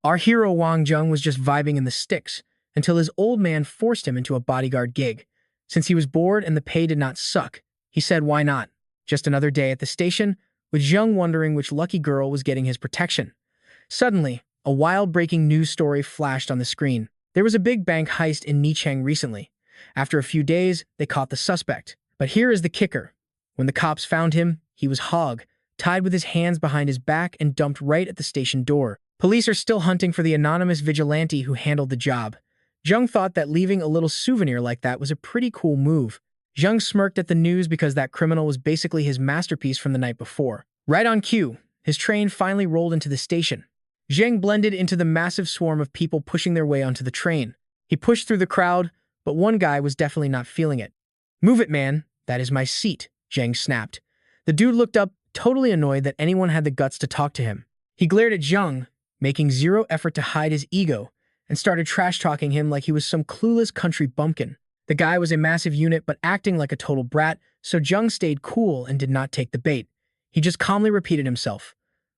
Our hero Wang Zheng was just vibing in the sticks until his old man forced him into a bodyguard gig. Since he was bored and the pay did not suck, he said why not? Just another day at the station, with Zheng wondering which lucky girl was getting his protection. Suddenly, a wild breaking news story flashed on the screen. There was a big bank heist in Nicheng recently. After a few days, they caught the suspect. But here is the kicker. When the cops found him, he was hog-tied with his hands behind his back and dumped right at the station door. Police are still hunting for the anonymous vigilante who handled the job. Zheng thought that leaving a little souvenir like that was a pretty cool move. Zheng smirked at the news because that criminal was basically his masterpiece from the night before. Right on cue, his train finally rolled into the station. Zheng blended into the massive swarm of people pushing their way onto the train. He pushed through the crowd, but one guy was definitely not feeling it. "Move it, man. That is my seat," Zheng snapped. The dude looked up, totally annoyed that anyone had the guts to talk to him. He glared at Zheng, making zero effort to hide his ego, and started trash-talking him like he was some clueless country bumpkin. The guy was a massive unit but acting like a total brat, so Zheng stayed cool and did not take the bait. He just calmly repeated himself.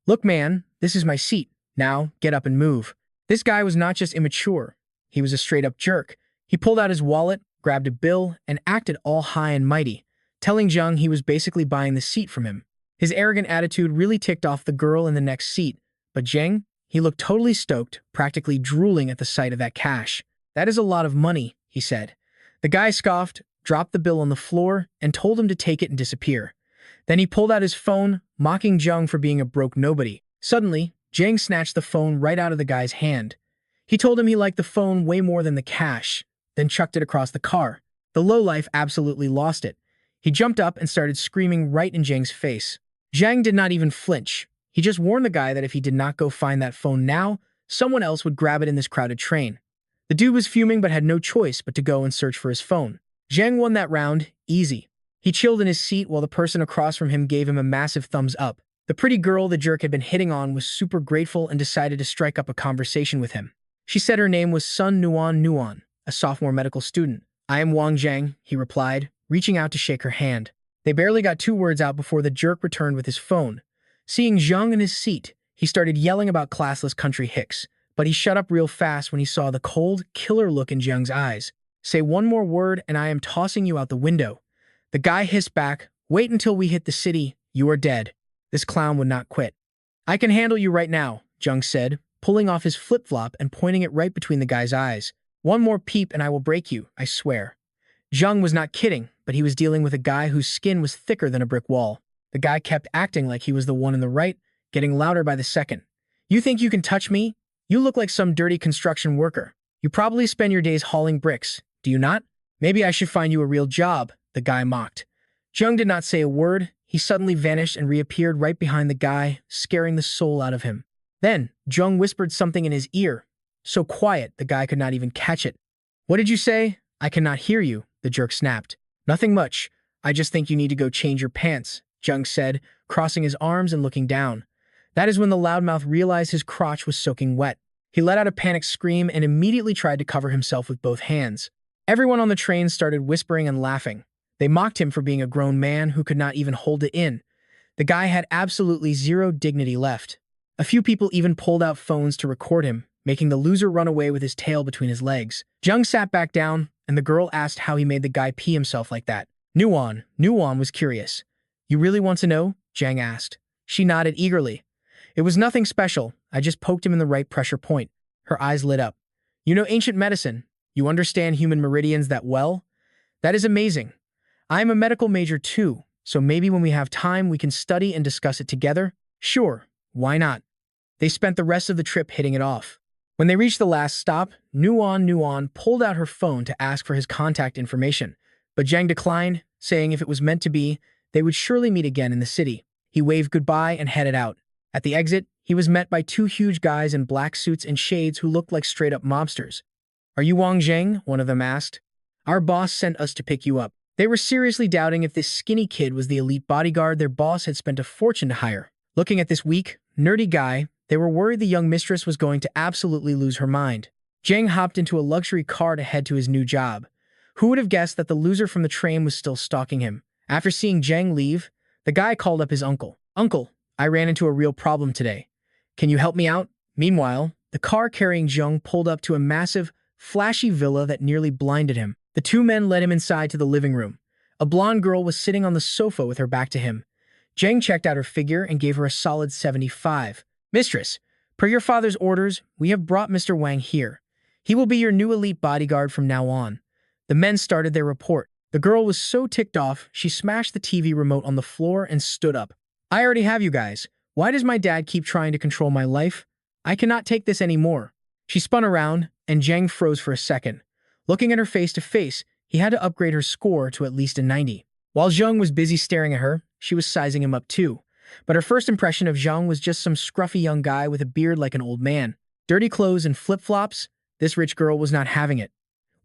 "Look, man, this is my seat. Now, get up and move." This guy was not just immature. He was a straight-up jerk. He pulled out his wallet, grabbed a bill, and acted all high and mighty, telling Zheng he was basically buying the seat from him. His arrogant attitude really ticked off the girl in the next seat, but Zheng, he looked totally stoked, practically drooling at the sight of that cash. "That is a lot of money," he said. The guy scoffed, dropped the bill on the floor, and told him to take it and disappear. Then he pulled out his phone, mocking Zheng for being a broke nobody. Suddenly, Zheng snatched the phone right out of the guy's hand. He told him he liked the phone way more than the cash, then chucked it across the car. The lowlife absolutely lost it. He jumped up and started screaming right in Zheng's face. Zheng did not even flinch. He just warned the guy that if he did not go find that phone now, someone else would grab it in this crowded train. The dude was fuming but had no choice but to go and search for his phone. Zheng won that round, easy. He chilled in his seat while the person across from him gave him a massive thumbs up. The pretty girl the jerk had been hitting on was super grateful and decided to strike up a conversation with him. She said her name was Sun Nuan, a sophomore medical student. "I am Wang Zheng," he replied, reaching out to shake her hand. They barely got 2 words out before the jerk returned with his phone. Seeing Zheng in his seat, he started yelling about classless country hicks, but he shut up real fast when he saw the cold, killer look in Zheng's eyes. "Say one more word and I am tossing you out the window." The guy hissed back, "Wait until we hit the city, you are dead." This clown would not quit. "I can handle you right now," Zheng said, pulling off his flip-flop and pointing it right between the guy's eyes. "One more peep and I will break you, I swear." Zheng was not kidding, but he was dealing with a guy whose skin was thicker than a brick wall. The guy kept acting like he was the one in the right, getting louder by the second. "You think you can touch me? You look like some dirty construction worker. You probably spend your days hauling bricks, do you not? Maybe I should find you a real job," the guy mocked. Zheng did not say a word. He suddenly vanished and reappeared right behind the guy, scaring the soul out of him. Then, Zheng whispered something in his ear, so quiet the guy could not even catch it. "What did you say? I cannot hear you," the jerk snapped. "Nothing much. I just think you need to go change your pants," Zheng said, crossing his arms and looking down. That is when the loudmouth realized his crotch was soaking wet. He let out a panicked scream and immediately tried to cover himself with both hands. Everyone on the train started whispering and laughing. They mocked him for being a grown man who could not even hold it in. The guy had absolutely zero dignity left. A few people even pulled out phones to record him, making the loser run away with his tail between his legs. Zheng sat back down, and the girl asked how he made the guy pee himself like that. Nuan was curious. "You really want to know?" Zheng asked. She nodded eagerly. "It was nothing special. I just poked him in the right pressure point." Her eyes lit up. "You know ancient medicine. You understand human meridians that well? That is amazing. I am a medical major too, so maybe when we have time we can study and discuss it together." "Sure, why not?" They spent the rest of the trip hitting it off. When they reached the last stop, Nuan pulled out her phone to ask for his contact information, but Zheng declined, saying if it was meant to be, they would surely meet again in the city. He waved goodbye and headed out. At the exit, he was met by 2 huge guys in black suits and shades who looked like straight-up mobsters. "Are you Wang Zheng?" one of them asked. "Our boss sent us to pick you up." They were seriously doubting if this skinny kid was the elite bodyguard their boss had spent a fortune to hire. Looking at this weak, nerdy guy, they were worried the young mistress was going to absolutely lose her mind. Zheng hopped into a luxury car to head to his new job. Who would have guessed that the loser from the train was still stalking him? After seeing Zheng leave, the guy called up his uncle. "Uncle, I ran into a real problem today. Can you help me out?" Meanwhile, The car carrying Zheng pulled up to a massive, flashy villa that nearly blinded him. The two men led him inside to the living room. A blonde girl was sitting on the sofa with her back to him. Zheng checked out her figure and gave her a solid 75. "Mistress, per your father's orders, we have brought Mr. Wang here. He will be your new elite bodyguard from now on." The men started their report. The girl was so ticked off, she smashed the TV remote on the floor and stood up. "I already have you guys. Why does my dad keep trying to control my life? I cannot take this anymore." She spun around, and Zheng froze for a second. Looking at her face to face, he had to upgrade her score to at least a 90. While Zheng was busy staring at her, she was sizing him up too. But her first impression of Zheng was just some scruffy young guy with a beard like an old man. Dirty clothes and flip-flops? This rich girl was not having it.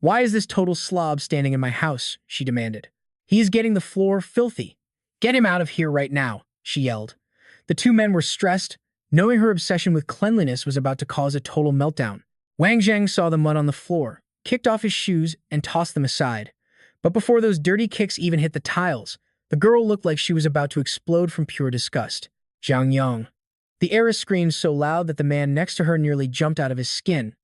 "Why is this total slob standing in my house?" she demanded. "He is getting the floor filthy. Get him out of here right now," she yelled. The two men were stressed, knowing her obsession with cleanliness was about to cause a total meltdown. Wang Zheng saw the mud on the floor, kicked off his shoes, and tossed them aside. But before those dirty kicks even hit the tiles, the girl looked like she was about to explode from pure disgust. "Zhang Yang." The heiress screamed so loud that the man next to her nearly jumped out of his skin.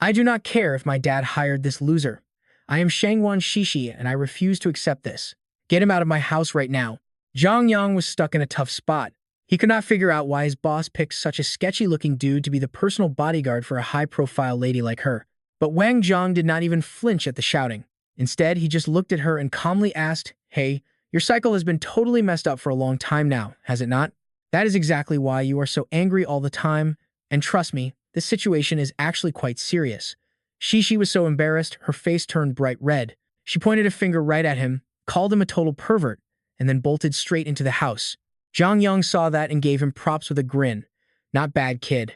"I do not care if my dad hired this loser. I am Shangwan Shishi and I refuse to accept this. Get him out of my house right now." Zhang Yang was stuck in a tough spot. He could not figure out why his boss picked such a sketchy-looking dude to be the personal bodyguard for a high-profile lady like her. But Wang Zheng did not even flinch at the shouting. Instead, he just looked at her and calmly asked, "Hey, your cycle has been totally messed up for a long time now, has it not? That is exactly why you are so angry all the time, and trust me, this situation is actually quite serious." Shishi was so embarrassed, her face turned bright red. She pointed a finger right at him, called him a total pervert, and then bolted straight into the house. Zhang Yang saw that and gave him props with a grin. "Not bad, kid.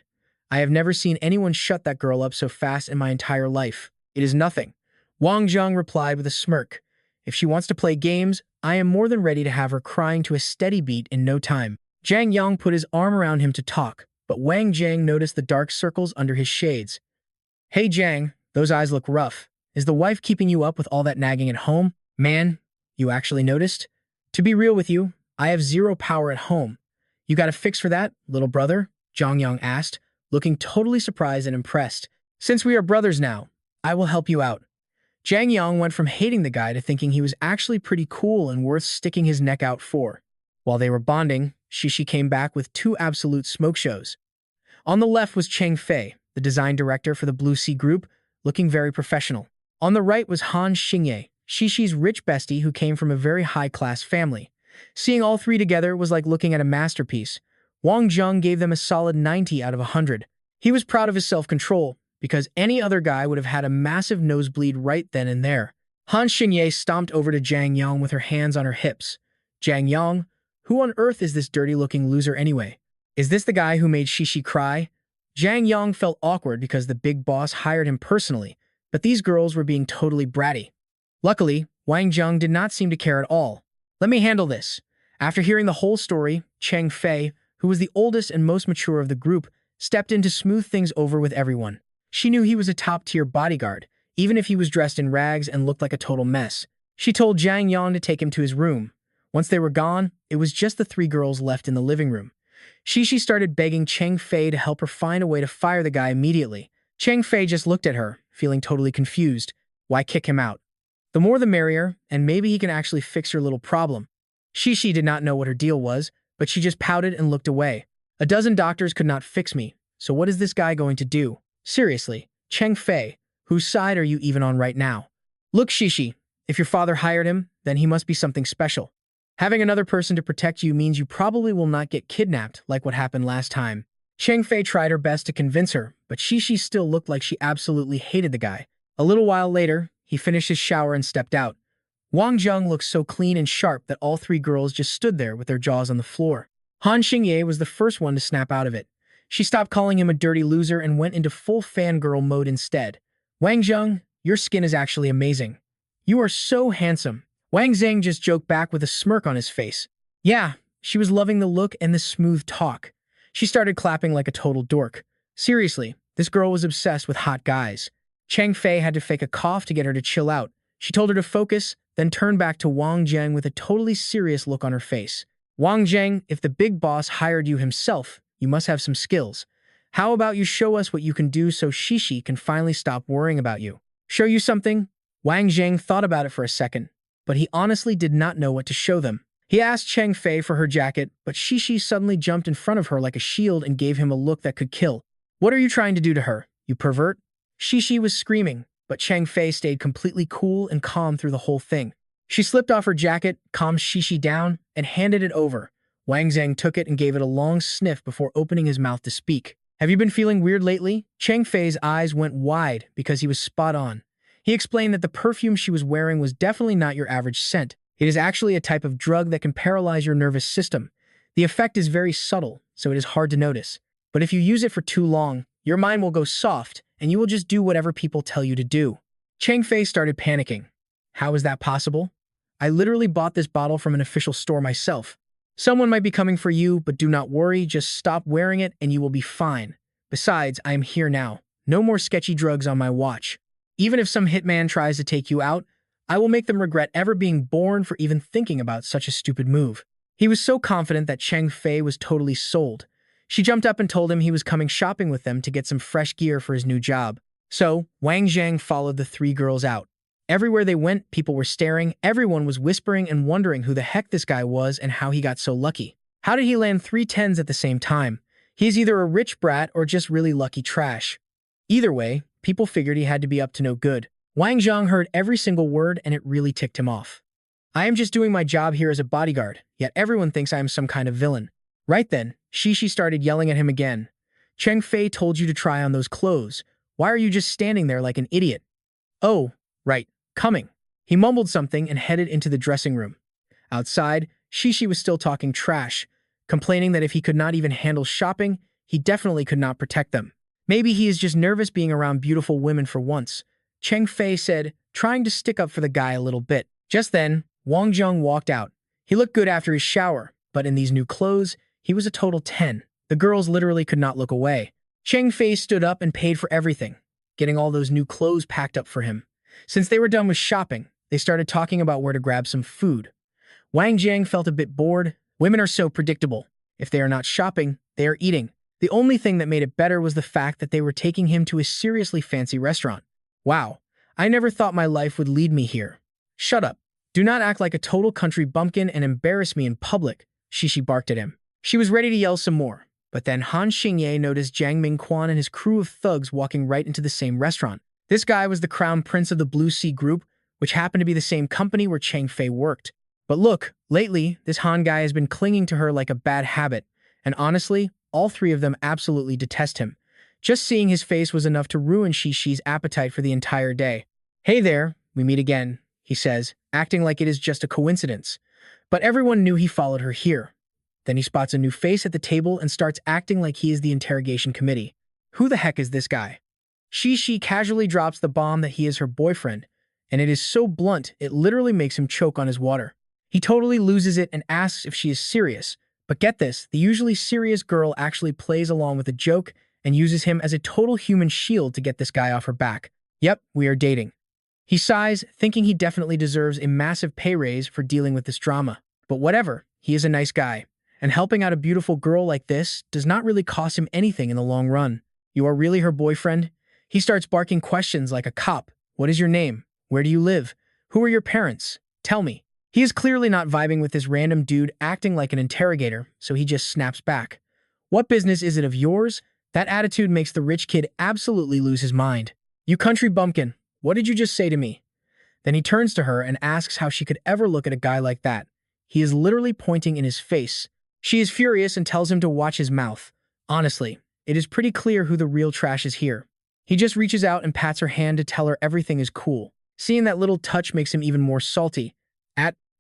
I have never seen anyone shut that girl up so fast in my entire life. It is nothing." Wang Zheng replied with a smirk. "If she wants to play games, I am more than ready to have her crying to a steady beat in no time." Zhang Yang put his arm around him to talk, but Wang Zheng noticed the dark circles under his shades. "Hey Zhang, those eyes look rough. Is the wife keeping you up with all that nagging at home? Man, you actually noticed? To be real with you, I have zero power at home. You got a fix for that, little brother?" Zhang Yang asked, looking totally surprised and impressed. "Since we are brothers now, I will help you out." Zhang Yang went from hating the guy to thinking he was actually pretty cool and worth sticking his neck out for. While they were bonding, Shishi came back with two absolute smoke shows. On the left was Cheng Fei, the design director for the Blue Sea Group, looking very professional. On the right was Han Xingye, Shishi's rich bestie who came from a very high-class family. Seeing all three together was like looking at a masterpiece. Wang Zheng gave them a solid 90 out of 100. He was proud of his self-control, because any other guy would have had a massive nosebleed right then and there. Han Xingye stomped over to Zhang Yang with her hands on her hips. "Zhang Yang, who on earth is this dirty-looking loser anyway? Is this the guy who made Shishi cry?" Zhang Yang felt awkward because the big boss hired him personally, but these girls were being totally bratty. Luckily, Wang Zheng did not seem to care at all. "Let me handle this." After hearing the whole story, Cheng Fei, who was the oldest and most mature of the group, stepped in to smooth things over with everyone. She knew he was a top-tier bodyguard, even if he was dressed in rags and looked like a total mess. She told Zhang Yang to take him to his room. Once they were gone, it was just the three girls left in the living room. Shishi started begging Cheng Fei to help her find a way to fire the guy immediately. Cheng Fei just looked at her, feeling totally confused. Why kick him out? The more the merrier, and maybe he can actually fix your little problem. Shishi did not know what her deal was, but she just pouted and looked away. "A dozen doctors could not fix me, so what is this guy going to do? Seriously, Cheng Fei, whose side are you even on right now? Look, Shishi, if your father hired him, then he must be something special. Having another person to protect you means you probably will not get kidnapped like what happened last time." Cheng Fei tried her best to convince her, but Shishi still looked like she absolutely hated the guy. A little while later, he finished his shower and stepped out. Wang Zheng looked so clean and sharp that all three girls just stood there with their jaws on the floor. Han Xingye was the first one to snap out of it. She stopped calling him a dirty loser and went into full fangirl mode instead. "Wang Zheng, your skin is actually amazing. You are so handsome." Wang Zheng just joked back with a smirk on his face. Yeah, she was loving the look and the smooth talk. She started clapping like a total dork. Seriously, this girl was obsessed with hot guys. Cheng Fei had to fake a cough to get her to chill out. She told her to focus, then turned back to Wang Zheng with a totally serious look on her face. "Wang Zheng, if the big boss hired you himself, you must have some skills. How about you show us what you can do so Shishi can finally stop worrying about you? Show you something? Wang Zheng thought about it for a second, but he honestly did not know what to show them. He asked Cheng Fei for her jacket, but Shishi suddenly jumped in front of her like a shield and gave him a look that could kill. What are you trying to do to her, you pervert? Shishi was screaming, but Cheng Fei stayed completely cool and calm through the whole thing. She slipped off her jacket, calmed Shishi down, and handed it over. Wang Zheng took it and gave it a long sniff before opening his mouth to speak. Have you been feeling weird lately? Cheng Fei's eyes went wide because he was spot on. He explained that the perfume she was wearing was definitely not your average scent. It is actually a type of drug that can paralyze your nervous system. The effect is very subtle, so it is hard to notice. But if you use it for too long, your mind will go soft, and you will just do whatever people tell you to do. Cheng Fei started panicking. How is that possible? I literally bought this bottle from an official store myself. Someone might be coming for you, but do not worry, just stop wearing it and you will be fine. Besides, I am here now. No more sketchy drugs on my watch. Even if some hitman tries to take you out, I will make them regret ever being born for even thinking about such a stupid move. He was so confident that Cheng Fei was totally sold. She jumped up and told him he was coming shopping with them to get some fresh gear for his new job. So, Wang Zheng followed the three girls out. Everywhere they went, people were staring, everyone was whispering and wondering who the heck this guy was and how he got so lucky. How did he land 3 10s at the same time? He's either a rich brat or just really lucky trash. Either way, people figured he had to be up to no good. Wang Zheng heard every single word and it really ticked him off. I am just doing my job here as a bodyguard, yet everyone thinks I am some kind of villain. Right then, Shishi started yelling at him again. Cheng Fei told you to try on those clothes. Why are you just standing there like an idiot? Oh, right, coming. He mumbled something and headed into the dressing room. Outside, Shishi was still talking trash, complaining that if he could not even handle shopping, he definitely could not protect them. Maybe he is just nervous being around beautiful women for once. Cheng Fei said, trying to stick up for the guy a little bit. Just then, Wang Zheng walked out. He looked good after his shower, but in these new clothes, he was a total 10. The girls literally could not look away. Cheng Fei stood up and paid for everything, getting all those new clothes packed up for him. Since they were done with shopping, they started talking about where to grab some food. Wang Zheng felt a bit bored. Women are so predictable. If they are not shopping, they are eating. The only thing that made it better was the fact that they were taking him to a seriously fancy restaurant. Wow, I never thought my life would lead me here. Shut up. Do not act like a total country bumpkin and embarrass me in public, Shishi barked at him. She was ready to yell some more, but then Han Xingye noticed Jiang Mingquan and his crew of thugs walking right into the same restaurant. This guy was the crown prince of the Blue Sea Group, which happened to be the same company where Cheng Fei worked. But look, lately, this Han guy has been clinging to her like a bad habit, and honestly, all three of them absolutely detest him. Just seeing his face was enough to ruin Shishi's appetite for the entire day. Hey there, we meet again, he says, acting like it is just a coincidence. But everyone knew he followed her here. Then he spots a new face at the table and starts acting like he is the interrogation committee. Who the heck is this guy? Shishi casually drops the bomb that he is her boyfriend, and it is so blunt it literally makes him choke on his water. He totally loses it and asks if she is serious. But get this, the usually serious girl actually plays along with the joke and uses him as a total human shield to get this guy off her back. Yep, we are dating. He sighs, thinking he definitely deserves a massive pay raise for dealing with this drama. But whatever, he is a nice guy. And helping out a beautiful girl like this does not really cost him anything in the long run. You are really her boyfriend? He starts barking questions like a cop. What is your name? Where do you live? Who are your parents? Tell me. He is clearly not vibing with this random dude acting like an interrogator, so he just snaps back. What business is it of yours? That attitude makes the rich kid absolutely lose his mind. You country bumpkin, what did you just say to me? Then he turns to her and asks how she could ever look at a guy like that. He is literally pointing in his face. She is furious and tells him to watch his mouth. Honestly, it is pretty clear who the real trash is here. He just reaches out and pats her hand to tell her everything is cool. Seeing that little touch makes him even more salty.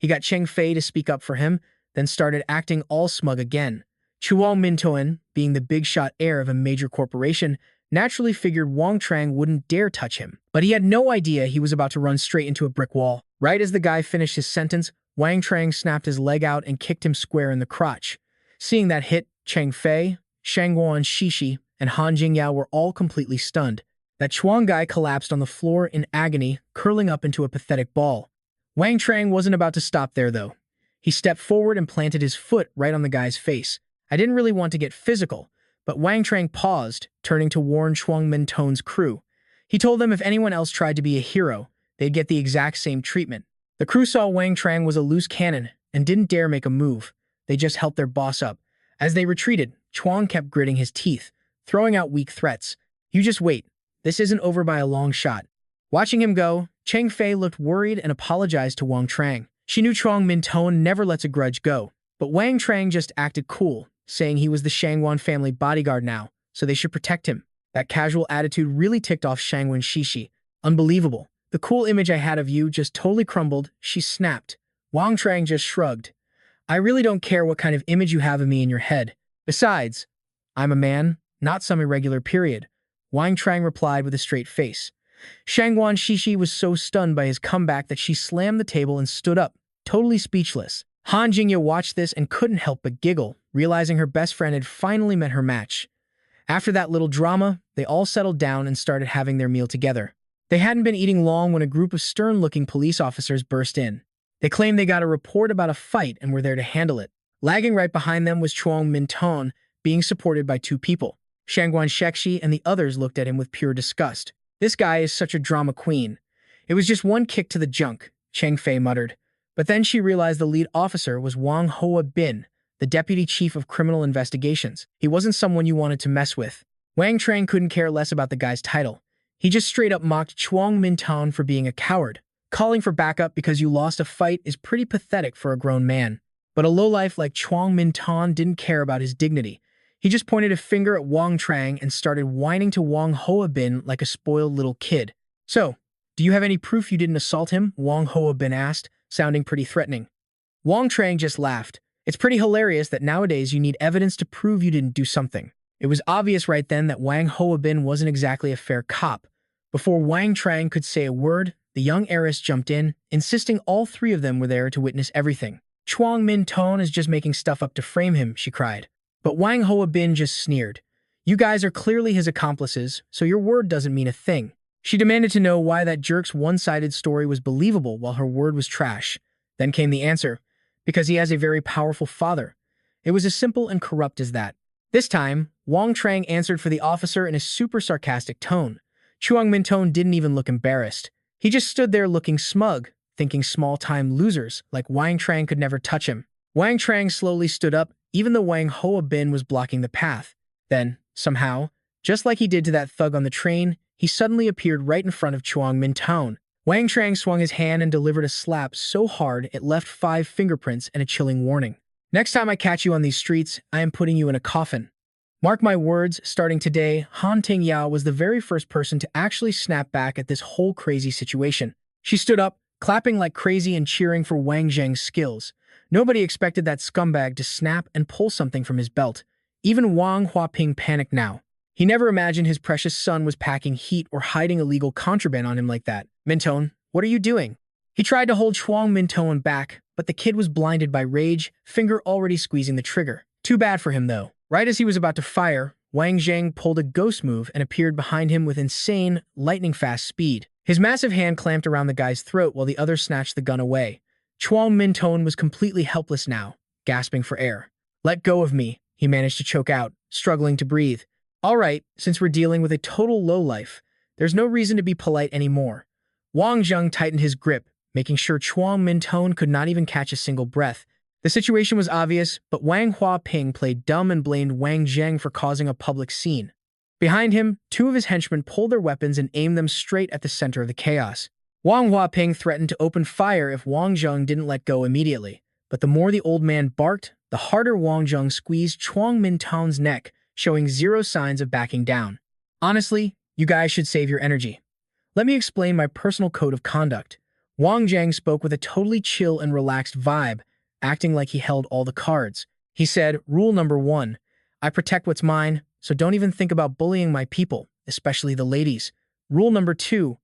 He got Cheng Fei to speak up for him, then started acting all smug again. Chuo Mintoen, being the big-shot heir of a major corporation, naturally figured Wang Trang wouldn't dare touch him. But he had no idea he was about to run straight into a brick wall. Right as the guy finished his sentence, Wang Trang snapped his leg out and kicked him square in the crotch. Seeing that hit, Cheng Fei, Shangguan Shishi, and Han Jingyao were all completely stunned. That Chuang guy collapsed on the floor in agony, curling up into a pathetic ball. Wang Trang wasn't about to stop there, though. He stepped forward and planted his foot right on the guy's face. I didn't really want to get physical, But Wang Trang paused, turning to warn Chuang Mintone's crew. He told them if anyone else tried to be a hero, they'd get the exact same treatment. The crew saw Wang Trang was a loose cannon and didn't dare make a move. They just helped their boss up. As they retreated, Chuang kept gritting his teeth, throwing out weak threats. You just wait. This isn't over by a long shot. Watching him go, Cheng Fei looked worried and apologized to Wang Trang. She knew Chuang Mintone never lets a grudge go, but Wang Trang just acted cool, saying he was the Shangwan family bodyguard now, so they should protect him. That casual attitude really ticked off Shangwan Shishi. Unbelievable. The cool image I had of you just totally crumbled, she snapped. Wang Trang just shrugged. I really don't care what kind of image you have of me in your head. Besides, I'm a man, not some irregular period. Wang Trang replied with a straight face. Shangwan Shishi was so stunned by his comeback that she slammed the table and stood up, totally speechless. Han Jingya watched this and couldn't help but giggle, realizing her best friend had finally met her match. After that little drama, they all settled down and started having their meal together. They hadn't been eating long when a group of stern-looking police officers burst in. They claimed they got a report about a fight and were there to handle it. Lagging right behind them was Chuang Mintone, being supported by two people. Shangguan Shekshi and the others looked at him with pure disgust. This guy is such a drama queen. It was just one kick to the junk, Cheng Fei muttered. But then she realized the lead officer was Wang Hoa Bin, the deputy chief of criminal investigations. He wasn't someone you wanted to mess with. Wang Trang couldn't care less about the guy's title. He just straight up mocked Chuang Mintone for being a coward. Calling for backup because you lost a fight is pretty pathetic for a grown man. But a lowlife like Chuang Mintone didn't care about his dignity. He just pointed a finger at Wang Trang and started whining to Wang Hoa Bin like a spoiled little kid. So, do you have any proof you didn't assault him? Wang Hoa Bin asked, sounding pretty threatening. Wang Trang just laughed. It's pretty hilarious that nowadays you need evidence to prove you didn't do something. It was obvious right then that Wang Hoa Bin wasn't exactly a fair cop. Before Wang Trang could say a word, the young heiress jumped in, insisting all three of them were there to witness everything. Chuang Mintone is just making stuff up to frame him, she cried. But Wang Hoa Bin just sneered. You guys are clearly his accomplices, so your word doesn't mean a thing. She demanded to know why that jerk's one-sided story was believable while her word was trash. Then came the answer. Because he has a very powerful father. It was as simple and corrupt as that. This time, Wang Trang answered for the officer in a super sarcastic tone. Chuang Mintone didn't even look embarrassed. He just stood there looking smug, thinking small-time losers, like Wang Trang could never touch him. Wang Trang slowly stood up, even though Wang Hoa Bin was blocking the path. Then, somehow, just like he did to that thug on the train, he suddenly appeared right in front of Chuang Mintone. Wang Trang swung his hand and delivered a slap so hard it left 5 fingerprints and a chilling warning. Next time I catch you on these streets, I am putting you in a coffin. Mark my words, starting today, Han Tingyao was the very first person to actually snap back at this whole crazy situation. She stood up, clapping like crazy and cheering for Wang Zheng's skills. Nobody expected that scumbag to snap and pull something from his belt. Even Wang Huaping panicked now. He never imagined his precious son was packing heat or hiding illegal contraband on him like that. Mintone, what are you doing? He tried to hold Chuang Mintone back, but the kid was blinded by rage, finger already squeezing the trigger. Too bad for him, though. Right as he was about to fire, Wang Zheng pulled a ghost move and appeared behind him with insane, lightning-fast speed. His massive hand clamped around the guy's throat while the other snatched the gun away. Chuang Mintone was completely helpless now, gasping for air. Let go of me, he managed to choke out, struggling to breathe. All right, since we're dealing with a total lowlife, there's no reason to be polite anymore. Wang Zheng tightened his grip, making sure Chuang Mintone could not even catch a single breath. The situation was obvious, but Wang Huaping played dumb and blamed Wang Zheng for causing a public scene. Behind him, 2 of his henchmen pulled their weapons and aimed them straight at the center of the chaos. Wang Huaping threatened to open fire if Wang Zheng didn't let go immediately, but the more the old man barked, the harder Wang Zheng squeezed Chuang Mintone's neck, showing zero signs of backing down. Honestly, you guys should save your energy. Let me explain my personal code of conduct. Wang Zheng spoke with a totally chill and relaxed vibe, acting like he held all the cards. He said, Rule number 1, I protect what's mine, so don't even think about bullying my people, especially the ladies. Rule number 2,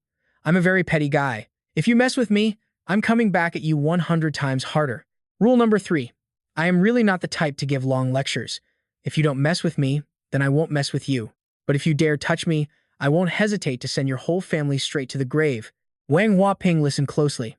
I'm a very petty guy. If you mess with me, I'm coming back at you 100 times harder. Rule number 3, I am really not the type to give long lectures. If you don't mess with me, then I won't mess with you. But if you dare touch me, I won't hesitate to send your whole family straight to the grave. Wang Huaping listened closely.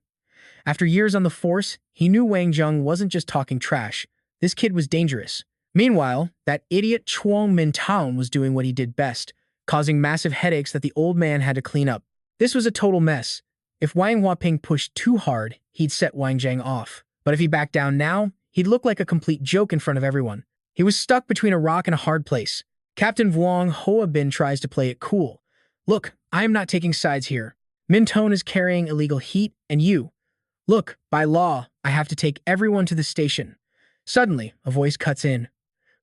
After years on the force, he knew Wang Zheng wasn't just talking trash. This kid was dangerous. Meanwhile, that idiot Chuang Mintao was doing what he did best, causing massive headaches that the old man had to clean up. This was a total mess. If Wang Huaping pushed too hard, he'd set Wang Zheng off. But if he backed down now, he'd look like a complete joke in front of everyone. He was stuck between a rock and a hard place. Captain Vuong Hoa Bin tries to play it cool. Look, I am not taking sides here. Mintone is carrying illegal heat, and you. Look, by law, I have to take everyone to the station. Suddenly, a voice cuts in.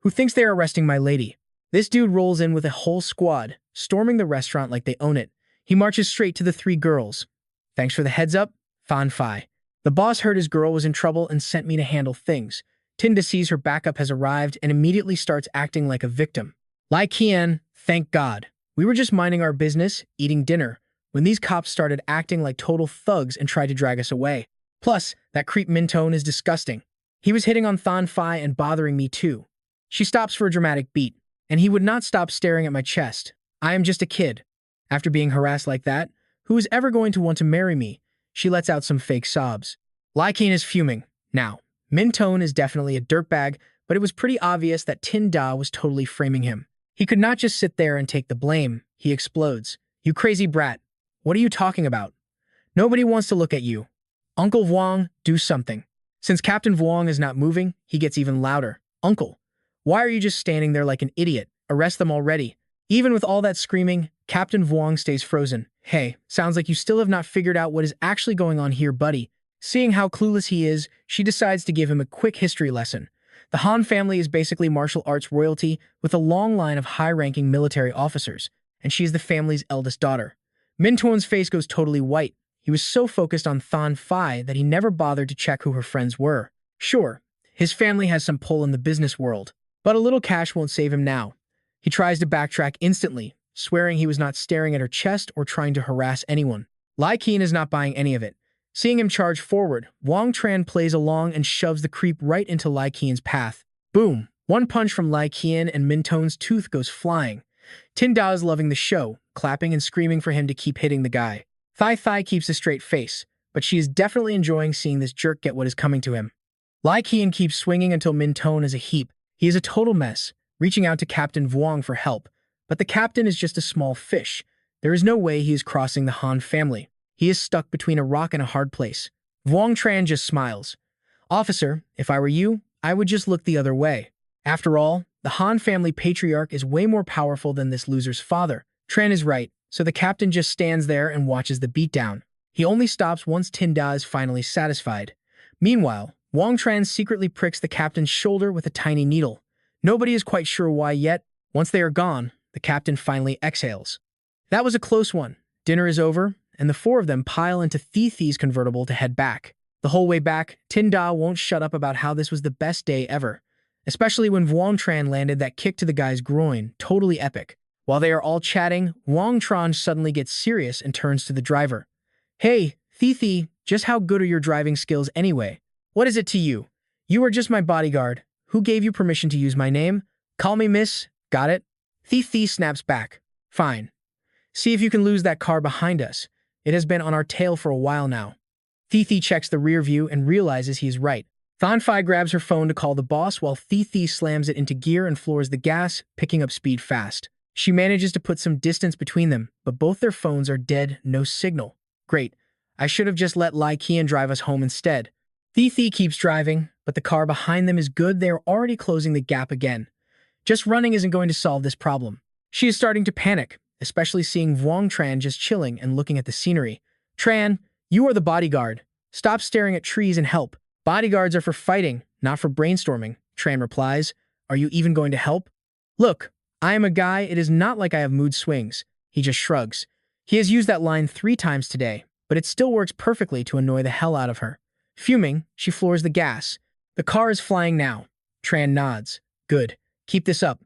Who thinks they are arresting my lady? This dude rolls in with a whole squad, storming the restaurant like they own it. He marches straight to the three girls. Thanks for the heads up, Fan Fai. The boss heard his girl was in trouble and sent me to handle things. Tinda sees her backup has arrived and immediately starts acting like a victim. Lai Qian, thank God. We were just minding our business, eating dinner, when these cops started acting like total thugs and tried to drag us away. Plus, that creep Mintone is disgusting. He was hitting on Fan Fai and bothering me too. She stops for a dramatic beat, and he would not stop staring at my chest. I am just a kid. After being harassed like that, who is ever going to want to marry me? She lets out some fake sobs. Lai Qian is fuming. Now, Mintone is definitely a dirtbag, but it was pretty obvious that Tin Da was totally framing him. He could not just sit there and take the blame. He explodes. You crazy brat. What are you talking about? Nobody wants to look at you. Uncle Vuong, do something. Since Captain Vuong is not moving, he gets even louder. Uncle, why are you just standing there like an idiot? Arrest them already. Even with all that screaming, Captain Vuong stays frozen. Hey, sounds like you still have not figured out what is actually going on here, buddy. Seeing how clueless he is, she decides to give him a quick history lesson. The Han family is basically martial arts royalty with a long line of high-ranking military officers, and she is the family's eldest daughter. Mintone's face goes totally white. He was so focused on Fan Fai that he never bothered to check who her friends were. Sure, his family has some pull in the business world, but a little cash won't save him now. He tries to backtrack instantly, swearing he was not staring at her chest or trying to harass anyone. Lai Qian is not buying any of it. Seeing him charge forward, Wang Tran plays along and shoves the creep right into Lai Qian's path. Boom! One punch from Lai Qian and Mintone's tooth goes flying. Tin Da is loving the show, clapping and screaming for him to keep hitting the guy. Thai keeps a straight face, but she is definitely enjoying seeing this jerk get what is coming to him. Lai Qian keeps swinging until Mintone is a heap. He is a total mess, reaching out to Captain Vuong for help. But the captain is just a small fish. There is no way he is crossing the Han family. He is stuck between a rock and a hard place. Vuong Tran just smiles. Officer, if I were you, I would just look the other way. After all, the Han family patriarch is way more powerful than this loser's father. Tran is right, so the captain just stands there and watches the beatdown. He only stops once Tin Da is finally satisfied. Meanwhile, Wang Tran secretly pricks the captain's shoulder with a tiny needle. Nobody is quite sure why yet. Once they are gone, the captain finally exhales. That was a close one. Dinner is over, and the four of them pile into Thi's convertible to head back. The whole way back, Tin Da won't shut up about how this was the best day ever, especially when Wang Tran landed that kick to the guy's groin, totally epic. While they are all chatting, Wang Tran suddenly gets serious and turns to the driver. Hey, Thi, just how good are your driving skills anyway? What is it to you? You are just my bodyguard. Who gave you permission to use my name? Call me miss, got it? Thi snaps back. Fine. See if you can lose that car behind us. It has been on our tail for a while now. Thi checks the rear view and realizes he is right. Fan Fai grabs her phone to call the boss while Thi slams it into gear and floors the gas, picking up speed fast. She manages to put some distance between them, but both their phones are dead, no signal. Great. I should have just let Lai Qian drive us home instead. Thi keeps driving, but the car behind them is good. They are already closing the gap again. Just running isn't going to solve this problem. She is starting to panic, especially seeing Vuong Tran just chilling and looking at the scenery. Tran, you are the bodyguard. Stop staring at trees and help. Bodyguards are for fighting, not for brainstorming, Tran replies. Are you even going to help? Look, I am a guy. It is not like I have mood swings. He just shrugs. He has used that line 3 times today, but it still works perfectly to annoy the hell out of her. Fuming, she floors the gas. The car is flying now. Tran nods. Good. Keep this up.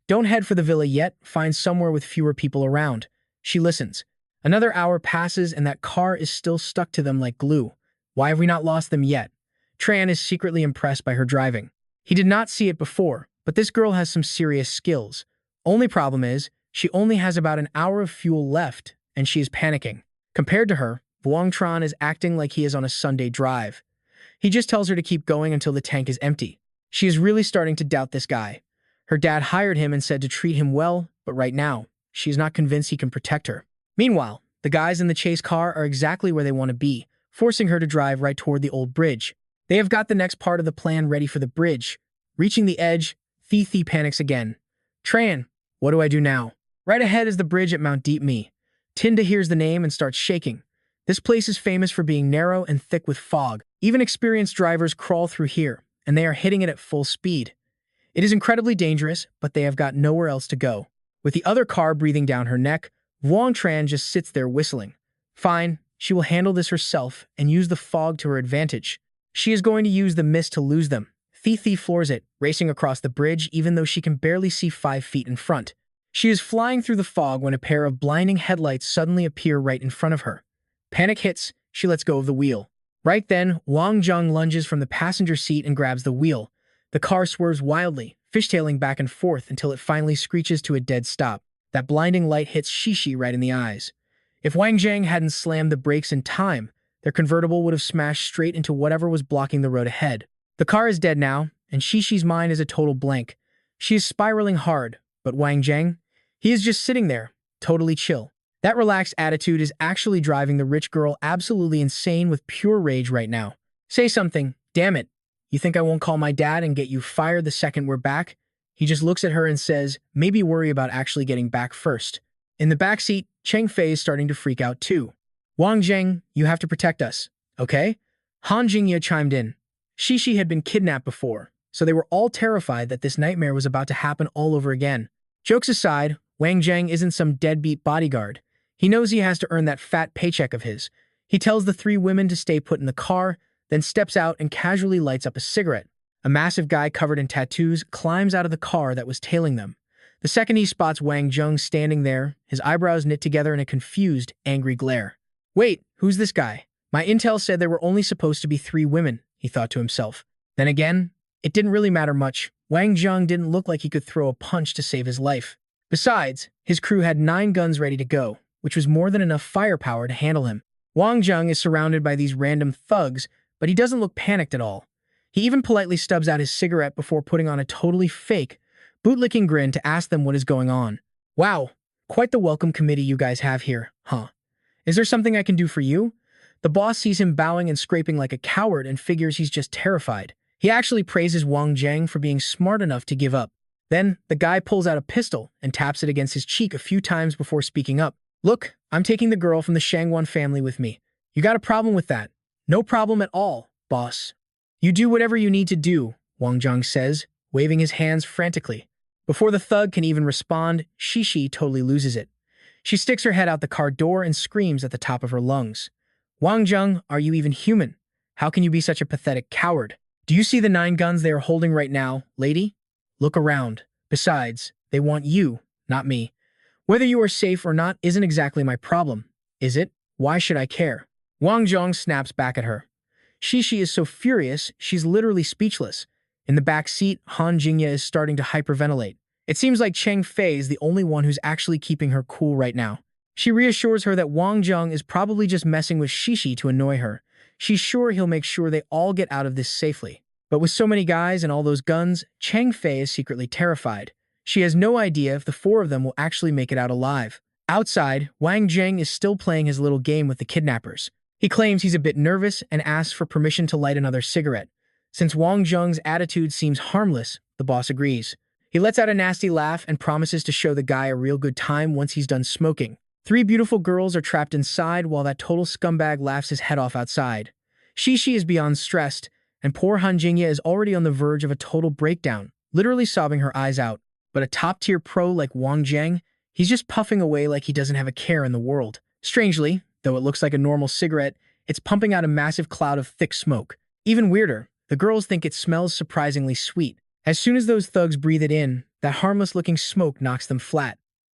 Don't head for the villa yet. Find somewhere with fewer people around. She listens. Another hour passes and that car is still stuck to them like glue. Why have we not lost them yet? Tran is secretly impressed by her driving. He did not see it before, but this girl has some serious skills. Only problem is, she only has about an hour of fuel left, and she is panicking. Compared to her, Vuong Tran is acting like he is on a Sunday drive. He just tells her to keep going until the tank is empty. She is really starting to doubt this guy. Her dad hired him and said to treat him well, but right now, she is not convinced he can protect her. Meanwhile, the guys in the chase car are exactly where they want to be, forcing her to drive right toward the old bridge. They have got the next part of the plan ready for the bridge. Reaching the edge, Thi panics again. Tran, what do I do now? Right ahead is the bridge at Mount Deep Me. Tinda hears the name and starts shaking. This place is famous for being narrow and thick with fog. Even experienced drivers crawl through here, and they are hitting it at full speed. It is incredibly dangerous, but they have got nowhere else to go. With the other car breathing down her neck, Wang Tran just sits there whistling. Fine, she will handle this herself and use the fog to her advantage. She is going to use the mist to lose them. Thi floors it, racing across the bridge even though she can barely see 5 feet in front. She is flying through the fog when a pair of blinding headlights suddenly appear right in front of her. Panic hits, she lets go of the wheel. Right then, Wang Zheng lunges from the passenger seat and grabs the wheel. The car swerves wildly, fishtailing back and forth until it finally screeches to a dead stop. That blinding light hits Shishi right in the eyes. If Wang Zheng hadn't slammed the brakes in time, their convertible would have smashed straight into whatever was blocking the road ahead. The car is dead now, and Shishi's mind is a total blank. She is spiraling hard, but Wang Zheng? He is just sitting there, totally chill. That relaxed attitude is actually driving the rich girl absolutely insane with pure rage right now. Say something, damn it. You think I won't call my dad and get you fired the second we're back? He just looks at her and says, maybe worry about actually getting back first. In the backseat, Cheng Fei is starting to freak out too. Wang Zheng, you have to protect us, okay? Han Jingye chimed in. Shishi had been kidnapped before, so they were all terrified that this nightmare was about to happen all over again. Jokes aside, Wang Zheng isn't some deadbeat bodyguard. He knows he has to earn that fat paycheck of his. He tells the 3 women to stay put in the car, then steps out and casually lights up a cigarette. A massive guy covered in tattoos climbs out of the car that was tailing them. The second he spots Wang Zheng standing there, his eyebrows knit together in a confused, angry glare. Wait, who's this guy? My intel said there were only supposed to be 3 women, he thought to himself. Then again, it didn't really matter much. Wang Zheng didn't look like he could throw a punch to save his life. Besides, his crew had 9 guns ready to go, which was more than enough firepower to handle him. Wang Zheng is surrounded by these random thugs, but he doesn't look panicked at all. He even politely stubs out his cigarette before putting on a totally fake, bootlicking grin to ask them what is going on. Wow, quite the welcome committee you guys have here, huh? Is there something I can do for you? The boss sees him bowing and scraping like a coward and figures he's just terrified. He actually praises Wang Zheng for being smart enough to give up. Then, the guy pulls out a pistol and taps it against his cheek a few times before speaking up. Look, I'm taking the girl from the Shangwan family with me. You got a problem with that? No problem at all, boss. You do whatever you need to do, Wang Zheng says, waving his hands frantically. Before the thug can even respond, Shishi totally loses it. She sticks her head out the car door and screams at the top of her lungs. Wang Zheng, are you even human? How can you be such a pathetic coward? Do you see the 9 guns they are holding right now, lady? Look around. Besides, they want you, not me. Whether you are safe or not isn't exactly my problem, is it? Why should I care? Wang Zheng snaps back at her. Shishi is so furious, she's literally speechless. In the back seat, Han Jingye is starting to hyperventilate. It seems like Cheng Fei is the only one who's actually keeping her cool right now. She reassures her that Wang Zheng is probably just messing with Shishi to annoy her. She's sure he'll make sure they all get out of this safely. But with so many guys and all those guns, Cheng Fei is secretly terrified. She has no idea if the 4 of them will actually make it out alive. Outside, Wang Zheng is still playing his little game with the kidnappers. He claims he's a bit nervous and asks for permission to light another cigarette. Since Wang Zheng's attitude seems harmless, the boss agrees. He lets out a nasty laugh and promises to show the guy a real good time once he's done smoking. 3 beautiful girls are trapped inside while that total scumbag laughs his head off outside. Shishi is beyond stressed, and poor Han Jingye is already on the verge of a total breakdown, literally sobbing her eyes out. But a top-tier pro like Wang Zheng, he's just puffing away like he doesn't have a care in the world. Strangely, though it looks like a normal cigarette, it's pumping out a massive cloud of thick smoke. Even weirder, the girls think it smells surprisingly sweet. As soon as those thugs breathe it in, that harmless-looking smoke knocks them flat.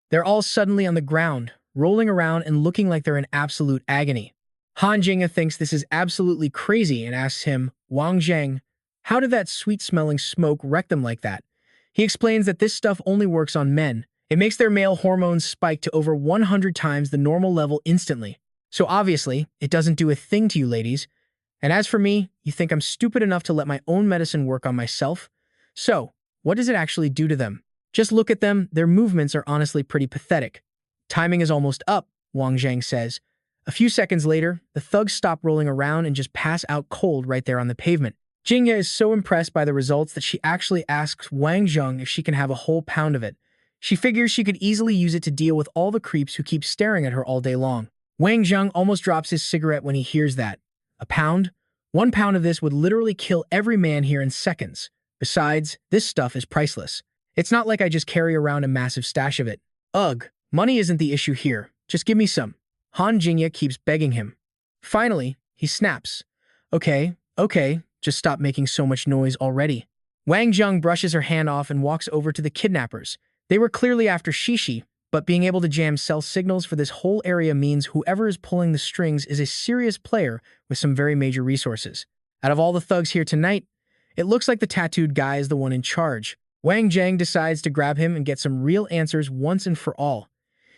They're all suddenly on the ground, rolling around and looking like they're in absolute agony. Han Jingye thinks this is absolutely crazy and asks him, Wang Zheng, how did that sweet-smelling smoke wreck them like that? He explains that this stuff only works on men. It makes their male hormones spike to over 100 times the normal level instantly. So obviously, it doesn't do a thing to you ladies. And as for me, you think I'm stupid enough to let my own medicine work on myself? So, what does it actually do to them? Just look at them, their movements are honestly pretty pathetic. Timing is almost up, Wang Zheng says. A few seconds later, the thugs stop rolling around and just pass out cold right there on the pavement. Jingya is so impressed by the results that she actually asks Wang Zheng if she can have a whole pound of it. She figures she could easily use it to deal with all the creeps who keep staring at her all day long. Wang Zheng almost drops his cigarette when he hears that. A pound? 1 pound of this would literally kill every man here in seconds. Besides, this stuff is priceless. It's not like I just carry around a massive stash of it. Ugh, money isn't the issue here. Just give me some. Han Jingya keeps begging him. Finally, he snaps. Okay, just stop making so much noise already. Wang Zheng brushes her hand off and walks over to the kidnappers. They were clearly after Shishi, but being able to jam cell signals for this whole area means whoever is pulling the strings is a serious player with some very major resources. Out of all the thugs here tonight, it looks like the tattooed guy is the one in charge. Wang Zheng decides to grab him and get some real answers once and for all.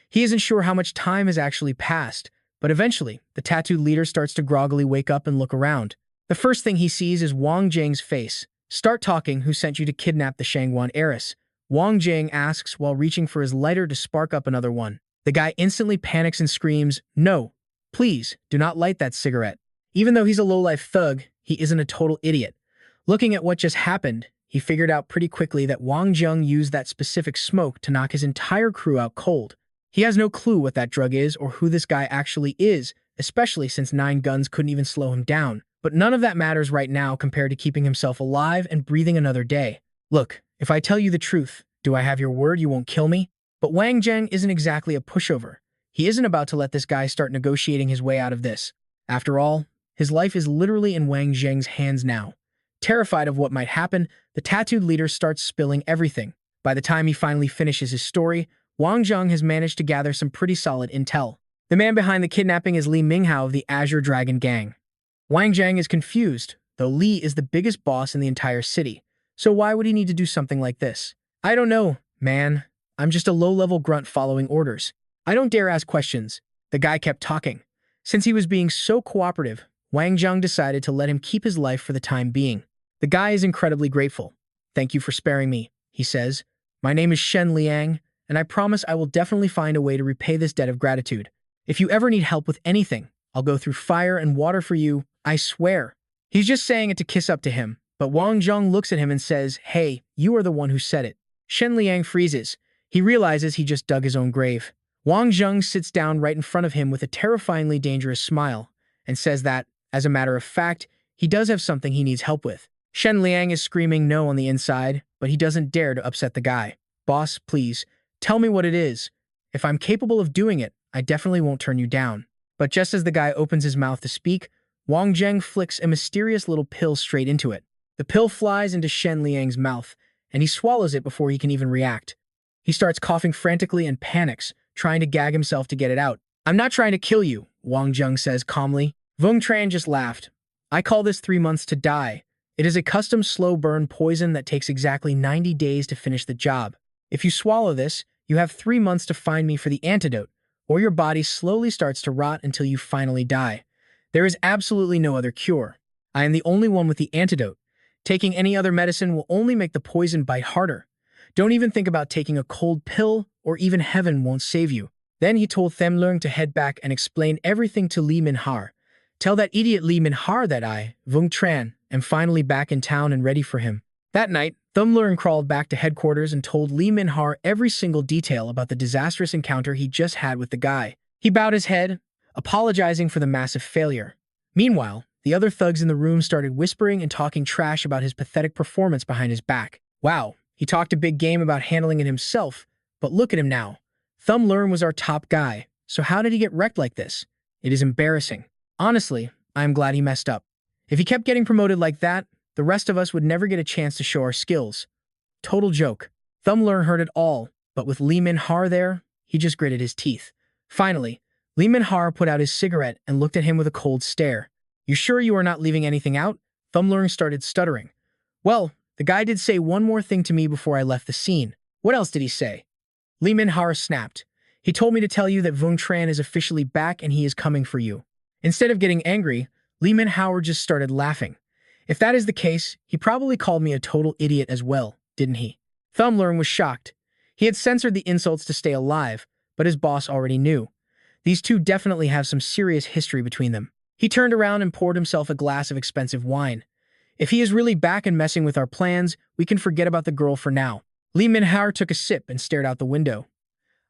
He isn't sure how much time has actually passed, but eventually, the tattooed leader starts to groggily wake up and look around. The first thing he sees is Wang Zheng's face. Start talking, who sent you to kidnap the Shangguan heiress? Wang Zheng asks while reaching for his lighter to spark up another one. The guy instantly panics and screams, "No, please, do not light that cigarette." Even though he's a low-life thug, he isn't a total idiot. Looking at what just happened, he figured out pretty quickly that Wang Zheng used that specific smoke to knock his entire crew out cold. He has no clue what that drug is or who this guy actually is, especially since 9 guns couldn't even slow him down. But none of that matters right now compared to keeping himself alive and breathing another day. Look, if I tell you the truth, do I have your word you won't kill me? But Wang Zheng isn't exactly a pushover. He isn't about to let this guy start negotiating his way out of this. After all, his life is literally in Wang Zheng's hands now. Terrified of what might happen, the tattooed leader starts spilling everything. By the time he finally finishes his story, Wang Zheng has managed to gather some pretty solid intel. The man behind the kidnapping is Li Minghao of the Azure Dragon Gang. Wang Zheng is confused, though Li is the biggest boss in the entire city. So why would he need to do something like this? I don't know, man. I'm just a low-level grunt following orders. I don't dare ask questions. The guy kept talking. Since he was being so cooperative, Wang Zheng decided to let him keep his life for the time being. The guy is incredibly grateful. "Thank you for sparing me," he says. "My name is Shen Liang, and I promise I will definitely find a way to repay this debt of gratitude. If you ever need help with anything, I'll go through fire and water for you, I swear." He's just saying it to kiss up to him, but Wang Zheng looks at him and says, "Hey, you are the one who said it." Shen Liang freezes. He realizes he just dug his own grave. Wang Zheng sits down right in front of him with a terrifyingly dangerous smile and says that, as a matter of fact, he does have something he needs help with. Shen Liang is screaming no on the inside, but he doesn't dare to upset the guy. "Boss, please, tell me what it is. If I'm capable of doing it, I definitely won't turn you down." But just as the guy opens his mouth to speak, Wang Zheng flicks a mysterious little pill straight into it. The pill flies into Shen Liang's mouth, and he swallows it before he can even react. He starts coughing frantically and panics, trying to gag himself to get it out. "I'm not trying to kill you," Wang Zheng says calmly. Vung Tran just laughed. "I call this 3 months to die. It is a custom slow-burn poison that takes exactly 90 days to finish the job. If you swallow this, you have 3 months to find me for the antidote, or your body slowly starts to rot until you finally die. There is absolutely no other cure. I am the only one with the antidote. Taking any other medicine will only make the poison bite harder. Don't even think about taking a cold pill, or even heaven won't save you." Then he told Themlung to head back and explain everything to Li Minhar. "Tell that idiot Li Minhar that I, Vung Tran, am finally back in town and ready for him." That night, Thumlern crawled back to headquarters and told Li Minhar every single detail about the disastrous encounter he just had with the guy. He bowed his head, apologizing for the massive failure. Meanwhile, the other thugs in the room started whispering and talking trash about his pathetic performance behind his back. Wow, he talked a big game about handling it himself, but look at him now. Thumlern was our top guy, so how did he get wrecked like this? It is embarrassing. Honestly, I am glad he messed up. If he kept getting promoted like that, the rest of us would never get a chance to show our skills. Total joke. Thumlern heard it all, but with Li Minhar there, he just gritted his teeth. Finally, Li Minhar put out his cigarette and looked at him with a cold stare. "You sure you are not leaving anything out?" Thumlern started stuttering. "Well, the guy did say one more thing to me before I left the scene." "What else did he say?" Li Minhar snapped. "He told me to tell you that Vung Tran is officially back and he is coming for you." Instead of getting angry, Li Minhar just started laughing. If that is the case, he probably called me a total idiot as well, didn't he? Thumblearn was shocked. He had censored the insults to stay alive, but his boss already knew. These two definitely have some serious history between them. He turned around and poured himself a glass of expensive wine. If he is really back and messing with our plans, we can forget about the girl for now. Li Minhao took a sip and stared out the window.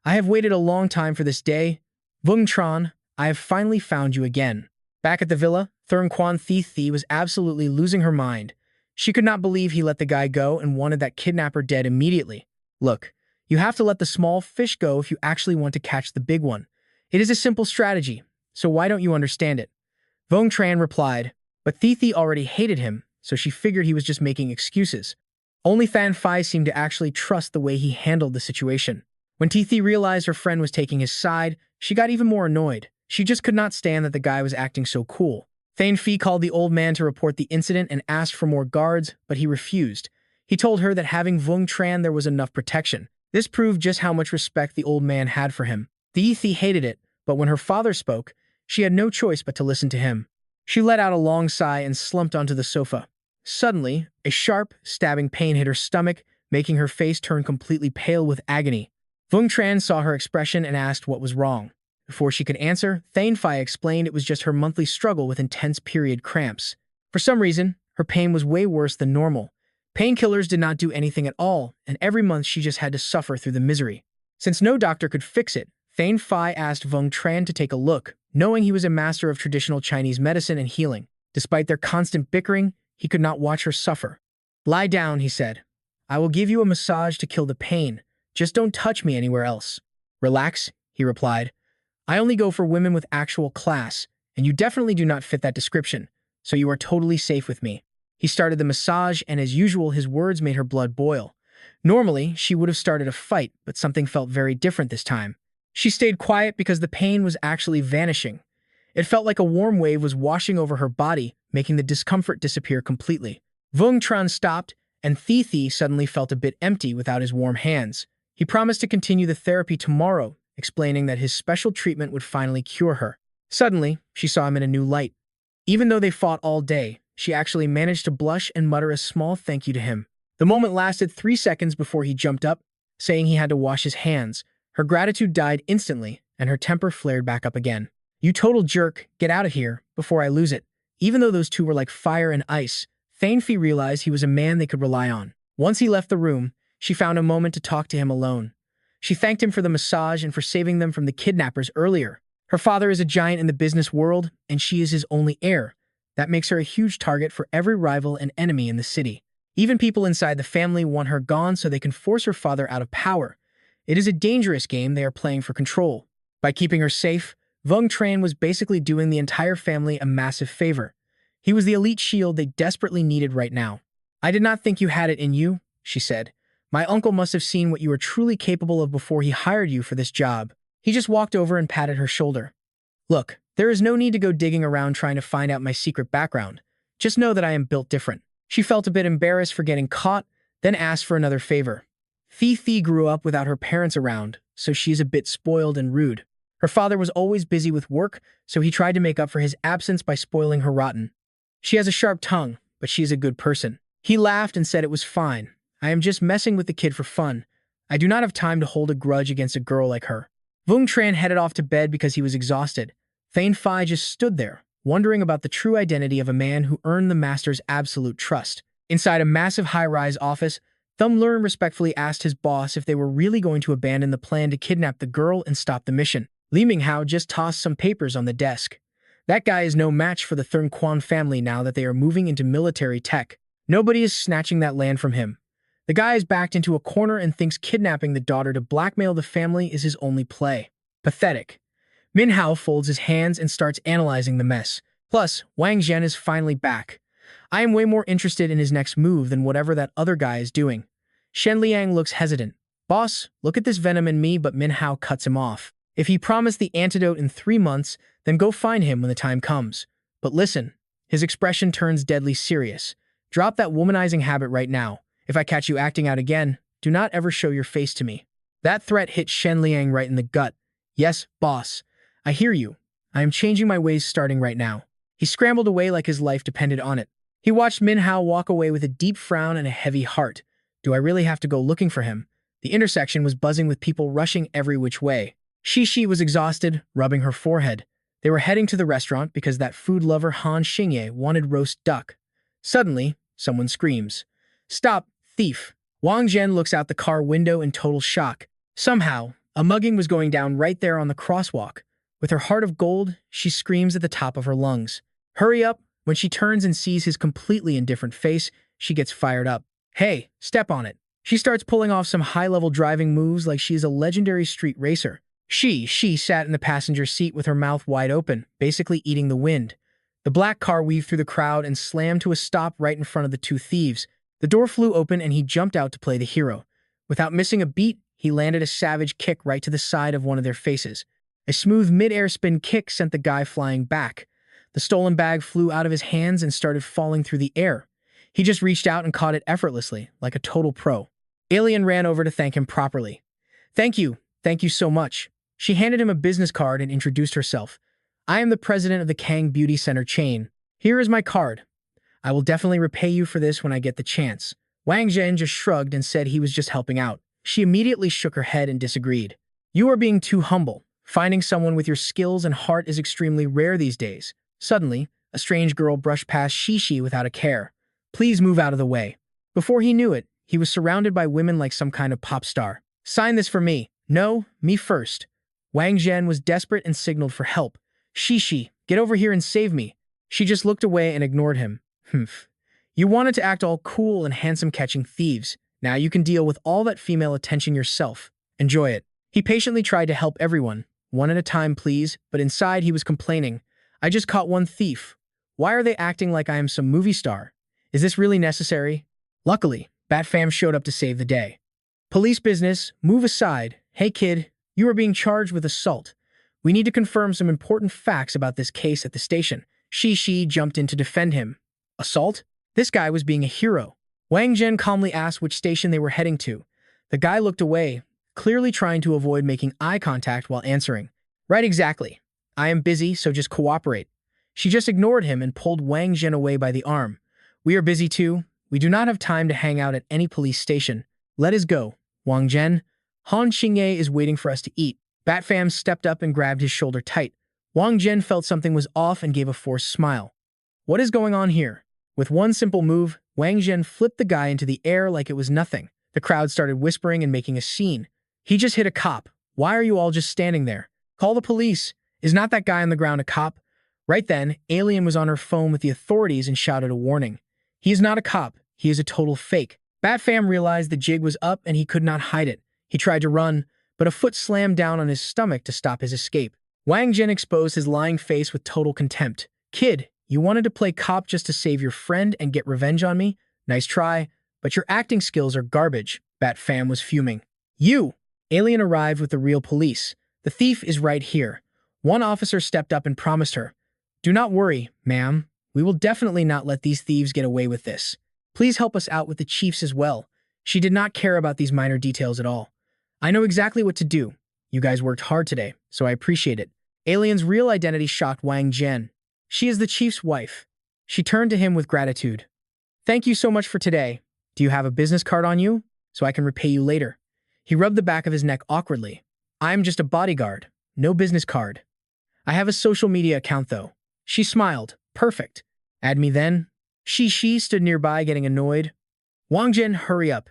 I have waited a long time for this day. Vung Tran, I have finally found you again. Back at the villa, Thurn Quan Thi Thi was absolutely losing her mind. She could not believe he let the guy go and wanted that kidnapper dead immediately. Look, you have to let the small fish go if you actually want to catch the big one. It is a simple strategy, so why don't you understand it? Vung Tran replied, but Thi Thi already hated him, so she figured he was just making excuses. Only Fan Fai seemed to actually trust the way he handled the situation. When Thi Thi realized her friend was taking his side, she got even more annoyed. She just could not stand that the guy was acting so cool. Thane Phi called the old man to report the incident and asked for more guards, but he refused. He told her that having Vung Tran there was enough protection. This proved just how much respect the old man had for him. Thi Thi hated it, but when her father spoke, she had no choice but to listen to him. She let out a long sigh and slumped onto the sofa. Suddenly, a sharp, stabbing pain hit her stomach, making her face turn completely pale with agony. Vung Tran saw her expression and asked what was wrong. Before she could answer, Thane Phi explained it was just her monthly struggle with intense period cramps. For some reason, her pain was way worse than normal. Painkillers did not do anything at all, and every month she just had to suffer through the misery. Since no doctor could fix it, Thane Phi asked Vung Tran to take a look, knowing he was a master of traditional Chinese medicine and healing. Despite their constant bickering, he could not watch her suffer. Lie down, he said. I will give you a massage to kill the pain. Just don't touch me anywhere else. Relax, he replied. I only go for women with actual class, and you definitely do not fit that description, so you are totally safe with me. He started the massage, and as usual, his words made her blood boil. Normally, she would have started a fight, but something felt very different this time. She stayed quiet because the pain was actually vanishing. It felt like a warm wave was washing over her body, making the discomfort disappear completely. Vung Tran stopped, and Thi Thi suddenly felt a bit empty without his warm hands. He promised to continue the therapy tomorrow, explaining that his special treatment would finally cure her. Suddenly, she saw him in a new light. Even though they fought all day, she actually managed to blush and mutter a small thank you to him. The moment lasted 3 seconds before he jumped up, saying he had to wash his hands. Her gratitude died instantly, and her temper flared back up again. You total jerk, get out of here, before I lose it. Even though those two were like fire and ice, Thane Phi realized he was a man they could rely on. Once he left the room, she found a moment to talk to him alone. She thanked him for the massage and for saving them from the kidnappers earlier. Her father is a giant in the business world, and she is his only heir. That makes her a huge target for every rival and enemy in the city. Even people inside the family want her gone so they can force her father out of power. It is a dangerous game they are playing for control. By keeping her safe, Vung Tran was basically doing the entire family a massive favor. He was the elite shield they desperately needed right now. I did not think you had it in you, she said. My uncle must have seen what you were truly capable of before he hired you for this job. He just walked over and patted her shoulder. Look, there is no need to go digging around trying to find out my secret background. Just know that I am built different. She felt a bit embarrassed for getting caught, then asked for another favor. Thi Thi grew up without her parents around, so she is a bit spoiled and rude. Her father was always busy with work, so he tried to make up for his absence by spoiling her rotten. She has a sharp tongue, but she is a good person. He laughed and said it was fine. I am just messing with the kid for fun. I do not have time to hold a grudge against a girl like her. Vung Tran headed off to bed because he was exhausted. Thane Phi just stood there, wondering about the true identity of a man who earned the master's absolute trust. Inside a massive high-rise office, Thumblearn respectfully asked his boss if they were really going to abandon the plan to kidnap the girl and stop the mission. Li Minghao just tossed some papers on the desk. That guy is no match for the Thurn Quan family now that they are moving into military tech. Nobody is snatching that land from him. The guy is backed into a corner and thinks kidnapping the daughter to blackmail the family is his only play. Pathetic. Minhao folds his hands and starts analyzing the mess. Plus, Wang Zheng is finally back. I am way more interested in his next move than whatever that other guy is doing. Shen Liang looks hesitant. Boss, look at this venom in me, but Minhao cuts him off. If he promised the antidote in 3 months, then go find him when the time comes. But listen, his expression turns deadly serious. Drop that womanizing habit right now. If I catch you acting out again, do not ever show your face to me. That threat hit Shen Liang right in the gut. Yes, boss. I hear you. I am changing my ways starting right now. He scrambled away like his life depended on it. He watched Min Hao walk away with a deep frown and a heavy heart. Do I really have to go looking for him? The intersection was buzzing with people rushing every which way. Shishi was exhausted, rubbing her forehead. They were heading to the restaurant because that food lover Han Xingye wanted roast duck. Suddenly, someone screams, "Stop, thief!" Wang Zheng looks out the car window in total shock. Somehow, a mugging was going down right there on the crosswalk. With her heart of gold, she screams at the top of her lungs. Hurry up! When she turns and sees his completely indifferent face, she gets fired up. Hey, step on it. She starts pulling off some high-level driving moves like she is a legendary street racer. She sat in the passenger seat with her mouth wide open, basically eating the wind. The black car weaved through the crowd and slammed to a stop right in front of the two thieves. The door flew open and he jumped out to play the hero. Without missing a beat, he landed a savage kick right to the side of one of their faces. A smooth mid-air spin kick sent the guy flying back. The stolen bag flew out of his hands and started falling through the air. He just reached out and caught it effortlessly, like a total pro. Alien ran over to thank him properly. Thank you so much. She handed him a business card and introduced herself. I am the president of the Kang Beauty Center chain. Here is my card. I will definitely repay you for this when I get the chance. Wang Zheng just shrugged and said he was just helping out. She immediately shook her head and disagreed. You are being too humble. Finding someone with your skills and heart is extremely rare these days. Suddenly, a strange girl brushed past Shishi without a care. Please move out of the way. Before he knew it, he was surrounded by women like some kind of pop star. Sign this for me. No, me first. Wang Zheng was desperate and signaled for help. Shishi, get over here and save me. She just looked away and ignored him. Humph. You wanted to act all cool and handsome catching thieves. Now you can deal with all that female attention yourself. Enjoy it. He patiently tried to help everyone. One at a time, please, but inside he was complaining. I just caught one thief. Why are they acting like I am some movie star? Is this really necessary? Luckily, Batfam showed up to save the day. Police business, move aside. Hey kid, you are being charged with assault. We need to confirm some important facts about this case at the station. Shi jumped in to defend him. Assault? This guy was being a hero. Wang Zheng calmly asked which station they were heading to. The guy looked away, clearly trying to avoid making eye contact while answering. Right, exactly. I am busy, so just cooperate. She just ignored him and pulled Wang Zheng away by the arm. We are busy too. We do not have time to hang out at any police station. Let us go. Wang Zheng. Han Xingye is waiting for us to eat. Batfam stepped up and grabbed his shoulder tight. Wang Zheng felt something was off and gave a forced smile. What is going on here? With one simple move, Wang Zheng flipped the guy into the air like it was nothing. The crowd started whispering and making a scene. He just hit a cop. Why are you all just standing there? Call the police. Is not that guy on the ground a cop? Right then, Alien was on her phone with the authorities and shouted a warning. He is not a cop. He is a total fake. Batfam realized the jig was up and he could not hide it. He tried to run, but a foot slammed down on his stomach to stop his escape. Wang Zheng exposed his lying face with total contempt. Kid, you wanted to play cop just to save your friend and get revenge on me? Nice try, but your acting skills are garbage. Batfam was fuming. You! Alien arrived with the real police. The thief is right here. One officer stepped up and promised her, do not worry, ma'am. We will definitely not let these thieves get away with this. Please help us out with the chiefs as well. She did not care about these minor details at all. I know exactly what to do. You guys worked hard today, so I appreciate it. Alien's real identity shocked Wang Zheng. She is the chief's wife. She turned to him with gratitude. Thank you so much for today. Do you have a business card on you? So I can repay you later. He rubbed the back of his neck awkwardly. I am just a bodyguard. No business card. I have a social media account though. She smiled. Perfect. Add me then. She stood nearby getting annoyed. Wang Zheng, hurry up.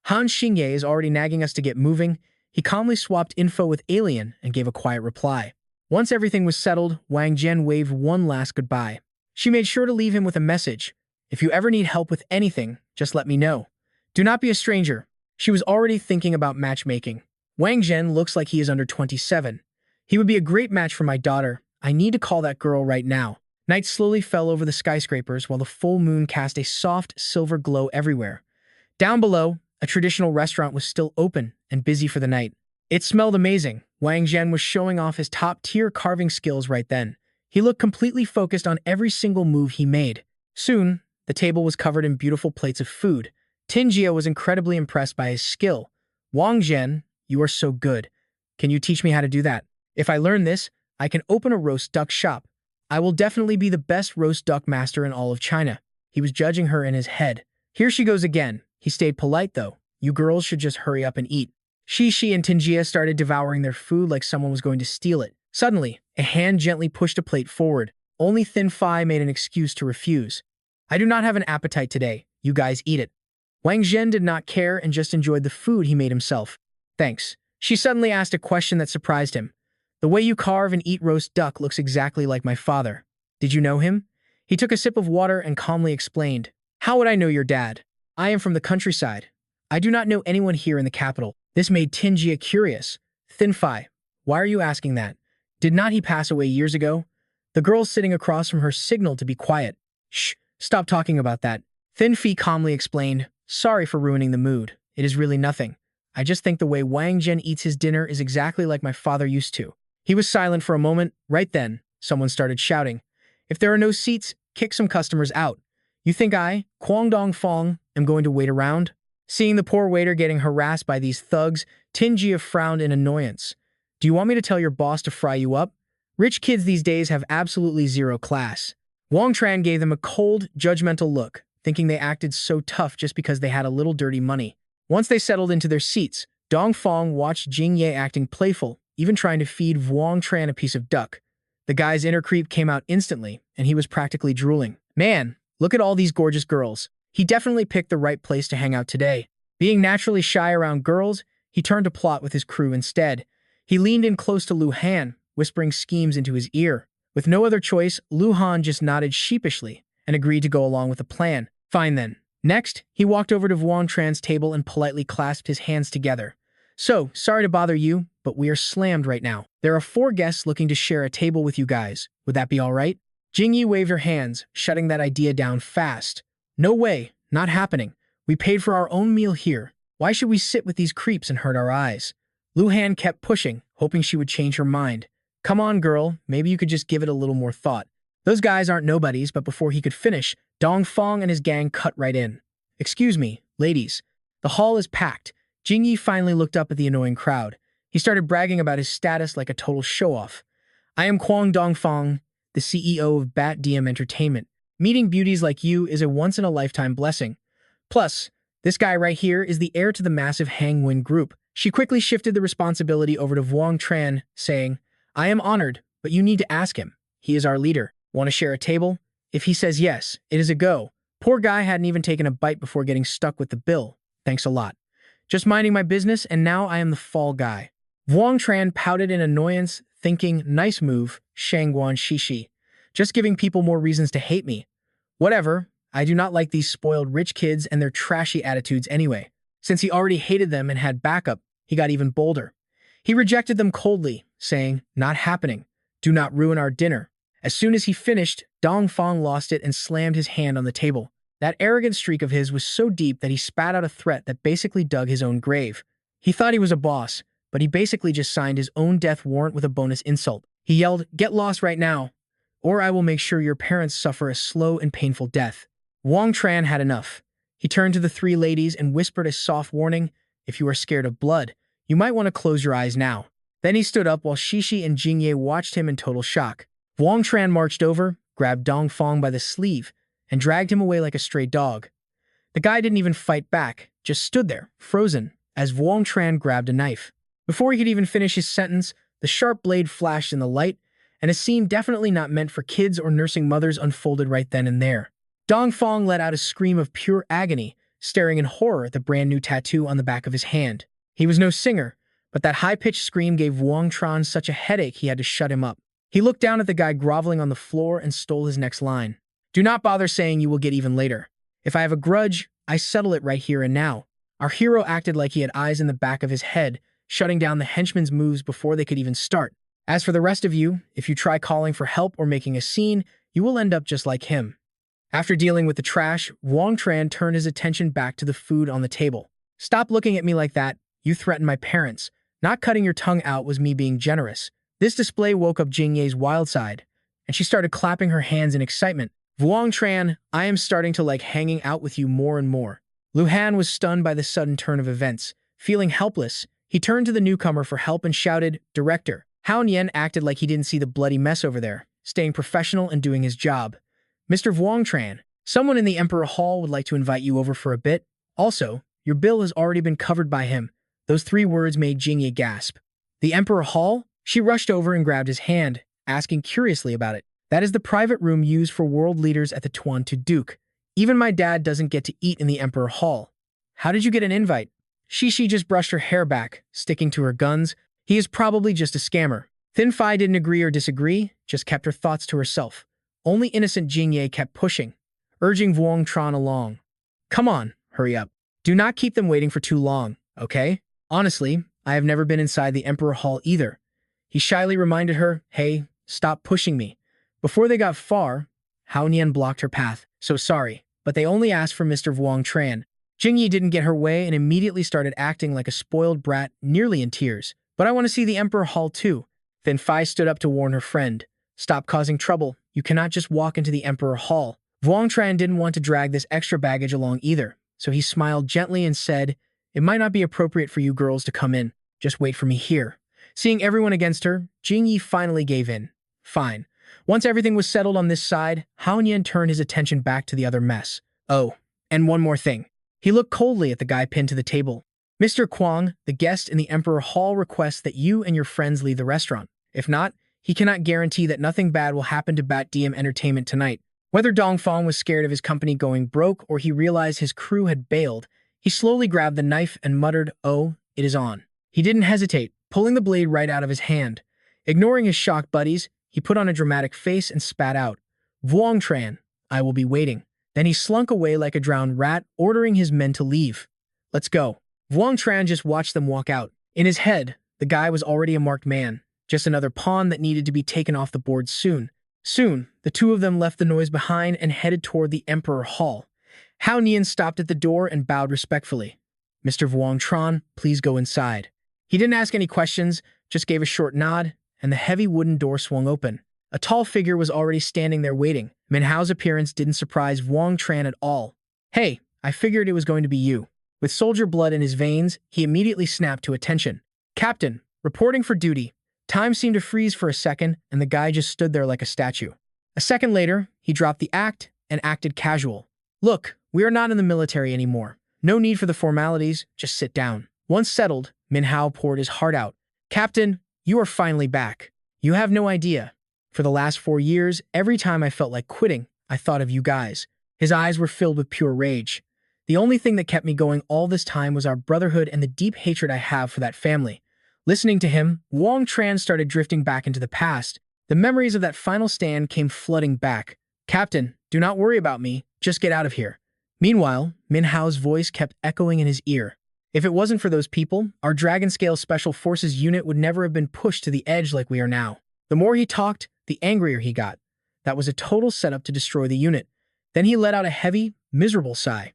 Han Xingye is already nagging us to get moving. He calmly swapped info with Alien and gave a quiet reply. Once everything was settled, Wang Zheng waved one last goodbye. She made sure to leave him with a message. If you ever need help with anything, just let me know. Do not be a stranger. She was already thinking about matchmaking. Wang Zheng looks like he is under 27. He would be a great match for my daughter. I need to call that girl right now. Night slowly fell over the skyscrapers while the full moon cast a soft silver glow everywhere. Down below, a traditional restaurant was still open and busy for the night. It smelled amazing. Wang Zheng was showing off his top-tier carving skills right then. He looked completely focused on every single move he made. Soon, the table was covered in beautiful plates of food. Tinjia was incredibly impressed by his skill. Wang Zheng, you are so good. Can you teach me how to do that? If I learn this, I can open a roast duck shop. I will definitely be the best roast duck master in all of China. He was judging her in his head. Here she goes again. He stayed polite, though. You girls should just hurry up and eat. Shishi and Tinjia started devouring their food like someone was going to steal it. Suddenly, a hand gently pushed a plate forward. Only Thin Phi made an excuse to refuse. I do not have an appetite today. You guys eat it. Wang Zheng did not care and just enjoyed the food he made himself. Thanks. She suddenly asked a question that surprised him. The way you carve and eat roast duck looks exactly like my father. Did you know him? He took a sip of water and calmly explained. How would I know your dad? I am from the countryside. I do not know anyone here in the capital. This made Tinjia curious. Thin Phi, why are you asking that? Did not he pass away years ago? The girl sitting across from her signaled to be quiet. Shh, stop talking about that. Thin Phi calmly explained. Sorry for ruining the mood. It is really nothing. I just think the way Wang Zheng eats his dinner is exactly like my father used to. He was silent for a moment. Right then, someone started shouting. If there are no seats, kick some customers out. You think I, Kwang Dong Fong, am going to wait around? Seeing the poor waiter getting harassed by these thugs, Tinjia frowned in annoyance. Do you want me to tell your boss to fry you up? Rich kids these days have absolutely zero class. Wang Tran gave them a cold, judgmental look, thinking they acted so tough just because they had a little dirty money. Once they settled into their seats, Dong Fong watched Jing Ye acting playful, even trying to feed Wang Tran a piece of duck. The guy's inner creep came out instantly, and he was practically drooling. Man, look at all these gorgeous girls. He definitely picked the right place to hang out today. Being naturally shy around girls, he turned to plot with his crew instead. He leaned in close to Lu Han, whispering schemes into his ear. With no other choice, Lu Han just nodded sheepishly and agreed to go along with the plan. Fine then. Next, he walked over to Wang Tran's table and politely clasped his hands together. So, sorry to bother you, but we are slammed right now. There are 4 guests looking to share a table with you guys. Would that be all right? Jingyi waved her hands, shutting that idea down fast. No way, not happening. We paid for our own meal here. Why should we sit with these creeps and hurt our eyes? Lu Han kept pushing, hoping she would change her mind. Come on, girl, maybe you could just give it a little more thought. Those guys aren't nobodies, but before he could finish, Dong Fong and his gang cut right in. Excuse me, ladies. The hall is packed. Jingyi finally looked up at the annoying crowd. He started bragging about his status like a total show-off. I am Kwang Dong Fong, the CEO of Bat DM Entertainment. Meeting beauties like you is a once-in-a-lifetime blessing. Plus, this guy right here is the heir to the massive Hang Wen group. She quickly shifted the responsibility over to Wang Tran, saying, I am honored, but you need to ask him. He is our leader. Want to share a table? If he says yes, it is a go. Poor guy hadn't even taken a bite before getting stuck with the bill. Thanks a lot. Just minding my business, and now I am the fall guy. Wang Tran pouted in annoyance, thinking, nice move, Shangguan Shishi. Just giving people more reasons to hate me. Whatever, I do not like these spoiled rich kids and their trashy attitudes anyway. Since he already hated them and had backup, he got even bolder. He rejected them coldly, saying, not happening. Do not ruin our dinner. As soon as he finished, Dong Fong lost it and slammed his hand on the table. That arrogant streak of his was so deep that he spat out a threat that basically dug his own grave. He thought he was a boss, but he basically just signed his own death warrant with a bonus insult. He yelled, get lost right now, or I will make sure your parents suffer a slow and painful death. Wang Tran had enough. He turned to the 3 ladies and whispered a soft warning, if you are scared of blood, you might want to close your eyes now. Then he stood up while Shishi and Jingye watched him in total shock. Wang Tran marched over, grabbed Dong Fong by the sleeve, and dragged him away like a stray dog. The guy didn't even fight back, just stood there, frozen, as Wang Tran grabbed a knife. Before he could even finish his sentence, the sharp blade flashed in the light, and a scene definitely not meant for kids or nursing mothers unfolded right then and there. Dong Fong let out a scream of pure agony, staring in horror at the brand new tattoo on the back of his hand. He was no singer, but that high-pitched scream gave Wang Tran such a headache he had to shut him up. He looked down at the guy groveling on the floor and stole his next line. Do not bother saying you will get even later. If I have a grudge, I settle it right here and now. Our hero acted like he had eyes in the back of his head, shutting down the henchmen's moves before they could even start. As for the rest of you, if you try calling for help or making a scene, you will end up just like him. After dealing with the trash, Wang Tran turned his attention back to the food on the table. Stop looking at me like that. You threatened my parents. Not cutting your tongue out was me being generous. This display woke up Jingye's wild side, and she started clapping her hands in excitement. Wang Tran, I am starting to like hanging out with you more and more. Lu Han was stunned by the sudden turn of events. Feeling helpless, he turned to the newcomer for help and shouted, Director. Hao Nian acted like he didn't see the bloody mess over there, staying professional and doing his job. Mr. Wang Tran, Someone in the Emperor Hall would like to invite you over for a bit. Also, your bill has already been covered by him. Those 3 words made Jingyi gasp. The Emperor Hall? She rushed over and grabbed his hand, asking curiously about it. That is the private room used for world leaders at the Tuan-Tu Duke. Even my dad doesn't get to eat in the Emperor Hall. How did you get an invite? Shishi just brushed her hair back, sticking to her guns. He is probably just a scammer. Thin Phi didn't agree or disagree, just kept her thoughts to herself. Only innocent Jingye kept pushing, urging Wang Tran along. Come on, hurry up. Do not keep them waiting for too long, okay? Honestly, I have never been inside the Emperor Hall either. He shyly reminded her, hey, stop pushing me. Before they got far, Hao Nian blocked her path. So sorry, but they only asked for Mr. Wang Tran. Jingyi didn't get her way and immediately started acting like a spoiled brat, nearly in tears. But I want to see the Emperor Hall too. Then Phi stood up to warn her friend. Stop causing trouble. You cannot just walk into the Emperor Hall. Wang Tran didn't want to drag this extra baggage along either, so he smiled gently and said, it might not be appropriate for you girls to come in. Just wait for me here. Seeing everyone against her, Jingyi finally gave in. Fine. Once everything was settled on this side, Hao Nian turned his attention back to the other mess. Oh, and one more thing. He looked coldly at the guy pinned to the table. Mr. Kwang, the guest in the Emperor Hall, requests that you and your friends leave the restaurant. If not, he cannot guarantee that nothing bad will happen to Bat Diem Entertainment tonight. Whether Dongfang was scared of his company going broke or he realized his crew had bailed, he slowly grabbed the knife and muttered, oh, it is on. He didn't hesitate, pulling the blade right out of his hand. Ignoring his shocked buddies, he put on a dramatic face and spat out, Wang Tran, I will be waiting. Then he slunk away like a drowned rat, ordering his men to leave. Let's go. Wang Tran just watched them walk out. In his head, the guy was already a marked man, just another pawn that needed to be taken off the board soon. Soon, the two of them left the noise behind and headed toward the Emperor Hall. Hao Nian stopped at the door and bowed respectfully. Mr. Wang Tran, please go inside. He didn't ask any questions, just gave a short nod, and the heavy wooden door swung open. A tall figure was already standing there waiting. Min Hao's appearance didn't surprise Wang Tran at all. Hey, I figured it was going to be you. With soldier blood in his veins, he immediately snapped to attention. Captain, reporting for duty. Time seemed to freeze for a second, and the guy just stood there like a statue. A second later, he dropped the act and acted casual. Look, we are not in the military anymore. No need for the formalities, just sit down. Once settled, Min Hao poured his heart out. Captain, you are finally back. You have no idea. For the last 4 years, every time I felt like quitting, I thought of you guys. His eyes were filled with pure rage. The only thing that kept me going all this time was our brotherhood and the deep hatred I have for that family. Listening to him, Wang Tran started drifting back into the past. The memories of that final stand came flooding back. Captain, do not worry about me. Just get out of here. Meanwhile, Min Hao's voice kept echoing in his ear. If it wasn't for those people, our Dragon-scale Special Forces unit would never have been pushed to the edge like we are now. The more he talked, the angrier he got. That was a total setup to destroy the unit. Then he let out a heavy, miserable sigh.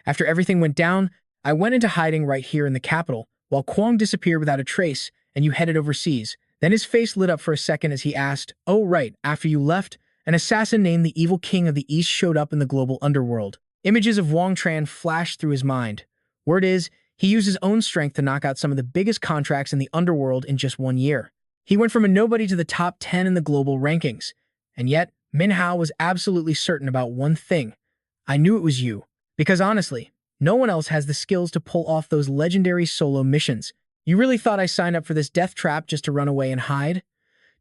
After everything went down, I went into hiding right here in the capital, while Kwang disappeared without a trace, and you headed overseas. Then his face lit up for a second as he asked, oh right, after you left, an assassin named the Evil King of the East showed up in the global underworld. Images of Wang Tran flashed through his mind. Word is, he used his own strength to knock out some of the biggest contracts in the underworld in just 1 year. He went from a nobody to the top 10 in the global rankings. And yet, Min Hao was absolutely certain about one thing. I knew it was you. Because honestly, no one else has the skills to pull off those legendary solo missions. You really thought I signed up for this death trap just to run away and hide?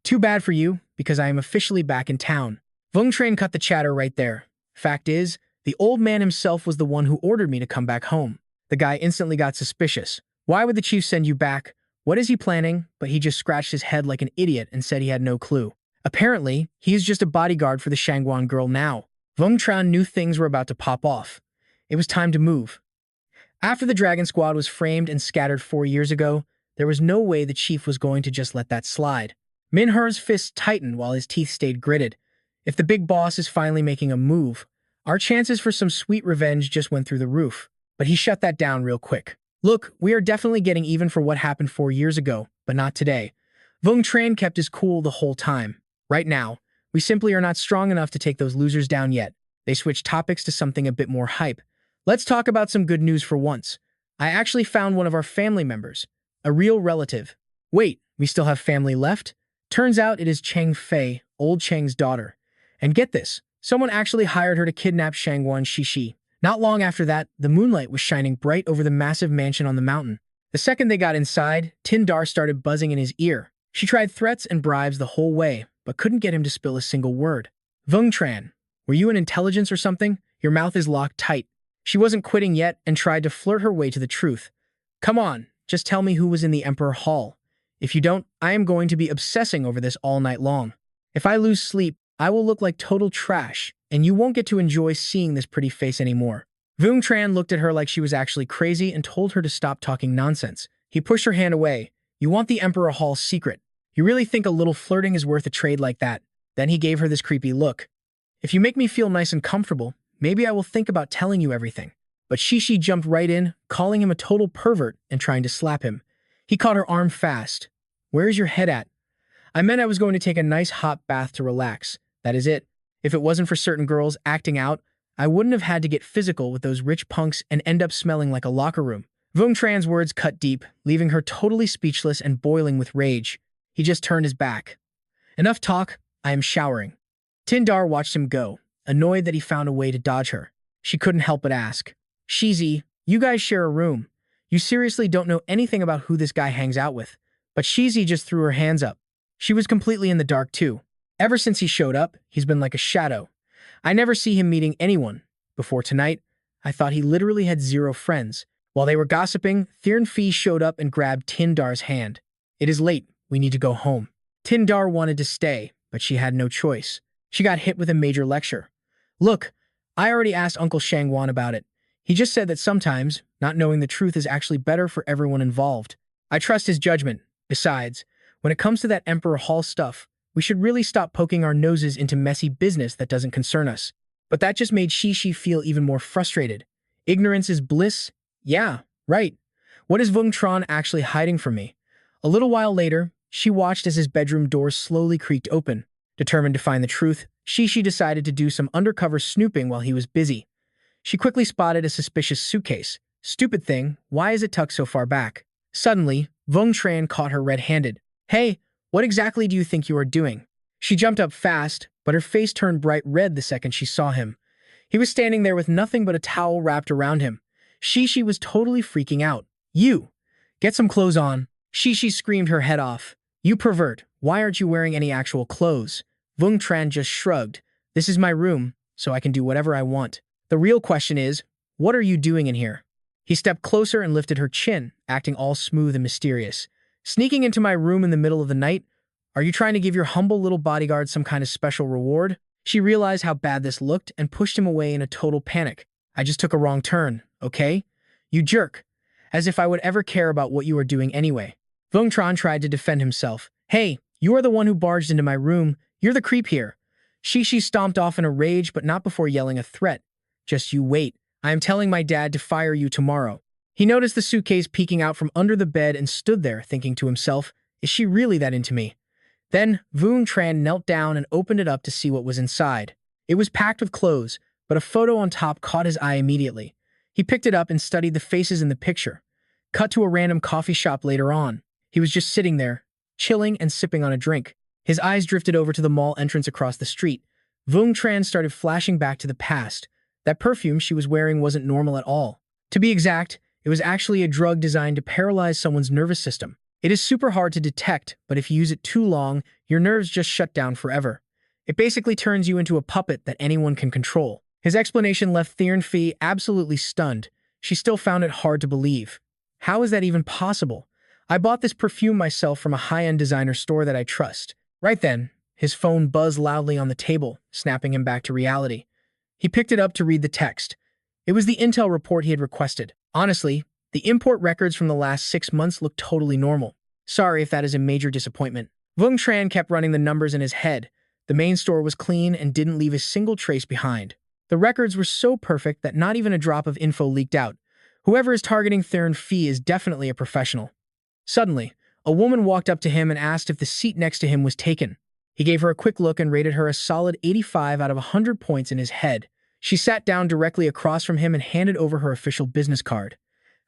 Too bad for you, because I am officially back in town. Wang Tran cut the chatter right there. Fact is, the old man himself was the one who ordered me to come back home. The guy instantly got suspicious. Why would the chief send you back? What is he planning? But he just scratched his head like an idiot and said he had no clue. Apparently, he is just a bodyguard for the Shangguan girl now. Wang Tran knew things were about to pop off. It was time to move. After the Dragon Squad was framed and scattered 4 years ago, there was no way the chief was going to just let that slide. Min He's fists tightened while his teeth stayed gritted. If the big boss is finally making a move, our chances for some sweet revenge just went through the roof. But he shut that down real quick. Look, we are definitely getting even for what happened 4 years ago, but not today. Wang Tran kept his cool the whole time. Right now, we simply are not strong enough to take those losers down yet. They switched topics to something a bit more hype. Let's talk about some good news for once. I actually found one of our family members, a real relative. Wait, we still have family left? Turns out it is Cheng Fei, old Cheng's daughter. And get this, Someone actually hired her to kidnap Shangguan Shishi. Not long after that, the moonlight was shining bright over the massive mansion on the mountain. The second they got inside, Tindar started buzzing in his ear. She tried threats and bribes the whole way, but couldn't get him to spill a single word. Vung Tran, were you in intelligence or something? Your mouth is locked tight. She wasn't quitting yet and tried to flirt her way to the truth. Come on, just tell me who was in the Emperor Hall. If you don't, I am going to be obsessing over this all night long. If I lose sleep, I will look like total trash, and you won't get to enjoy seeing this pretty face anymore. Vung Tran looked at her like she was actually crazy and told her to stop talking nonsense. He pushed her hand away. You want the Emperor Hall's secret. You really think a little flirting is worth a trade like that? Then he gave her this creepy look. If you make me feel nice and comfortable, maybe I will think about telling you everything. But Shishi jumped right in, calling him a total pervert and trying to slap him. He caught her arm fast. Where is your head at? I meant I was going to take a nice hot bath to relax. That is it. If it wasn't for certain girls acting out, I wouldn't have had to get physical with those rich punks and end up smelling like a locker room. Vung Tran's words cut deep, leaving her totally speechless and boiling with rage. He just turned his back. Enough talk, I am showering. Tindar watched him go, annoyed that he found a way to dodge her. She couldn't help but ask, Shizi, you guys share a room. You seriously don't know anything about who this guy hangs out with. But Shizi just threw her hands up. She was completely in the dark too. Ever since he showed up, he's been like a shadow. I never see him meeting anyone. Before tonight, I thought he literally had zero friends. While they were gossiping, Thirn Fee showed up and grabbed Tindar's hand. It is late. We need to go home. Tindar wanted to stay, but she had no choice. She got hit with a major lecture. Look, I already asked Uncle Shangguan about it. He just said that sometimes, not knowing the truth is actually better for everyone involved. I trust his judgment. Besides, when it comes to that Emperor Hall stuff, we should really stop poking our noses into messy business that doesn't concern us. But that just made Shishi feel even more frustrated. Ignorance is bliss? Yeah, right. What is Vung Tran actually hiding from me? A little while later, she watched as his bedroom door slowly creaked open. Determined to find the truth, Shishi decided to do some undercover snooping while he was busy. She quickly spotted a suspicious suitcase. Stupid thing, why is it tucked so far back? Suddenly, Vung Tran caught her red-handed. Hey, what exactly do you think you are doing? She jumped up fast, but her face turned bright red the second she saw him. He was standing there with nothing but a towel wrapped around him. Shishi was totally freaking out. You! Get some clothes on. Shishi screamed her head off. You pervert, why aren't you wearing any actual clothes? Vung Tran just shrugged. This is my room, so I can do whatever I want. The real question is, what are you doing in here? He stepped closer and lifted her chin, acting all smooth and mysterious. Sneaking into my room in the middle of the night? Are you trying to give your humble little bodyguard some kind of special reward? She realized how bad this looked and pushed him away in a total panic. I just took a wrong turn, okay? You jerk. As if I would ever care about what you are doing anyway. Vung Tran tried to defend himself. Hey, you are the one who barged into my room. You're the creep here. Shishi stomped off in a rage, but not before yelling a threat. Just you wait. I am telling my dad to fire you tomorrow. He noticed the suitcase peeking out from under the bed and stood there, thinking to himself, is she really that into me? Then, Vung Tran knelt down and opened it up to see what was inside. It was packed with clothes, but a photo on top caught his eye immediately. He picked it up and studied the faces in the picture. Cut to a random coffee shop later on. He was just sitting there, chilling and sipping on a drink. His eyes drifted over to the mall entrance across the street. Vung Tran started flashing back to the past. That perfume she was wearing wasn't normal at all. To be exact, it was actually a drug designed to paralyze someone's nervous system. It is super hard to detect, but if you use it too long, your nerves just shut down forever. It basically turns you into a puppet that anyone can control. His explanation left Thirn Fee absolutely stunned. She still found it hard to believe. How is that even possible? I bought this perfume myself from a high-end designer store that I trust. Right then, his phone buzzed loudly on the table, snapping him back to reality. He picked it up to read the text. It was the intel report he had requested. Honestly, the import records from the last 6 months looked totally normal. Sorry if that is a major disappointment. Vung Tran kept running the numbers in his head. The main store was clean and didn't leave a single trace behind. The records were so perfect that not even a drop of info leaked out. Whoever is targeting Thirn Fee is definitely a professional. Suddenly, a woman walked up to him and asked if the seat next to him was taken. He gave her a quick look and rated her a solid 85 out of 100 points in his head. She sat down directly across from him and handed over her official business card.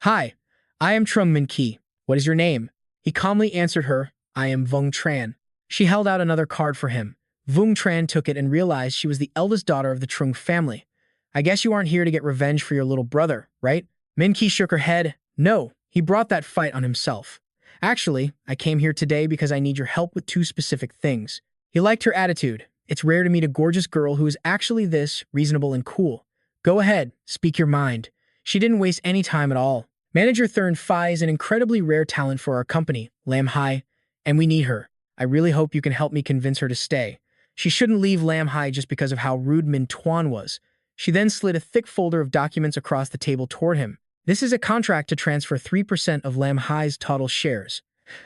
Hi, I am Trung Min Ki. What is your name? He calmly answered her, I am Vung Tran. She held out another card for him. Vung Tran took it and realized she was the eldest daughter of the Trung family. I guess you aren't here to get revenge for your little brother, right? Min Ki shook her head. No, he brought that fight on himself. Actually, I came here today because I need your help with two specific things. He liked her attitude. It's rare to meet a gorgeous girl who is actually this reasonable and cool. Go ahead, speak your mind. She didn't waste any time at all. Manager Thurn Phi is an incredibly rare talent for our company, Lam Hai, and we need her. I really hope you can help me convince her to stay. She shouldn't leave Lam Hai just because of how rude Min Tuan was. She then slid a thick folder of documents across the table toward him. This is a contract to transfer 3% of Lam Hai's total shares.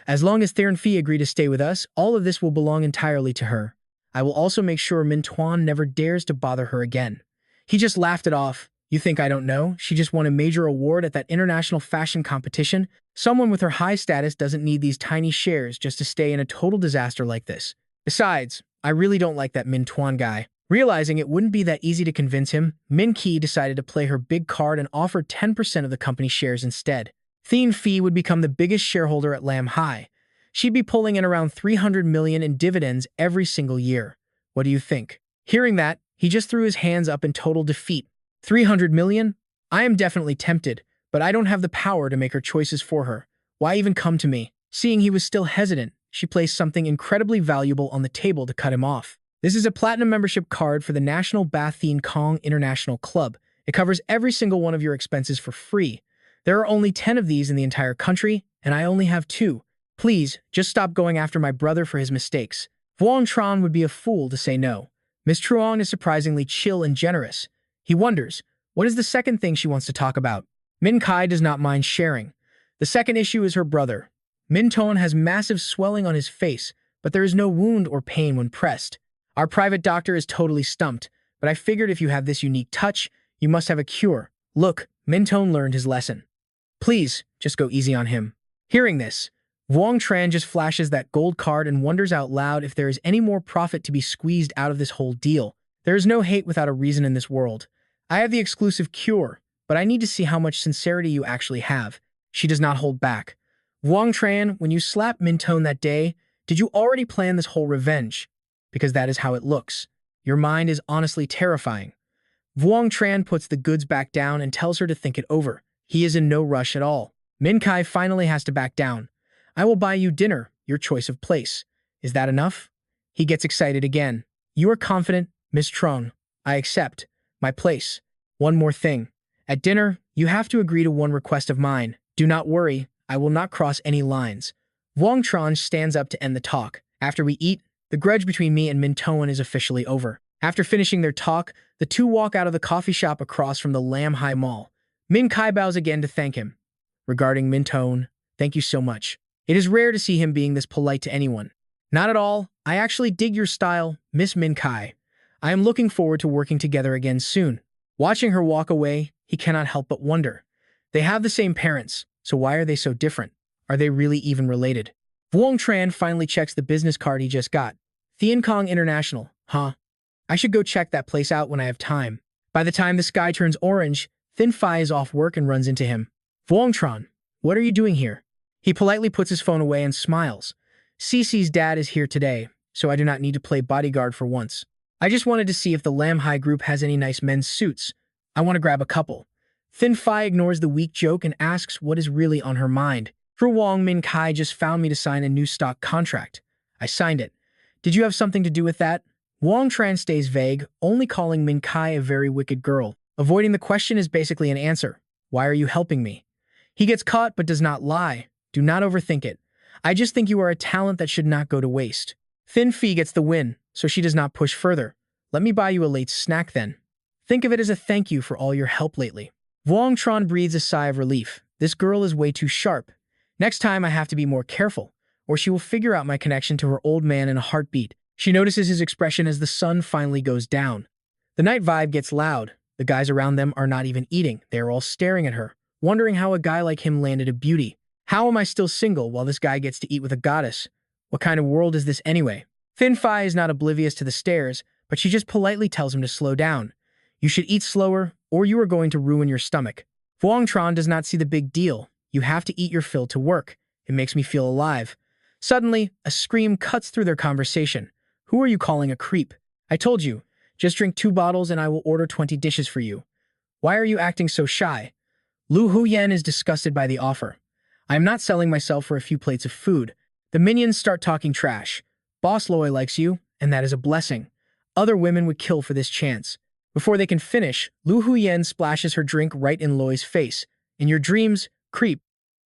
As long as Thurn Phi agree to stay with us, all of this will belong entirely to her. I will also make sure Min Tuan never dares to bother her again. He just laughed it off. You think I don't know? She just won a major award at that international fashion competition. Someone with her high status doesn't need these tiny shares just to stay in a total disaster like this. Besides, I really don't like that Min Tuan guy. Realizing it wouldn't be that easy to convince him, Min Ki decided to play her big card and offered 10% of the company shares instead. Thien Phi would become the biggest shareholder at Lam Hai. She'd be pulling in around 300 million in dividends every single year. What do you think? Hearing that, he just threw his hands up in total defeat. 300 million? I am definitely tempted, but I don't have the power to make her choices for her. Why even come to me? Seeing he was still hesitant, she placed something incredibly valuable on the table to cut him off. This is a platinum membership card for the National Ba Thien Kong International Club. It covers every single one of your expenses for free. There are only 10 of these in the entire country, and I only have 2. Please, just stop going after my brother for his mistakes. Vuong Tran would be a fool to say no. Miss Truong is surprisingly chill and generous. He wonders, what is the second thing she wants to talk about? Min Kai does not mind sharing. The second issue is her brother. Min Ton has massive swelling on his face, but there is no wound or pain when pressed. Our private doctor is totally stumped, but I figured if you have this unique touch, you must have a cure. Look, Min Ton learned his lesson. Please, just go easy on him. Hearing this, Vuong Tran just flashes that gold card and wonders out loud if there is any more profit to be squeezed out of this whole deal. There is no hate without a reason in this world. I have the exclusive cure, but I need to see how much sincerity you actually have. She does not hold back. Vuong Tran, when you slapped Min Ton that day, did you already plan this whole revenge? Because that is how it looks. Your mind is honestly terrifying. Vuong Tran puts the goods back down and tells her to think it over. He is in no rush at all. Min Kai finally has to back down. I will buy you dinner, your choice of place. Is that enough? He gets excited again. You are confident, Miss Trung. I accept. My place. One more thing. At dinner, you have to agree to one request of mine. Do not worry, I will not cross any lines. Vuong Tran stands up to end the talk. After we eat, the grudge between me and Min Toan is officially over. After finishing their talk, the two walk out of the coffee shop across from the Lam Hai Mall. Min Kai bows again to thank him. Regarding Min Toan, thank you so much. It is rare to see him being this polite to anyone. Not at all. I actually dig your style, Miss Min Kai. I am looking forward to working together again soon. Watching her walk away, he cannot help but wonder. They have the same parents, so why are they so different? Are they really even related? Vuong Tran finally checks the business card he just got. Thien Kong International, huh? I should go check that place out when I have time. By the time the sky turns orange, Thin Phi is off work and runs into him. Vuong Tran, what are you doing here? He politely puts his phone away and smiles. Cece's dad is here today, so I do not need to play bodyguard for once. I just wanted to see if the Lam Hai group has any nice men's suits. I want to grab a couple. Thin Phi ignores the weak joke and asks what is really on her mind. For Wang Min Kai just found me to sign a new stock contract. I signed it. Did you have something to do with that? Vuong Tran stays vague, only calling Min Kai a very wicked girl. Avoiding the question is basically an answer. Why are you helping me? He gets caught but does not lie. Do not overthink it. I just think you are a talent that should not go to waste. Thin Phi gets the win, so she does not push further. Let me buy you a late snack then. Think of it as a thank you for all your help lately. Vuong Tran breathes a sigh of relief. This girl is way too sharp. Next time I have to be more careful, or she will figure out my connection to her old man in a heartbeat. She notices his expression as the sun finally goes down. The night vibe gets loud. The guys around them are not even eating. They are all staring at her, wondering how a guy like him landed a beauty. How am I still single while this guy gets to eat with a goddess? What kind of world is this anyway? Thin Phi is not oblivious to the stares, but she just politely tells him to slow down. You should eat slower, or you are going to ruin your stomach. Vuong Tran does not see the big deal. You have to eat your fill to work. It makes me feel alive. Suddenly, a scream cuts through their conversation. Who are you calling a creep? I told you, just drink 2 bottles and I will order 20 dishes for you. Why are you acting so shy? Lu Huyen is disgusted by the offer. I am not selling myself for a few plates of food. The minions start talking trash. Boss Loi likes you, and that is a blessing. Other women would kill for this chance. Before they can finish, Lu Huyen splashes her drink right in Loi's face. In your dreams, creep.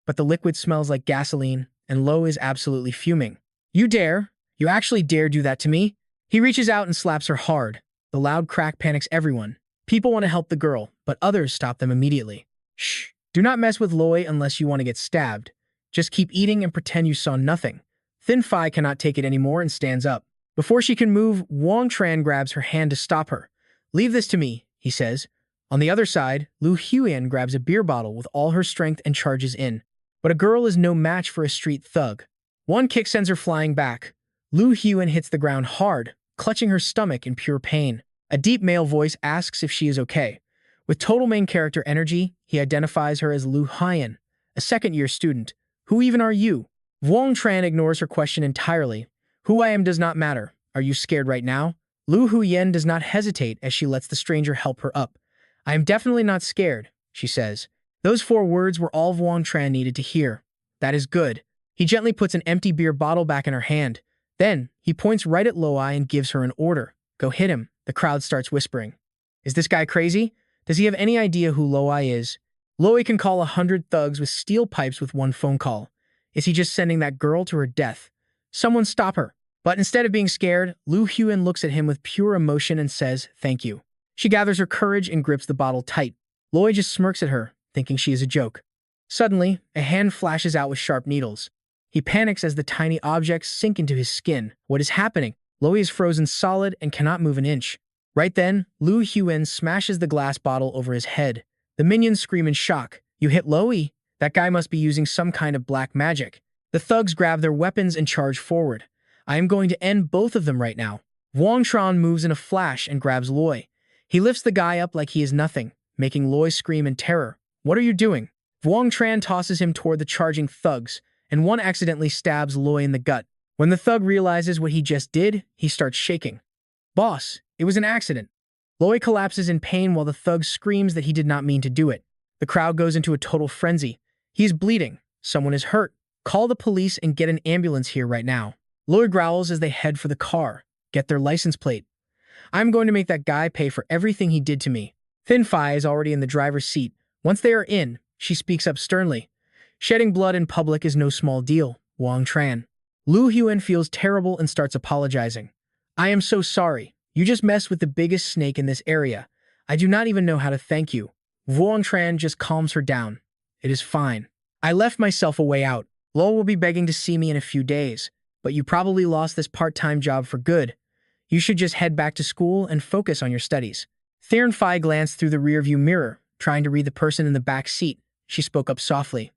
But the liquid smells like gasoline, and Lo is absolutely fuming. You dare? You actually dare do that to me? He reaches out and slaps her hard. The loud crack panics everyone. People want to help the girl, but others stop them immediately. Shh. Do not mess with Loi unless you want to get stabbed. Just keep eating and pretend you saw nothing. Thin Phi cannot take it anymore and stands up. Before she can move, Wang Tran grabs her hand to stop her. Leave this to me, he says. On the other side, Lu Huyen grabs a beer bottle with all her strength and charges in. But a girl is no match for a street thug. One kick sends her flying back. Lu Huyen hits the ground hard, clutching her stomach in pure pain. A deep male voice asks if she is okay. With total main character energy, he identifies her as Lu Hyan, a second-year student. Who even are you? Wang Tran ignores her question entirely. Who I am does not matter. Are you scared right now? Lu Huyen does not hesitate as she lets the stranger help her up. I am definitely not scared, she says. Those 4 words were all Wang Tran needed to hear. That is good. He gently puts an empty beer bottle back in her hand. Then, he points right at Loi and gives her an order. Go hit him. The crowd starts whispering. Is this guy crazy? Does he have any idea who Loi is? Loi can call 100 thugs with steel pipes with one phone call. Is he just sending that girl to her death? Someone stop her. But instead of being scared, Lu Huyen looks at him with pure emotion and says, thank you. She gathers her courage and grips the bottle tight. Loi just smirks at her, thinking she is a joke. Suddenly, a hand flashes out with sharp needles. He panics as the tiny objects sink into his skin. What is happening? Loi is frozen solid and cannot move an inch. Right then, Lu Huyen smashes the glass bottle over his head. The minions scream in shock. You hit Loi? That guy must be using some kind of black magic. The thugs grab their weapons and charge forward. I am going to end both of them right now. Wang Tran moves in a flash and grabs Loi. He lifts the guy up like he is nothing, making Loi scream in terror. What are you doing? Wang Tran tosses him toward the charging thugs, and one accidentally stabs Loi in the gut. When the thug realizes what he just did, he starts shaking. Boss, it was an accident. Loi collapses in pain while the thug screams that he did not mean to do it. The crowd goes into a total frenzy. He is bleeding. Someone is hurt. Call the police and get an ambulance here right now. Loi growls as they head for the car. Get their license plate. I'm going to make that guy pay for everything he did to me. Thin Phi is already in the driver's seat. Once they are in, she speaks up sternly. Shedding blood in public is no small deal, Wang Tran. Lu Huyen feels terrible and starts apologizing. I am so sorry. You just messed with the biggest snake in this area. I do not even know how to thank you. Wang Tran just calms her down. It is fine. I left myself a way out. Lo will be begging to see me in a few days, but you probably lost this part-time job for good. You should just head back to school and focus on your studies. Thin Phi glanced through the rearview mirror, trying to read the person in the back seat. She spoke up softly.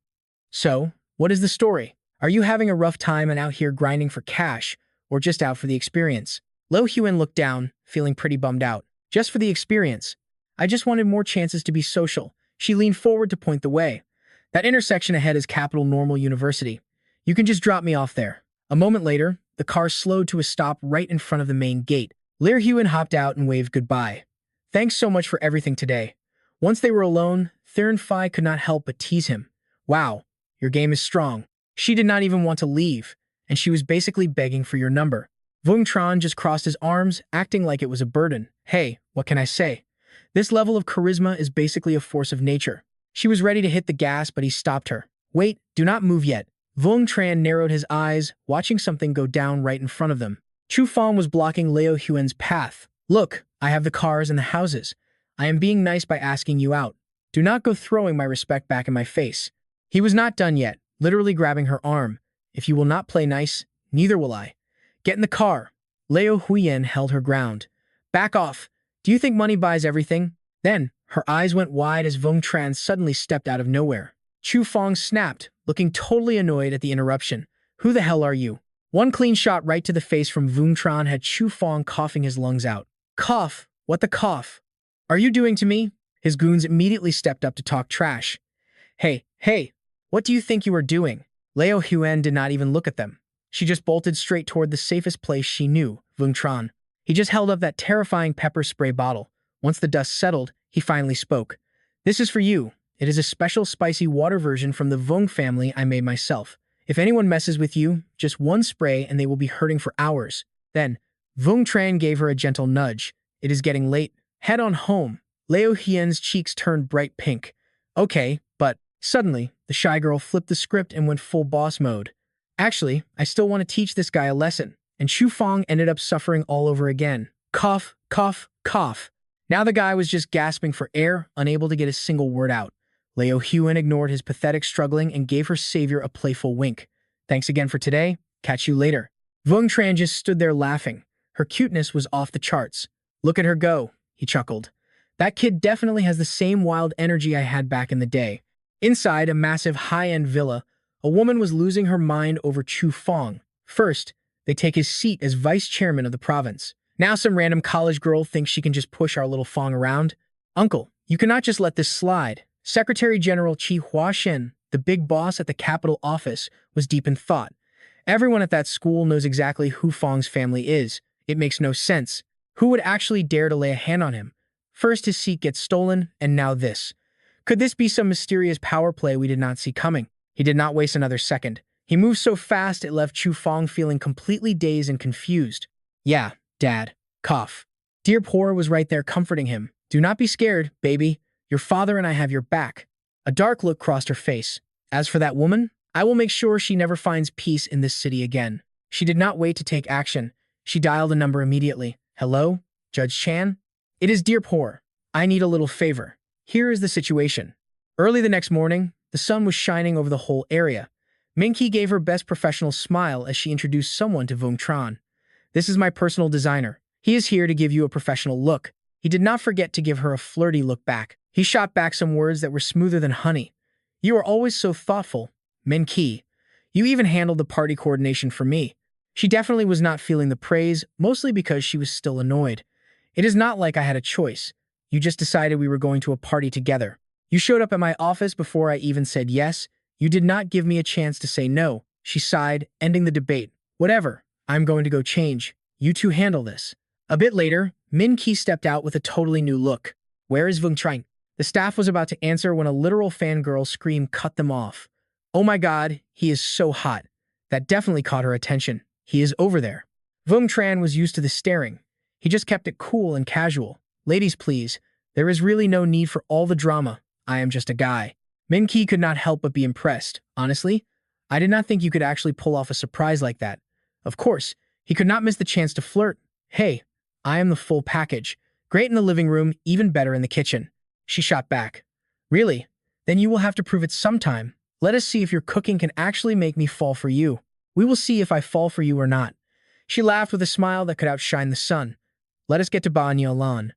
So, what is the story? Are you having a rough time and out here grinding for cash, or just out for the experience? Lo Huyen looked down, feeling pretty bummed out. Just for the experience. I just wanted more chances to be social. She leaned forward to point the way. That intersection ahead is Capital Normal University. You can just drop me off there. A moment later, the car slowed to a stop right in front of the main gate. Lir Huyen hopped out and waved goodbye. Thanks so much for everything today. Once they were alone, Thin Phi could not help but tease him. Wow, your game is strong. She did not even want to leave, and she was basically begging for your number. Wang Tran just crossed his arms, acting like it was a burden. Hey, what can I say? This level of charisma is basically a force of nature. She was ready to hit the gas, but he stopped her. Wait, do not move yet. Wang Tran narrowed his eyes, watching something go down right in front of them. Chu Fang was blocking Leo Huyen's path. Look, I have the cars and the houses. I am being nice by asking you out. Do not go throwing my respect back in my face. He was not done yet, literally grabbing her arm. If you will not play nice, neither will I. Get in the car. Leo Huyen held her ground. Back off. Do you think money buys everything? Then, her eyes went wide as Wang Tran suddenly stepped out of nowhere. Chu Fang snapped, looking totally annoyed at the interruption. Who the hell are you? One clean shot right to the face from Wang Tran had Chu Fang coughing his lungs out. Cough? What the cough? Are you doing to me? His goons immediately stepped up to talk trash. Hey, what do you think you are doing? Leo Huyen did not even look at them. She just bolted straight toward the safest place she knew, Vung Tran. He just held up that terrifying pepper spray bottle. Once the dust settled, he finally spoke. This is for you. It is a special spicy water version from the Vung family I made myself. If anyone messes with you, just one spray and they will be hurting for hours. Then, Vung Tran gave her a gentle nudge. It is getting late. Head on home. Liu Hian's cheeks turned bright pink. Okay, but suddenly, the shy girl flipped the script and went full boss mode. Actually, I still want to teach this guy a lesson. And Chu Fong ended up suffering all over again. Cough, cough, cough. Now the guy was just gasping for air, unable to get a single word out. Liu Huan ignored his pathetic struggling and gave her savior a playful wink. Thanks again for today. Catch you later. Vung Tran just stood there laughing. Her cuteness was off the charts. Look at her go, he chuckled. That kid definitely has the same wild energy I had back in the day. Inside a massive high-end villa, a woman was losing her mind over Chu Fong. First, they take his seat as vice chairman of the province. Now some random college girl thinks she can just push our little Fong around. Uncle, you cannot just let this slide. Secretary General Qi Huashen, the big boss at the capital office, was deep in thought. Everyone at that school knows exactly who Fong's family is. It makes no sense. Who would actually dare to lay a hand on him? First his seat gets stolen, and now this. Could this be some mysterious power play we did not see coming? He did not waste another second. He moved so fast it left Chu Fong feeling completely dazed and confused. Yeah, Dad. Cough. Dear Poor was right there comforting him. Do not be scared, baby. Your father and I have your back. A dark look crossed her face. As for that woman, I will make sure she never finds peace in this city again. She did not wait to take action. She dialed a number immediately. Hello, Judge Chan? It is Dear Poor. I need a little favor. Here is the situation. Early the next morning, the sun was shining over the whole area. Minky gave her best professional smile as she introduced someone to Vung Tran. This is my personal designer. He is here to give you a professional look. He did not forget to give her a flirty look back. He shot back some words that were smoother than honey. You are always so thoughtful, Minky. You even handled the party coordination for me. She definitely was not feeling the praise, mostly because she was still annoyed. It is not like I had a choice. You just decided we were going to a party together. You showed up at my office before I even said yes. You did not give me a chance to say no. She sighed, ending the debate. Whatever. I'm going to go change. You two handle this. A bit later, Min Ki stepped out with a totally new look. Where is Vung Tran? The staff was about to answer when a literal fangirl scream cut them off. Oh my god, he is so hot. That definitely caught her attention. He is over there. Vung Tran was used to the staring. He just kept it cool and casual. Ladies, please. There is really no need for all the drama. I am just a guy. Min Ki could not help but be impressed. Honestly, I did not think you could actually pull off a surprise like that. Of course, he could not miss the chance to flirt. Hey, I am the full package. Great in the living room, even better in the kitchen. She shot back. Really? Then you will have to prove it sometime. Let us see if your cooking can actually make me fall for you. We will see if I fall for you or not. She laughed with a smile that could outshine the sun. Let us get to Banyo Lan.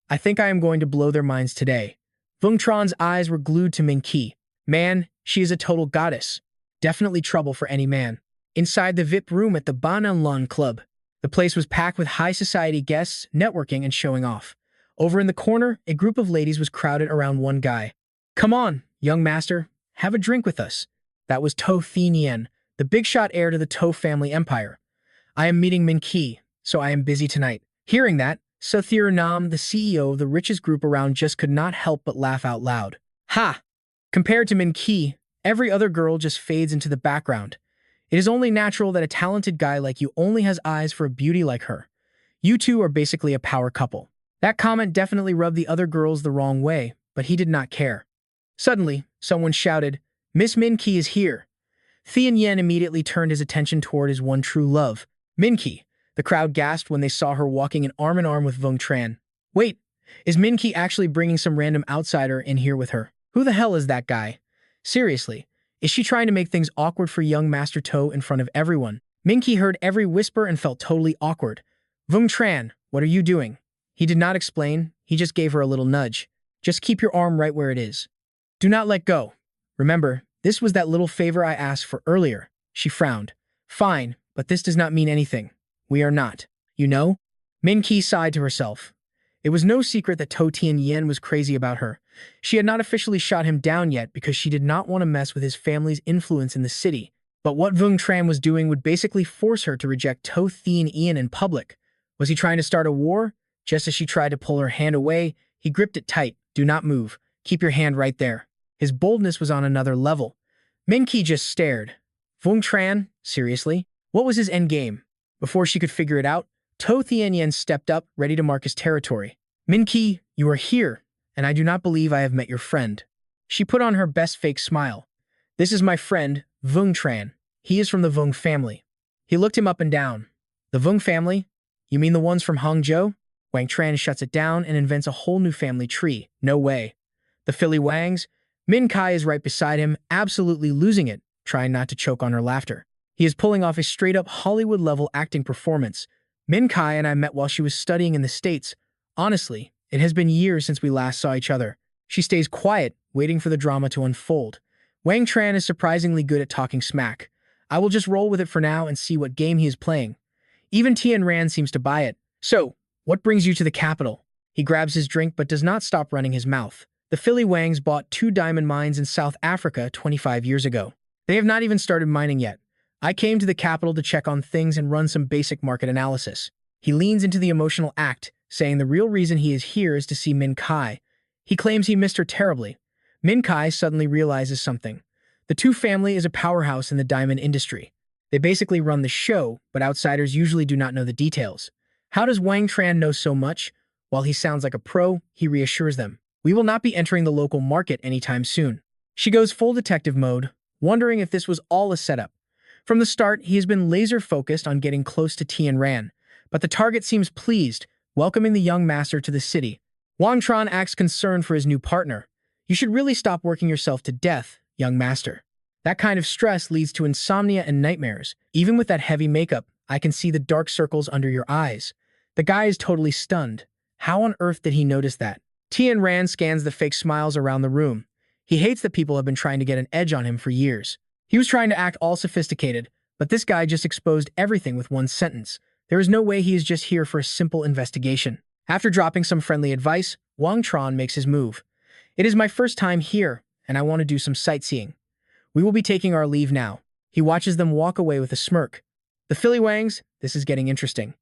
I think I am going to blow their minds today. Vung Tran's eyes were glued to Min Ki. Man, she is a total goddess. Definitely trouble for any man. Inside the VIP room at the Banyo Lan Club, the place was packed with high society guests, networking and showing off. Over in the corner, a group of ladies was crowded around one guy. Come on, young master, have a drink with us. That was To Thien, the big shot heir to the To family empire. I am meeting Min Ki, so I am busy tonight. Hearing that, Sothir Nam, the CEO of the richest group around, just could not help but laugh out loud. Ha! Compared to Min Ki, every other girl just fades into the background. It is only natural that a talented guy like you only has eyes for a beauty like her. You two are basically a power couple. That comment definitely rubbed the other girls the wrong way, but he did not care. Suddenly, someone shouted, Miss Min Ki is here. Thien Yen immediately turned his attention toward his one true love, Min Ki. The crowd gasped when they saw her walking arm in arm with Vung Tran. Wait, is Min Ki actually bringing some random outsider in here with her? Who the hell is that guy? Seriously, is she trying to make things awkward for young Master To in front of everyone? Min Ki heard every whisper and felt totally awkward. Vung Tran, what are you doing? He did not explain, he just gave her a little nudge. Just keep your arm right where it is. Do not let go. Remember, this was that little favor I asked for earlier. She frowned. Fine, but this does not mean anything. We are not. You know? Min Ki sighed to herself. It was no secret that To Tien Yen was crazy about her. She had not officially shot him down yet because she did not want to mess with his family's influence in the city. But what Wang Tran was doing would basically force her to reject To Thien Ian in public. Was he trying to start a war? Just as she tried to pull her hand away, he gripped it tight. Do not move. Keep your hand right there. His boldness was on another level. Min Qi just stared. Wang Tran? Seriously? What was his endgame? Before she could figure it out, To Thien Yen stepped up, ready to mark his territory. Min Qi, you are here, and I do not believe I have met your friend. She put on her best fake smile. This is my friend, Wang Tran. He is from the Wang family. He looked him up and down. The Wang family? You mean the ones from Hangzhou? Wang Tran shuts it down and invents a whole new family tree. No way. The Philly Wangs? Min Kai is right beside him, absolutely losing it, trying not to choke on her laughter. He is pulling off a straight-up Hollywood-level acting performance. Min Kai and I met while she was studying in the States. Honestly, it has been years since we last saw each other. She stays quiet, waiting for the drama to unfold. Wang Tran is surprisingly good at talking smack. I will just roll with it for now and see what game he is playing. Even Tian Ran seems to buy it. So, what brings you to the capital? He grabs his drink but does not stop running his mouth. The Philly Wangs bought 2 diamond mines in South Africa 25 years ago. They have not even started mining yet. I came to the capital to check on things and run some basic market analysis. He leans into the emotional act, saying the real reason he is here is to see Min Kai. He claims he missed her terribly. Min Kai suddenly realizes something. The Tu family is a powerhouse in the diamond industry. They basically run the show, but outsiders usually do not know the details. How does Wang Tran know so much? While he sounds like a pro, he reassures them. We will not be entering the local market anytime soon. She goes full detective mode, wondering if this was all a setup. From the start, he has been laser-focused on getting close to Tian Ran, but the target seems pleased, welcoming the young master to the city. Wang Tran acts concerned for his new partner. You should really stop working yourself to death, young master. That kind of stress leads to insomnia and nightmares. Even with that heavy makeup, I can see the dark circles under your eyes. The guy is totally stunned. How on earth did he notice that? Tian Ran scans the fake smiles around the room. He hates that people have been trying to get an edge on him for years. He was trying to act all sophisticated, but this guy just exposed everything with one sentence. There is no way he is just here for a simple investigation. After dropping some friendly advice, Wang Tran makes his move. It is my first time here, and I want to do some sightseeing. We will be taking our leave now. He watches them walk away with a smirk. The Philly Wangs, this is getting interesting.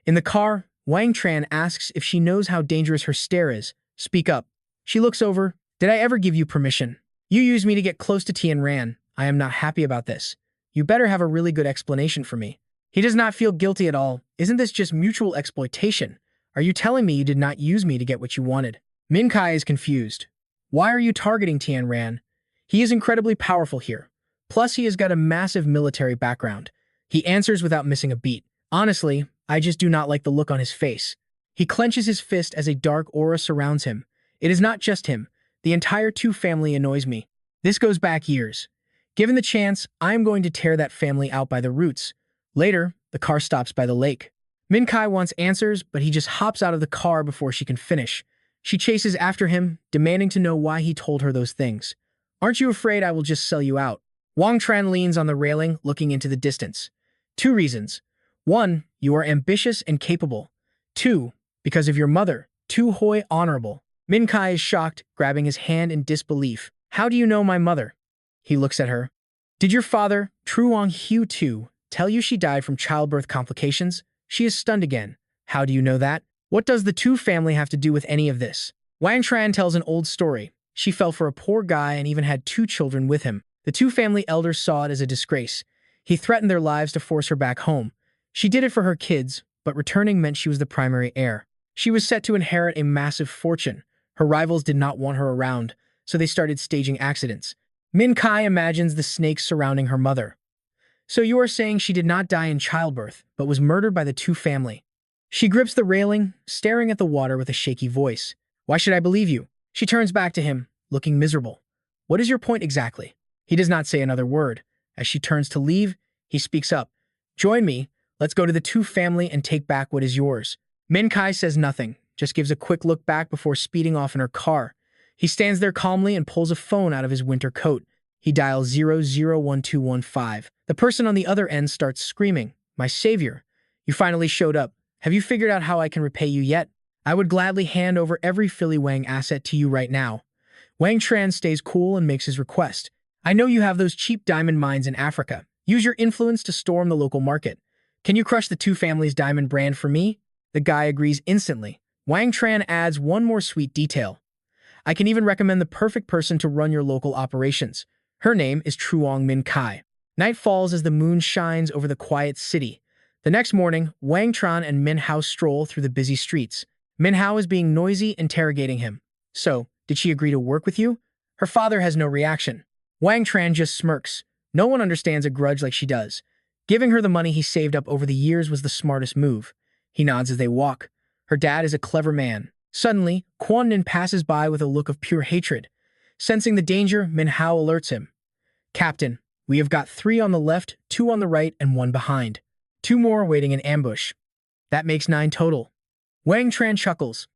In the car, Wang Tran asks if she knows how dangerous her stare is. Speak up. She looks over. Did I ever give you permission? You used me to get close to Tian Ran. I am not happy about this. You better have a really good explanation for me. He does not feel guilty at all. Isn't this just mutual exploitation? Are you telling me you did not use me to get what you wanted? Min Kai is confused. Why are you targeting Tian Ran? He is incredibly powerful here. Plus, he has got a massive military background. He answers without missing a beat. Honestly, I just do not like the look on his face. He clenches his fist as a dark aura surrounds him. It is not just him. The entire Tu family annoys me. This goes back years. Given the chance, I am going to tear that family out by the roots. Later, the car stops by the lake. Min Kai wants answers, but he just hops out of the car before she can finish. She chases after him, demanding to know why he told her those things. Aren't you afraid I will just sell you out? Wang Tran leans on the railing, looking into the distance. 2 reasons. 1, you are ambitious and capable. 2, because of your mother, Tu Hoi honorable. Min Kai is shocked, grabbing his hand in disbelief. How do you know my mother? He looks at her. Did your father, Truong Hu Tu, tell you she died from childbirth complications? She is stunned again. How do you know that? What does the Tu family have to do with any of this? Wang Tran tells an old story. She fell for a poor guy and even had 2 children with him. The Tu family elders saw it as a disgrace. He threatened their lives to force her back home. She did it for her kids, but returning meant she was the primary heir. She was set to inherit a massive fortune. Her rivals did not want her around, so they started staging accidents. Min Kai imagines the snakes surrounding her mother. So you are saying she did not die in childbirth, but was murdered by the Tu family. She grips the railing, staring at the water with a shaky voice. Why should I believe you? She turns back to him, looking miserable. What is your point exactly? He does not say another word. As she turns to leave, he speaks up. Join me. Let's go to the Tu family and take back what is yours. Min Kai says nothing, just gives a quick look back before speeding off in her car. He stands there calmly and pulls a phone out of his winter coat. He dials 001215. The person on the other end starts screaming, My savior, you finally showed up. Have you figured out how I can repay you yet? I would gladly hand over every Philly Wang asset to you right now. Wang Tran stays cool and makes his request. I know you have those cheap diamond mines in Africa. Use your influence to storm the local market. Can you crush the two families' diamond brand for me? The guy agrees instantly. Wang Tran adds one more sweet detail. I can even recommend the perfect person to run your local operations. Her name is Truong Min Kai. Night falls as the moon shines over the quiet city. The next morning, Wang Tran and Min Hao stroll through the busy streets. Min Hao is being noisy, interrogating him. So, did she agree to work with you? Her father has no reaction. Wang Tran just smirks. No one understands a grudge like she does. Giving her the money he saved up over the years was the smartest move. He nods as they walk. Her dad is a clever man. Suddenly, Quan Nin passes by with a look of pure hatred. Sensing the danger, Min Hao alerts him. Captain, we have got 3 on the left, 2 on the right, and 1 behind. 2 more waiting in ambush. That makes 9 total. Wang Tran chuckles.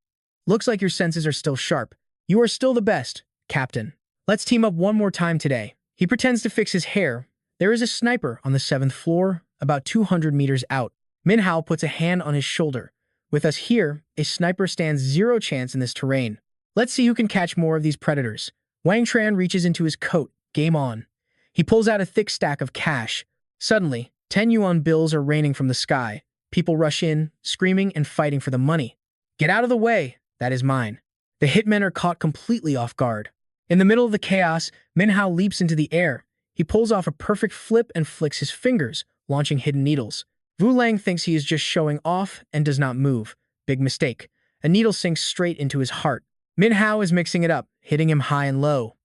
Looks like your senses are still sharp. You are still the best, Captain. Let's team up one more time today. He pretends to fix his hair. There is a sniper on the 7th floor, about 200 meters out. Min Hao puts a hand on his shoulder. With us here, a sniper stands 0 chance in this terrain. Let's see who can catch more of these predators. Wang Tran reaches into his coat. Game on. He pulls out a thick stack of cash. Suddenly, 10 yuan bills are raining from the sky. People rush in, screaming and fighting for the money. Get out of the way. That is mine. The hitmen are caught completely off guard. In the middle of the chaos, Min Hao leaps into the air. He pulls off a perfect flip and flicks his fingers, launching hidden needles. Wu Lang thinks he is just showing off and does not move. Big mistake. A needle sinks straight into his heart. Min Hao is mixing it up, hitting him high and low.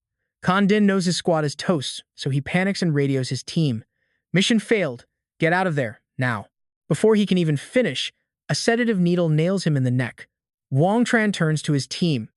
Kan Din knows his squad is toast, so he panics and radios his team. Mission failed. Get out of there, now. Before he can even finish, a sedative needle nails him in the neck. Wang Tran turns to his team.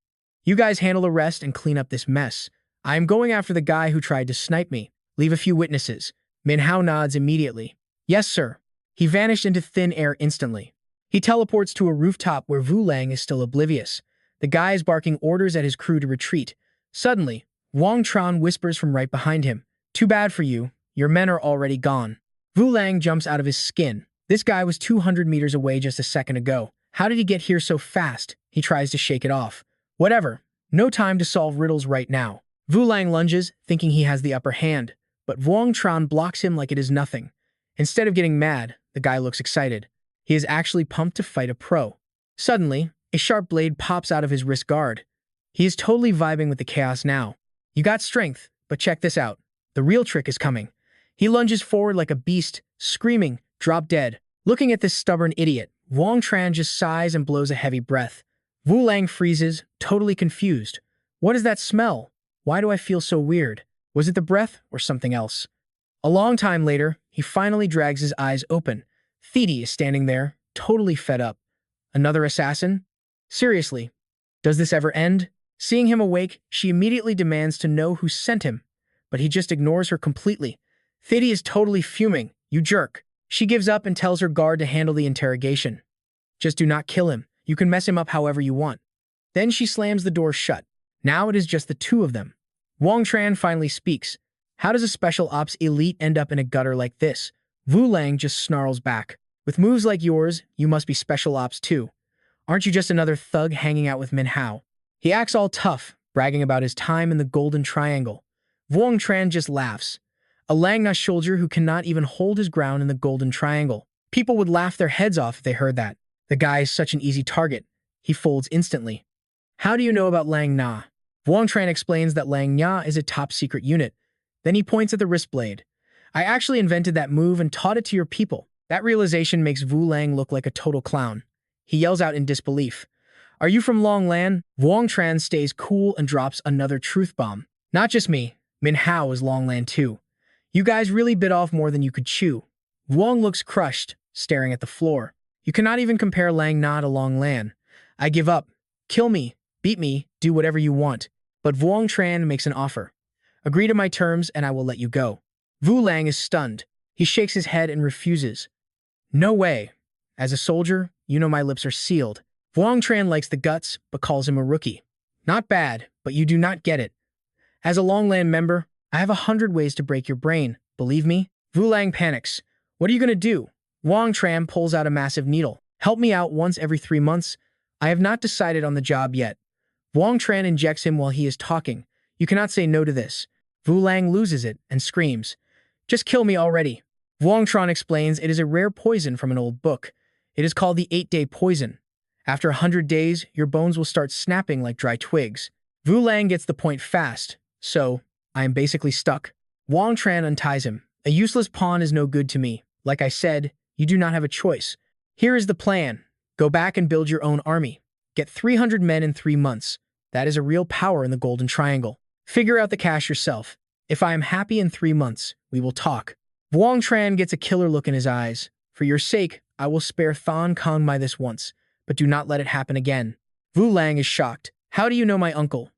You guys handle the rest and clean up this mess. I am going after the guy who tried to snipe me. Leave a few witnesses. Min Hao nods immediately. Yes, sir. He vanished into thin air instantly. He teleports to a rooftop where Wu Lang is still oblivious. The guy is barking orders at his crew to retreat. Suddenly, Wang Tran whispers from right behind him. Too bad for you. Your men are already gone. Wu Lang jumps out of his skin. This guy was 200 meters away just a second ago. How did he get here so fast? He tries to shake it off. Whatever. No time to solve riddles right now. Wu Lang lunges, thinking he has the upper hand. But Wang Tran blocks him like it is nothing. Instead of getting mad, the guy looks excited. He is actually pumped to fight a pro. Suddenly, a sharp blade pops out of his wrist guard. He is totally vibing with the chaos now. You got strength, but check this out. The real trick is coming. He lunges forward like a beast, screaming, drop dead. Looking at this stubborn idiot, Wang Tran just sighs and blows a heavy breath. Wu Lang freezes, totally confused. What is that smell? Why do I feel so weird? Was it the breath or something else? A long time later, he finally drags his eyes open. Thede is standing there, totally fed up. Another assassin? Seriously, does this ever end? Seeing him awake, she immediately demands to know who sent him, but he just ignores her completely. Thede is totally fuming. You jerk. She gives up and tells her guard to handle the interrogation. Just do not kill him. You can mess him up however you want. Then she slams the door shut. Now it is just the two of them. Wang Tran finally speaks. How does a special ops elite end up in a gutter like this? Wu Lang just snarls back. With moves like yours, you must be special ops too. Aren't you just another thug hanging out with Min Hao? He acts all tough, bragging about his time in the Golden Triangle. Wang Tran just laughs. A Langna soldier who cannot even hold his ground in the Golden Triangle. People would laugh their heads off if they heard that. The guy is such an easy target. He folds instantly. How do you know about Lang Na? Wang Tran explains that Lang Na is a top-secret unit. Then he points at the wrist blade. I actually invented that move and taught it to your people. That realization makes Wu Lang look like a total clown. He yells out in disbelief. Are you from Long Lan? Wang Tran stays cool and drops another truth bomb. Not just me. Min Hao is Long Lan too. You guys really bit off more than you could chew. Wang looks crushed, staring at the floor. You cannot even compare Lang Na to Long Lan. I give up. Kill me, beat me, do whatever you want. But Wang Tran makes an offer. Agree to my terms and I will let you go. Wu Lang is stunned. He shakes his head and refuses. No way. As a soldier, you know my lips are sealed. Wang Tran likes the guts, but calls him a rookie. Not bad, but you do not get it. As a Longland member, I have 100 ways to break your brain. Believe me? Wu Lang panics. What are you going to do? Wang Tran pulls out a massive needle. Help me out once every 3 months. I have not decided on the job yet. Wang Tran injects him while he is talking. You cannot say no to this. Wu Lang loses it and screams. Just kill me already. Wang Tran explains it is a rare poison from an old book. It is called the 8-day poison. After 100 days, your bones will start snapping like dry twigs. Vu Lang gets the point fast. So, I am basically stuck. Wang Tran unties him. A useless pawn is no good to me. Like I said, you do not have a choice. Here is the plan. Go back and build your own army. Get 300 men in 3 months. That is a real power in the Golden Triangle. Figure out the cash yourself. If I am happy in 3 months, we will talk. Wang Tran gets a killer look in his eyes. For your sake, I will spare Thon Kong my this once, but do not let it happen again. Vu Lang is shocked. How do you know my uncle?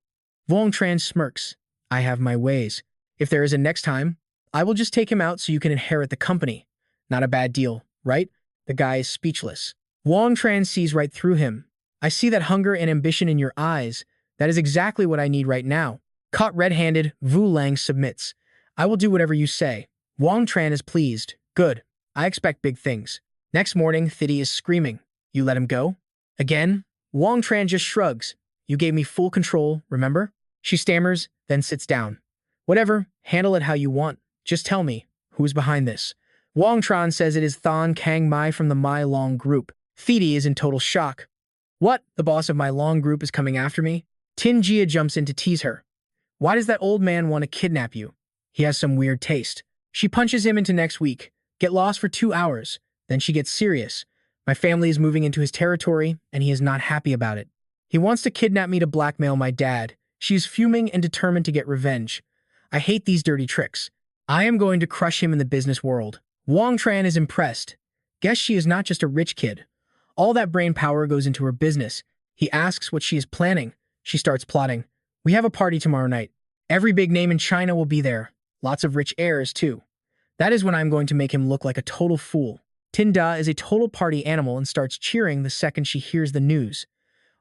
Wang Tran smirks. I have my ways. If there is a next time, I will just take him out so you can inherit the company. Not a bad deal, right? The guy is speechless. Wang Tran sees right through him. I see that hunger and ambition in your eyes. That is exactly what I need right now. Caught red-handed, Vu Lang submits. I will do whatever you say. Wang Tran is pleased. Good. I expect big things. Next morning, Thidi is screaming. You let him go? Again? Wang Tran just shrugs. You gave me full control, remember? She stammers, then sits down. Whatever, handle it how you want. Just tell me, who's behind this? Wang Tran says it is Thon Kang Mai from the Mai Long group. Thidi is in total shock. What? The boss of my Long group is coming after me? Tin Jia jumps in to tease her. Why does that old man want to kidnap you? He has some weird taste. She punches him into next week. Get lost for 2 hours. Then she gets serious. My family is moving into his territory, and he is not happy about it. He wants to kidnap me to blackmail my dad. She is fuming and determined to get revenge. I hate these dirty tricks. I am going to crush him in the business world. Wang Tran is impressed. Guess she is not just a rich kid. All that brain power goes into her business. He asks what she is planning. She starts plotting. We have a party tomorrow night. Every big name in China will be there. Lots of rich heirs, too. That is when I'm going to make him look like a total fool. Tin Da is a total party animal and starts cheering the second she hears the news.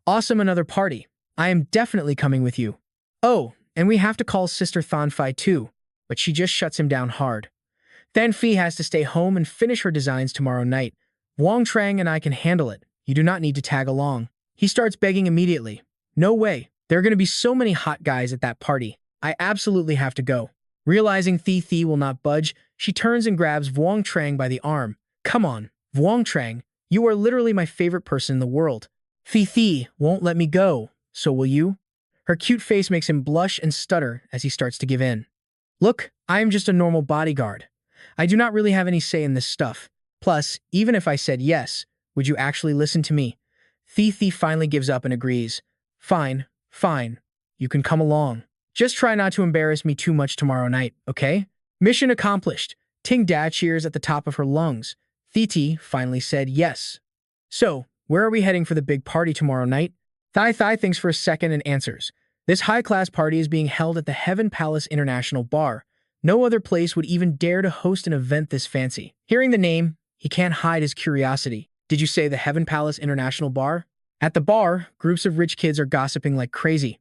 Awesome, another party. I am definitely coming with you. Oh, and we have to call Sister Than Fai too, but she just shuts him down hard. Than Fei has to stay home and finish her designs tomorrow night. Wang Trang and I can handle it. You do not need to tag along. He starts begging immediately. No way. There are going to be so many hot guys at that party. I absolutely have to go. Realizing Thi will not budge, she turns and grabs Wang Trang by the arm. Come on, Wang Trang. You are literally my favorite person in the world. Thi won't let me go. So will you? Her cute face makes him blush and stutter as he starts to give in. Look, I am just a normal bodyguard. I do not really have any say in this stuff. Plus, even if I said yes, would you actually listen to me? Thi finally gives up and agrees. Fine. You can come along. Just try not to embarrass me too much tomorrow night, okay? Mission accomplished. Ting Da cheers at the top of her lungs. Thi finally said yes. So, where are we heading for the big party tomorrow night? Thai thinks for a second and answers. This high-class party is being held at the Heaven Palace International Bar. No other place would even dare to host an event this fancy. Hearing the name, he can't hide his curiosity. Did you say the Heaven Palace International Bar? At the bar, groups of rich kids are gossiping like crazy.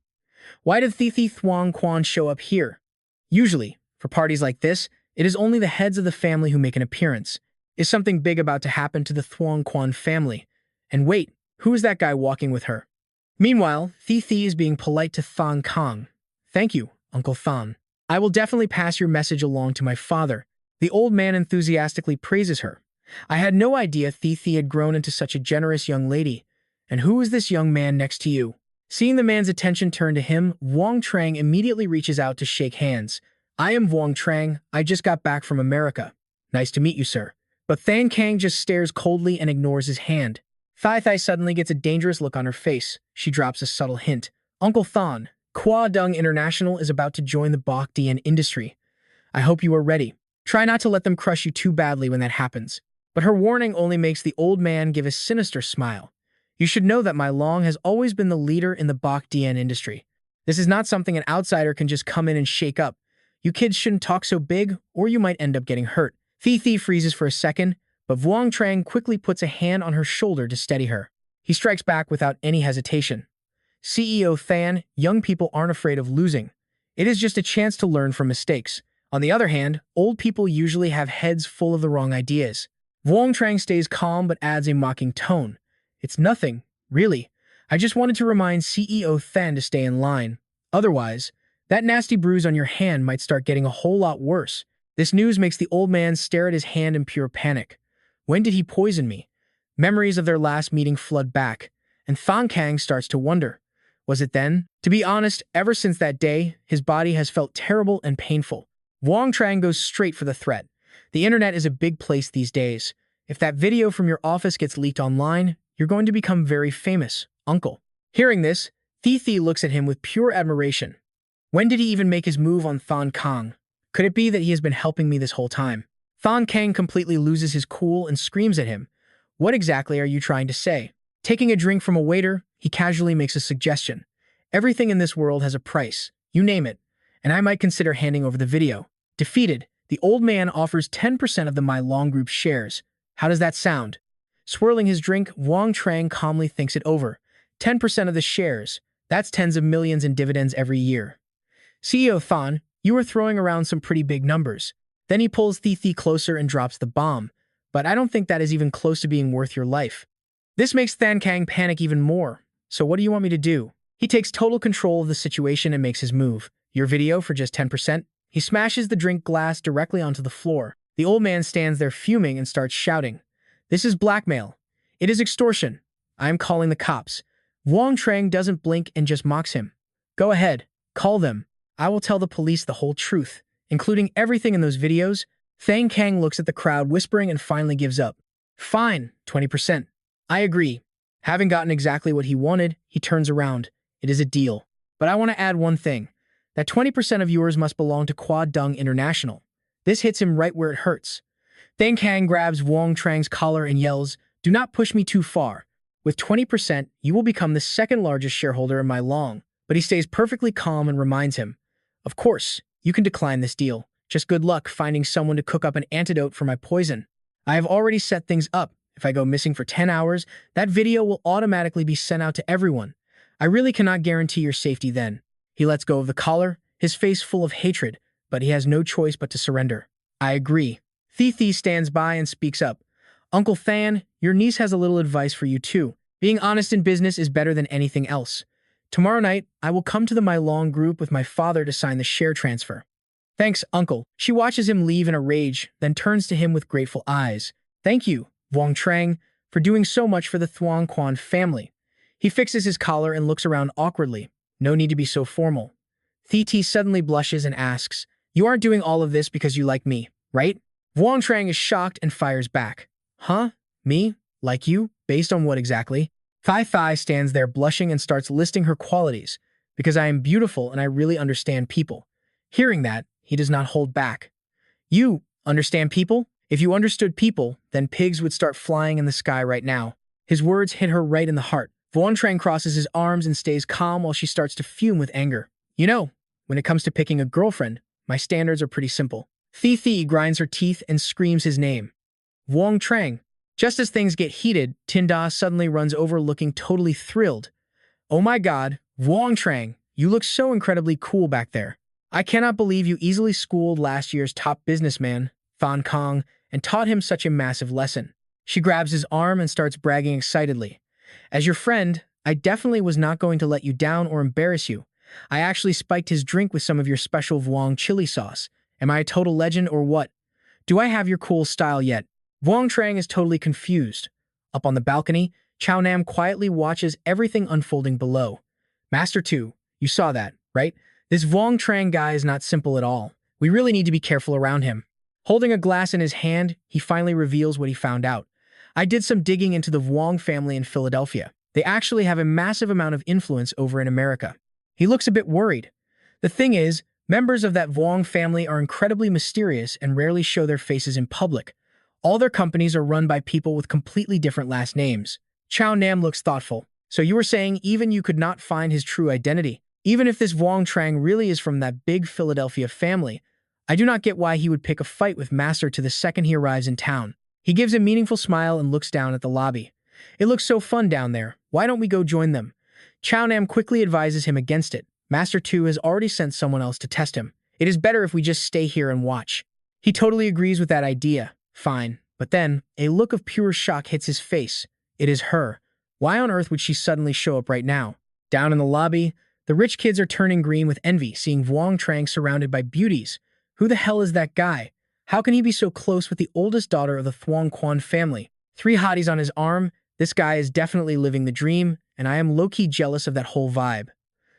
Why did Thi Thuong Quan show up here? Usually, for parties like this, it is only the heads of the family who make an appearance. Is something big about to happen to the Thuong Quan family? And wait, who is that guy walking with her? Meanwhile, Thi is being polite to Thong Kong. Thank you, Uncle Thon. I will definitely pass your message along to my father. The old man enthusiastically praises her. I had no idea Thi had grown into such a generous young lady. And who is this young man next to you? Seeing the man's attention turn to him, Wang Trang immediately reaches out to shake hands. I am Wang Trang. I just got back from America. Nice to meet you, sir. But Than Kang just stares coldly and ignores his hand. Thai suddenly gets a dangerous look on her face. She drops a subtle hint. Uncle Thon, Kwa Dung International is about to join the Bok-Dian industry. I hope you are ready. Try not to let them crush you too badly when that happens. But her warning only makes the old man give a sinister smile. You should know that my Long has always been the leader in the Bok-Dian industry. This is not something an outsider can just come in and shake up. You kids shouldn't talk so big, or you might end up getting hurt. Thi freezes for a second, but Wang Trang quickly puts a hand on her shoulder to steady her. He strikes back without any hesitation. CEO Than, young people aren't afraid of losing. It is just a chance to learn from mistakes. On the other hand, old people usually have heads full of the wrong ideas. Wang Trang stays calm but adds a mocking tone. It's nothing, really. I just wanted to remind CEO Than to stay in line. Otherwise, that nasty bruise on your hand might start getting a whole lot worse. This news makes the old man stare at his hand in pure panic. When did he poison me? Memories of their last meeting flood back, and Thong Kang starts to wonder. Was it then? To be honest, ever since that day, his body has felt terrible and painful. Wang Trang goes straight for the threat. The internet is a big place these days. If that video from your office gets leaked online, you're going to become very famous, uncle. Hearing this, Thi looks at him with pure admiration. When did he even make his move on Thong Kang? Could it be that he has been helping me this whole time? Thong Kang completely loses his cool and screams at him. What exactly are you trying to say? Taking a drink from a waiter, he casually makes a suggestion. Everything in this world has a price, you name it, and I might consider handing over the video. Defeated, the old man offers 10% of the My Long Group shares. How does that sound? Swirling his drink, Wang Trang calmly thinks it over. 10% of the shares, that's tens of millions in dividends every year. CEO Thon, you were throwing around some pretty big numbers. Then he pulls Thi closer and drops the bomb. But I don't think that is even close to being worth your life. This makes Than Kang panic even more. So what do you want me to do? He takes total control of the situation and makes his move. Your video for just 10%? He smashes the drink glass directly onto the floor. The old man stands there fuming and starts shouting. This is blackmail. It is extortion. I am calling the cops. Wang Trang doesn't blink and just mocks him. Go ahead. Call them. I will tell the police the whole truth, including everything in those videos. Thang Kang looks at the crowd whispering and finally gives up. Fine, 20%. I agree. Having gotten exactly what he wanted, he turns around. It is a deal. But I want to add one thing. That 20% of yours must belong to Quad Dung International. This hits him right where it hurts. Thang Kang grabs Wang Trang's collar and yells, do not push me too far. With 20%, you will become the second largest shareholder in my long. But he stays perfectly calm and reminds him, of course, you can decline this deal. Just good luck finding someone to cook up an antidote for my poison. I have already set things up. If I go missing for 10 hours, that video will automatically be sent out to everyone. I really cannot guarantee your safety then. He lets go of the collar, his face full of hatred, but he has no choice but to surrender. I agree. Thi stands by and speaks up. Uncle Than, your niece has a little advice for you too. Being honest in business is better than anything else. Tomorrow night, I will come to the My Long Group with my father to sign the share transfer. Thanks, uncle. She watches him leave in a rage, then turns to him with grateful eyes. Thank you, Wang Trang, for doing so much for the Thuong Quan family. He fixes his collar and looks around awkwardly. No need to be so formal. Thi suddenly blushes and asks, you aren't doing all of this because you like me, right? Wang Trang is shocked and fires back. Huh? Me? Like you? Based on what exactly? Thi stands there blushing and starts listing her qualities. Because I am beautiful and I really understand people. Hearing that, he does not hold back. You understand people? If you understood people, then pigs would start flying in the sky right now. His words hit her right in the heart. Wang Trang crosses his arms and stays calm while she starts to fume with anger. You know, when it comes to picking a girlfriend, my standards are pretty simple. Thi grinds her teeth and screams his name. Wang Trang. Just as things get heated, Tinda suddenly runs over looking totally thrilled. Oh my god, Wang Trang, you look so incredibly cool back there. I cannot believe you easily schooled last year's top businessman, Thon Kong, and taught him such a massive lesson. She grabs his arm and starts bragging excitedly. As your friend, I definitely was not going to let you down or embarrass you. I actually spiked his drink with some of your special Vuong chili sauce. Am I a total legend or what? Do I have your cool style yet? Wang Trang is totally confused. Up on the balcony, Chao Nam quietly watches everything unfolding below. Master 2, you saw that, right? This Wang Trang guy is not simple at all. We really need to be careful around him. Holding a glass in his hand, he finally reveals what he found out. I did some digging into the Vuong family in Philadelphia. They actually have a massive amount of influence over in America. He looks a bit worried. The thing is, members of that Vuong family are incredibly mysterious and rarely show their faces in public. All their companies are run by people with completely different last names. Chao Nam looks thoughtful. So you were saying even you could not find his true identity? Even if this Wang Trang really is from that big Philadelphia family, I do not get why he would pick a fight with Master to the second he arrives in town. He gives a meaningful smile and looks down at the lobby. It looks so fun down there. Why don't we go join them? Chao Nam quickly advises him against it. Master 2 has already sent someone else to test him. It is better if we just stay here and watch. He totally agrees with that idea. Fine. But then, a look of pure shock hits his face. It is her. Why on earth would she suddenly show up right now? Down in the lobby, the rich kids are turning green with envy, seeing Wang Trang surrounded by beauties. Who the hell is that guy? How can he be so close with the oldest daughter of the Thuong Quan family? 3 hotties on his arm. This guy is definitely living the dream, and I am low-key jealous of that whole vibe.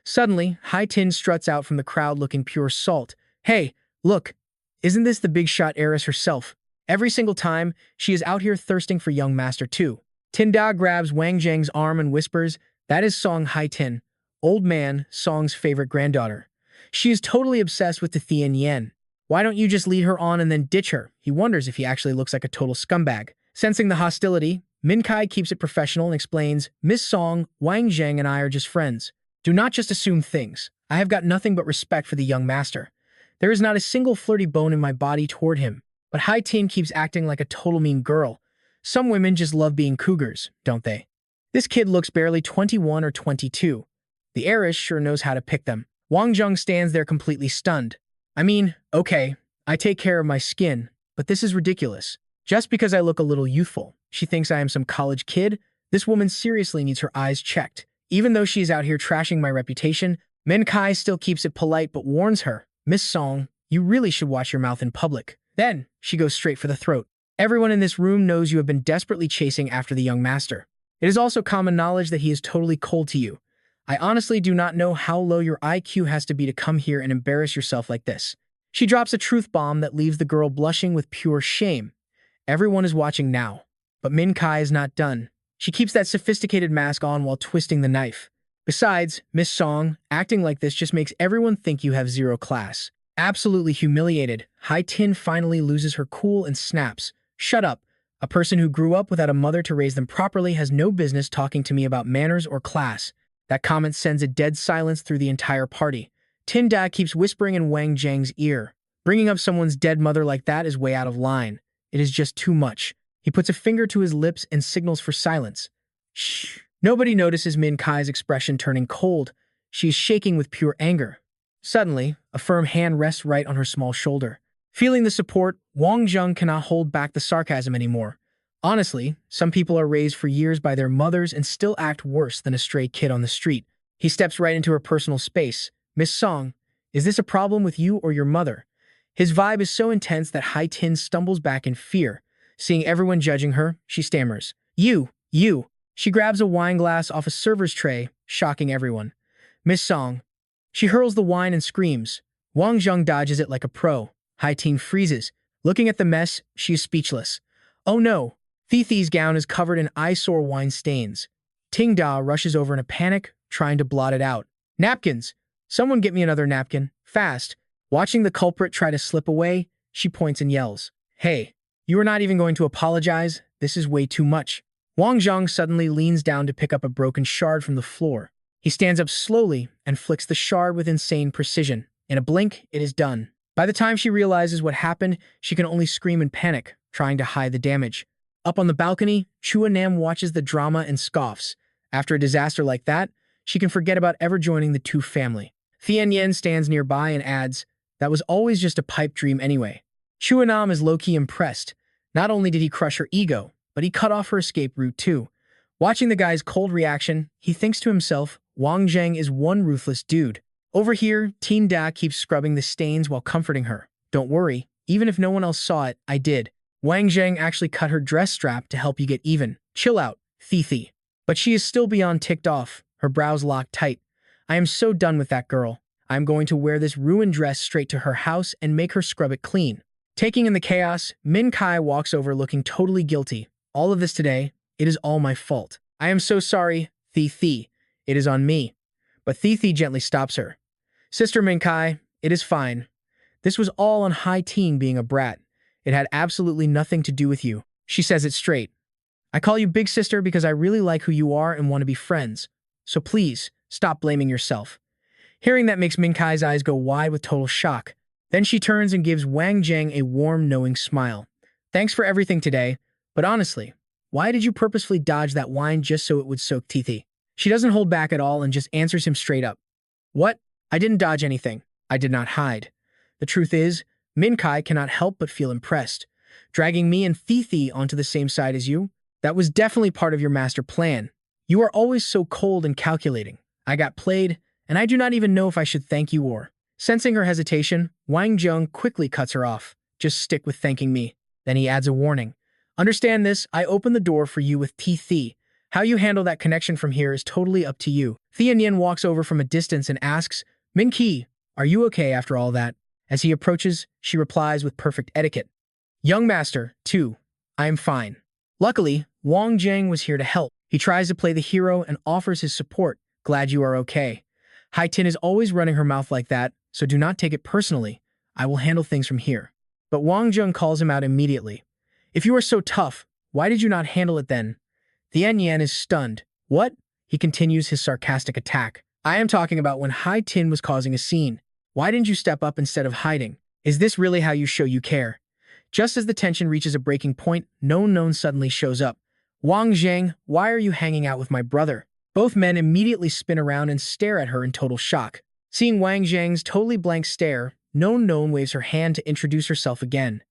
Suddenly, Hai Tin struts out from the crowd looking pure salt. Hey, look, isn't this the big shot heiress herself? Every single time, she is out here thirsting for young master too. Tin Da grabs Wang Zheng's arm and whispers, that is Song Hai Tin, old man, Song's favorite granddaughter. She is totally obsessed with the Thien Yen. Why don't you just lead her on and then ditch her? He wonders if he actually looks like a total scumbag. Sensing the hostility, Min Kai keeps it professional and explains, Miss Song, Wang Zheng and I are just friends. Do not just assume things. I have got nothing but respect for the young master. There is not a single flirty bone in my body toward him, but Hai Tin keeps acting like a total mean girl. Some women just love being cougars, don't they? This kid looks barely 21 or 22. The heiress sure knows how to pick them. Wang Zheng stands there completely stunned. I mean, okay, I take care of my skin, but this is ridiculous. Just because I look a little youthful, she thinks I am some college kid? This woman seriously needs her eyes checked. Even though she is out here trashing my reputation, Min Kai still keeps it polite but warns her, Miss Song, you really should watch your mouth in public. Then, she goes straight for the throat. Everyone in this room knows you have been desperately chasing after the young master. It is also common knowledge that he is totally cold to you. I honestly do not know how low your IQ has to be to come here and embarrass yourself like this. She drops a truth bomb that leaves the girl blushing with pure shame. Everyone is watching now. But Min Kai is not done. She keeps that sophisticated mask on while twisting the knife. Besides, Miss Song, acting like this just makes everyone think you have zero class. Absolutely humiliated, Hai Tin finally loses her cool and snaps. Shut up. A person who grew up without a mother to raise them properly has no business talking to me about manners or class. That comment sends a dead silence through the entire party. Tin Da keeps whispering in Wang Zheng's ear. Bringing up someone's dead mother like that is way out of line. It is just too much. He puts a finger to his lips and signals for silence. Shh. Nobody notices Min Kai's expression turning cold. She is shaking with pure anger. Suddenly, a firm hand rests right on her small shoulder. Feeling the support, Wang Zheng cannot hold back the sarcasm anymore. Honestly, some people are raised for years by their mothers and still act worse than a stray kid on the street. He steps right into her personal space. Miss Song, is this a problem with you or your mother? His vibe is so intense that Hai Tin stumbles back in fear. Seeing everyone judging her, she stammers. You. She grabs a wine glass off a server's tray, shocking everyone. Miss Song. She hurls the wine and screams. Wang Zheng dodges it like a pro. Hai Tin freezes. Looking at the mess, she is speechless. Oh no. Thi's gown is covered in eyesore wine stains. Ting Da rushes over in a panic, trying to blot it out. Napkins! Someone get me another napkin, fast. Watching the culprit try to slip away, she points and yells. Hey, you are not even going to apologize? This is way too much. Wang Zheng suddenly leans down to pick up a broken shard from the floor. He stands up slowly and flicks the shard with insane precision. In a blink, it is done. By the time she realizes what happened, she can only scream in panic, trying to hide the damage. Up on the balcony, Chua Nam watches the drama and scoffs. After a disaster like that, she can forget about ever joining the Tu family. Thien Yen stands nearby and adds, that was always just a pipe dream anyway. Chua Nam is low-key impressed. Not only did he crush her ego, but he cut off her escape route too. Watching the guy's cold reaction, he thinks to himself, Wang Zheng is one ruthless dude. Over here, Tin Da keeps scrubbing the stains while comforting her. Don't worry, even if no one else saw it, I did. Wang Zheng actually cut her dress strap to help you get even. Chill out, Thi. But she is still beyond ticked off, her brows locked tight. I am so done with that girl. I am going to wear this ruined dress straight to her house and make her scrub it clean. Taking in the chaos, Min Kai walks over looking totally guilty. All of this today, it is all my fault. I am so sorry, Thi. It is on me. But Thi gently stops her. Sister Min Kai, it is fine. This was all on Hai Tin being a brat. It had absolutely nothing to do with you. She says it straight. I call you big sister because I really like who you are and want to be friends. So please, stop blaming yourself. Hearing that makes Min Kai's eyes go wide with total shock. Then she turns and gives Wang Zheng a warm, knowing smile. Thanks for everything today, but honestly, why did you purposefully dodge that wine just so it would soak Thi? She doesn't hold back at all and just answers him straight up. What? I didn't dodge anything. I did not hide. The truth is, Min Kai cannot help but feel impressed. Dragging me and Thi onto the same side as you? That was definitely part of your master plan. You are always so cold and calculating. I got played, and I do not even know if I should thank you or. Sensing her hesitation, Wang Zheng quickly cuts her off. Just stick with thanking me. Then he adds a warning. Understand this, I open the door for you with TC. How you handle that connection from here is totally up to you. Tianyan walks over from a distance and asks, Minqi, are you okay after all that? As he approaches, she replies with perfect etiquette. Young master, too. I am fine. Luckily, Wang Zheng was here to help. He tries to play the hero and offers his support. Glad you are okay. Hai Tin is always running her mouth like that, so do not take it personally. I will handle things from here. But Wang Zheng calls him out immediately. If you are so tough, why did you not handle it then? Tianyan is stunned. What? He continues his sarcastic attack. I am talking about when Hai Tin was causing a scene. Why didn't you step up instead of hiding? Is this really how you show you care? Just as the tension reaches a breaking point, Non suddenly shows up. Wang Zheng, why are you hanging out with my brother? Both men immediately spin around and stare at her in total shock. Seeing Wang Zheng's totally blank stare, Non waves her hand to introduce herself again.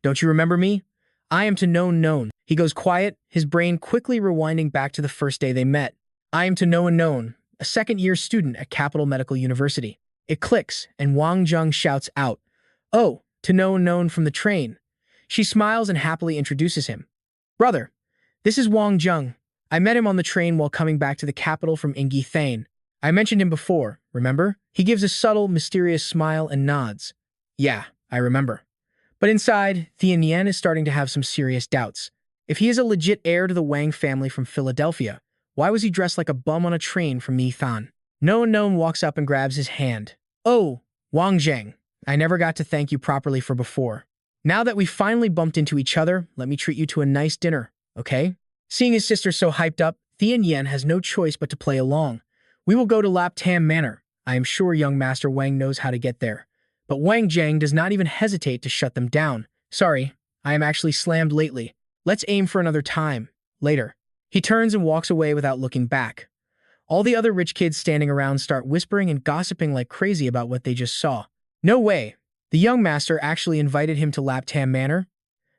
Don't you remember me? I am to Non. He goes quiet, his brain quickly rewinding back to the first day they met. I am to Non, a second-year student at Capital Medical University. It clicks, and Wang Zheng shouts out, Oh, to Non from the train. She smiles and happily introduces him. Brother, this is Wang Zheng. I met him on the train while coming back to the capital from Ingi Thane. I mentioned him before, remember? He gives a subtle, mysterious smile and nods. Yeah, I remember. But inside, Tianyan is starting to have some serious doubts. If he is a legit heir to the Wang family from Philadelphia, why was he dressed like a bum on a train from Mithan? Non walks up and grabs his hand. Oh, Wang Zheng, I never got to thank you properly for before. Now that we finally bumped into each other, let me treat you to a nice dinner, okay? Seeing his sister so hyped up, Tianyan has no choice but to play along. We will go to Lap Tam Manor. I am sure young Master Wang knows how to get there. But Wang Zheng does not even hesitate to shut them down. Sorry, I am actually slammed lately. Let's aim for another time. Later. He turns and walks away without looking back. All the other rich kids standing around start whispering and gossiping like crazy about what they just saw. No way. The young master actually invited him to Lap Tam Manor?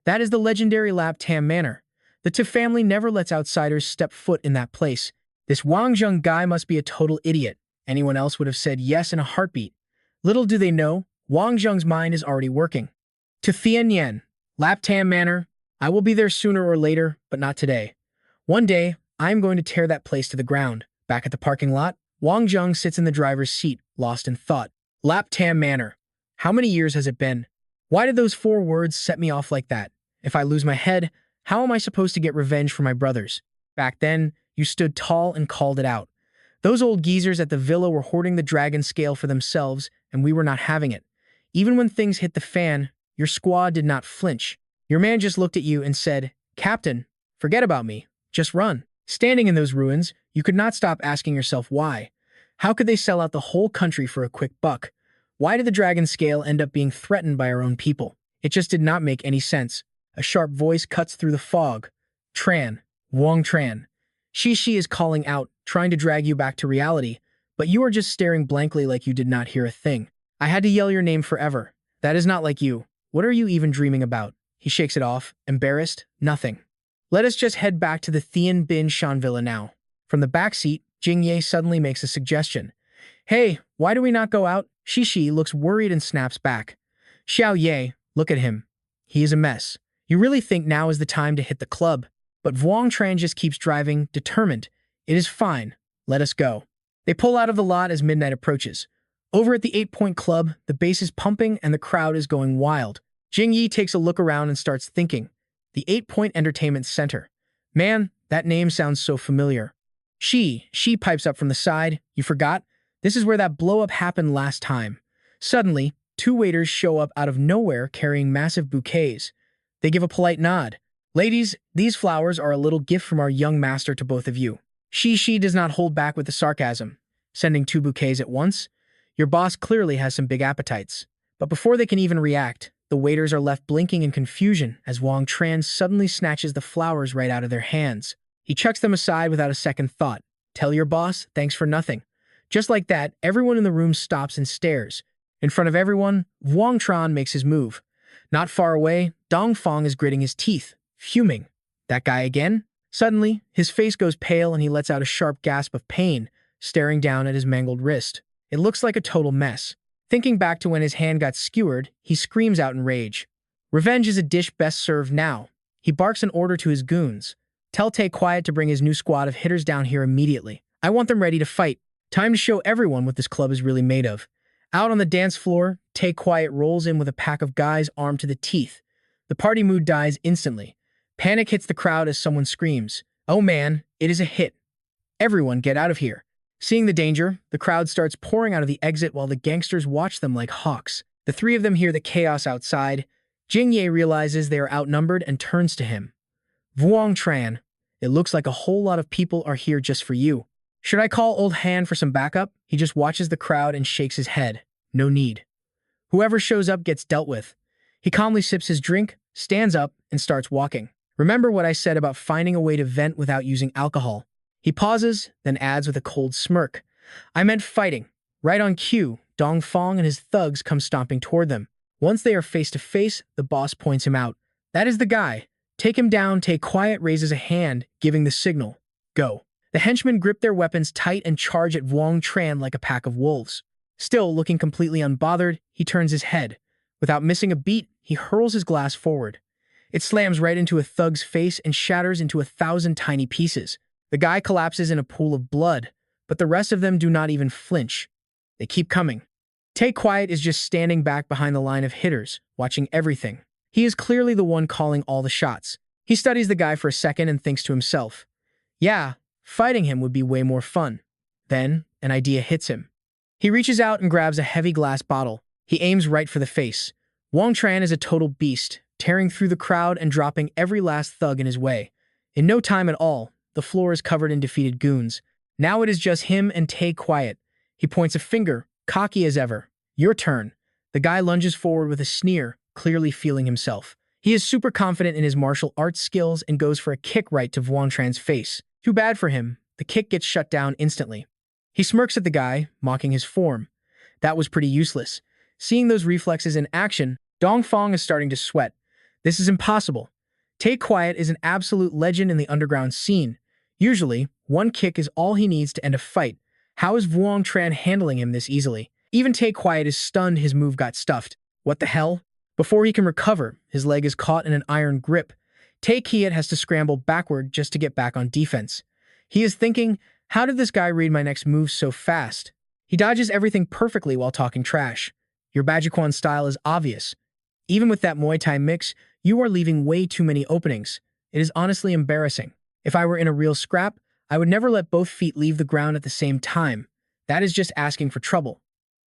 That is the legendary Lap Tam Manor. The Tu family never lets outsiders step foot in that place. This Wang Zheng guy must be a total idiot. Anyone else would have said yes in a heartbeat. Little do they know, Wang Zheng's mind is already working. To Tianyan, Lap Tam Manor, I will be there sooner or later, but not today. One day, I am going to tear that place to the ground. Back at the parking lot, Wang Zheng sits in the driver's seat, lost in thought. Lap Tam Manor. How many years has it been? Why did those 4 words set me off like that? If I lose my head, how am I supposed to get revenge for my brothers? Back then, you stood tall and called it out. Those old geezers at the villa were hoarding the dragon scale for themselves, and we were not having it. Even when things hit the fan, your squad did not flinch. Your man just looked at you and said, Captain, forget about me. Just run. Standing in those ruins, you could not stop asking yourself why. How could they sell out the whole country for a quick buck? Why did the dragon scale end up being threatened by our own people? It just did not make any sense. A sharp voice cuts through the fog. Tran. Wang Tran. Shi is calling out, trying to drag you back to reality, but you are just staring blankly like you did not hear a thing. I had to yell your name forever. That is not like you. What are you even dreaming about? He shakes it off, embarrassed. Nothing. Let us just head back to the Thien Bin Shan Villa now. From the back seat, Jing Ye suddenly makes a suggestion. Hey, why do we not go out? Shi looks worried and snaps back. Xiao Ye, look at him. He is a mess. You really think now is the time to hit the club? But Wang Tran just keeps driving, determined. It is fine. Let us go. They pull out of the lot as midnight approaches. Over at the 8-Point Club, the bass is pumping and the crowd is going wild. Jing Yi takes a look around and starts thinking. The 8-Point Entertainment Center. Man, that name sounds so familiar. She pipes up from the side. You forgot? This is where that blow-up happened last time. Suddenly, 2 waiters show up out of nowhere carrying massive bouquets. They give a polite nod. Ladies, these flowers are a little gift from our young master to both of you. She does not hold back with the sarcasm. Sending 2 bouquets at once? Your boss clearly has some big appetites. But before they can even react, the waiters are left blinking in confusion as Wang Tran suddenly snatches the flowers right out of their hands. He chucks them aside without a second thought. Tell your boss, thanks for nothing. Just like that, everyone in the room stops and stares. In front of everyone, Wang Tran makes his move. Not far away, Dong Fong is gritting his teeth, fuming. That guy again? Suddenly, his face goes pale and he lets out a sharp gasp of pain, staring down at his mangled wrist. It looks like a total mess. Thinking back to when his hand got skewered, he screams out in rage. Revenge is a dish best served now. He barks an order to his goons. Tell Tay Quiet to bring his new squad of hitters down here immediately. I want them ready to fight. Time to show everyone what this club is really made of. Out on the dance floor, Tay Quiet rolls in with a pack of guys armed to the teeth. The party mood dies instantly. Panic hits the crowd as someone screams, "Oh man, it is a hit. Everyone get out of here." Seeing the danger, the crowd starts pouring out of the exit while the gangsters watch them like hawks. The three of them hear the chaos outside. Jing Ye realizes they are outnumbered and turns to him. "Vuong Tran, it looks like a whole lot of people are here just for you. Should I call Old Han for some backup?" He just watches the crowd and shakes his head. No need. Whoever shows up gets dealt with. He calmly sips his drink, stands up, and starts walking. Remember what I said about finding a way to vent without using alcohol? He pauses, then adds with a cold smirk, "I meant fighting." Right on cue, Dong Fong and his thugs come stomping toward them. Once they are face to face, the boss points him out. "That is the guy. Take him down." Tay Quiet raises a hand, giving the signal. Go. The henchmen grip their weapons tight and charge at Vuong Tran like a pack of wolves. Still looking completely unbothered, he turns his head. Without missing a beat, he hurls his glass forward. It slams right into a thug's face and shatters into 1,000 tiny pieces. The guy collapses in a pool of blood, but the rest of them do not even flinch. They keep coming. Tay Quiet is just standing back behind the line of hitters, watching everything. He is clearly the one calling all the shots. He studies the guy for a second and thinks to himself, "Yeah, fighting him would be way more fun." Then, an idea hits him. He reaches out and grabs a heavy glass bottle. He aims right for the face. Vuong Tran is a total beast, tearing through the crowd and dropping every last thug in his way. In no time at all, the floor is covered in defeated goons. Now it is just him and Tay Quiet. He points a finger, cocky as ever. "Your turn." The guy lunges forward with a sneer, clearly feeling himself. He is super confident in his martial arts skills and goes for a kick right to Vuong Tran's face. Too bad for him, the kick gets shut down instantly. He smirks at the guy, mocking his form. That was pretty useless. Seeing those reflexes in action, Dong Fong is starting to sweat. This is impossible. Tay Quiet is an absolute legend in the underground scene. Usually, one kick is all he needs to end a fight. How is Vuong Tran handling him this easily? Even Tay Quiet is stunned his move got stuffed. What the hell? Before he can recover, his leg is caught in an iron grip. Tay Quiet has to scramble backward just to get back on defense. He is thinking, how did this guy read my next move so fast? He dodges everything perfectly while talking trash. Your Bajiquan style is obvious. Even with that Muay Thai mix, you are leaving way too many openings. It is honestly embarrassing. If I were in a real scrap, I would never let both feet leave the ground at the same time. That is just asking for trouble.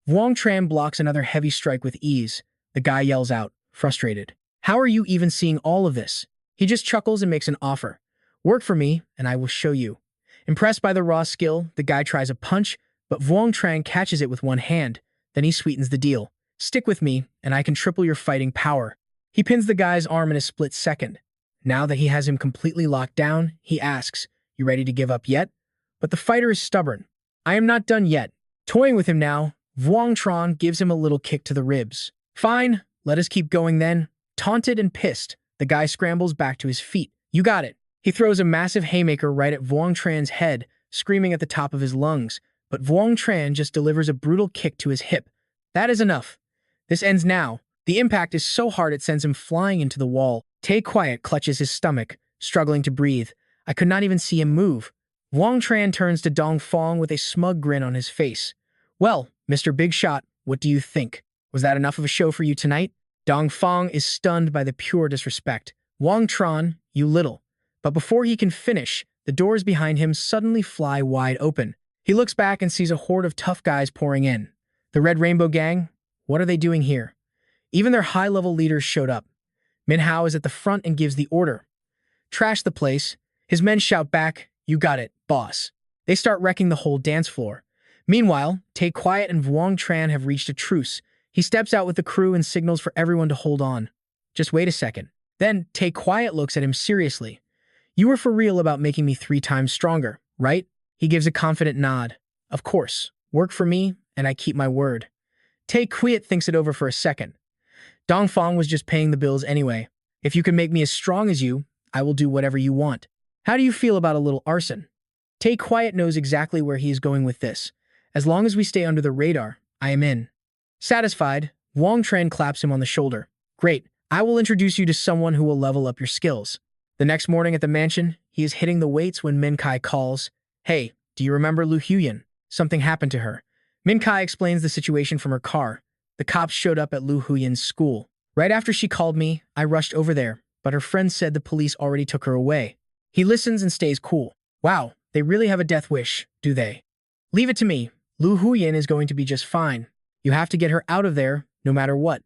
Vuong Tran blocks another heavy strike with ease. The guy yells out, frustrated. "How are you even seeing all of this?" He just chuckles and makes an offer. "Work for me, and I will show you." Impressed by the raw skill, the guy tries a punch, but Vuong Tran catches it with one hand. Then he sweetens the deal. "Stick with me, and I can triple your fighting power." He pins the guy's arm in a split second. Now that he has him completely locked down, he asks, "You ready to give up yet?" But the fighter is stubborn. "I am not done yet." Toying with him now, Vuong Tran gives him a little kick to the ribs. "Fine, let us keep going then." Taunted and pissed, the guy scrambles back to his feet. "You got it." He throws a massive haymaker right at Vuong Tran's head, screaming at the top of his lungs, but Vuong Tran just delivers a brutal kick to his hip. That is enough. This ends now. The impact is so hard it sends him flying into the wall. Tay Quiet clutches his stomach, struggling to breathe. I could not even see him move. Vuong Tran turns to Dong Fong with a smug grin on his face. "Well, Mr. Big Shot, what do you think? Was that enough of a show for you tonight?" Dong Fong is stunned by the pure disrespect. "Vuong Tran, you little." But before he can finish, the doors behind him suddenly fly wide open. He looks back and sees a horde of tough guys pouring in. The Red Rainbow Gang? What are they doing here? Even their high-level leaders showed up. Min Hao is at the front and gives the order. "Trash the place." His men shout back, "You got it, boss." They start wrecking the whole dance floor. Meanwhile, Tay Quiet and Vuong Tran have reached a truce. He steps out with the crew and signals for everyone to hold on. "Just wait a second." Then Tay Quiet looks at him seriously. "You were for real about making me 3 times stronger, right?" He gives a confident nod. "Of course. Work for me, and I keep my word." Tay Quiet thinks it over for a second. "Dong Fong was just paying the bills anyway. If you can make me as strong as you, I will do whatever you want. How do you feel about a little arson?" Tay Quiet knows exactly where he is going with this. As long as we stay under the radar, I am in. Satisfied, Vuong Tran claps him on the shoulder. "Great. I will introduce you to someone who will level up your skills. The next morning at the mansion, he is hitting the weights when Min Kai calls. Hey, do you remember Lu Huyan? Something happened to her. Min Kai explains the situation from her car. The cops showed up at Lu Huyan's school. Right after she called me, I rushed over there, but her friend said the police already took her away. He listens and stays cool. Wow, they really have a death wish, do they? Leave it to me. Lu Huyan is going to be just fine. You have to get her out of there, no matter what.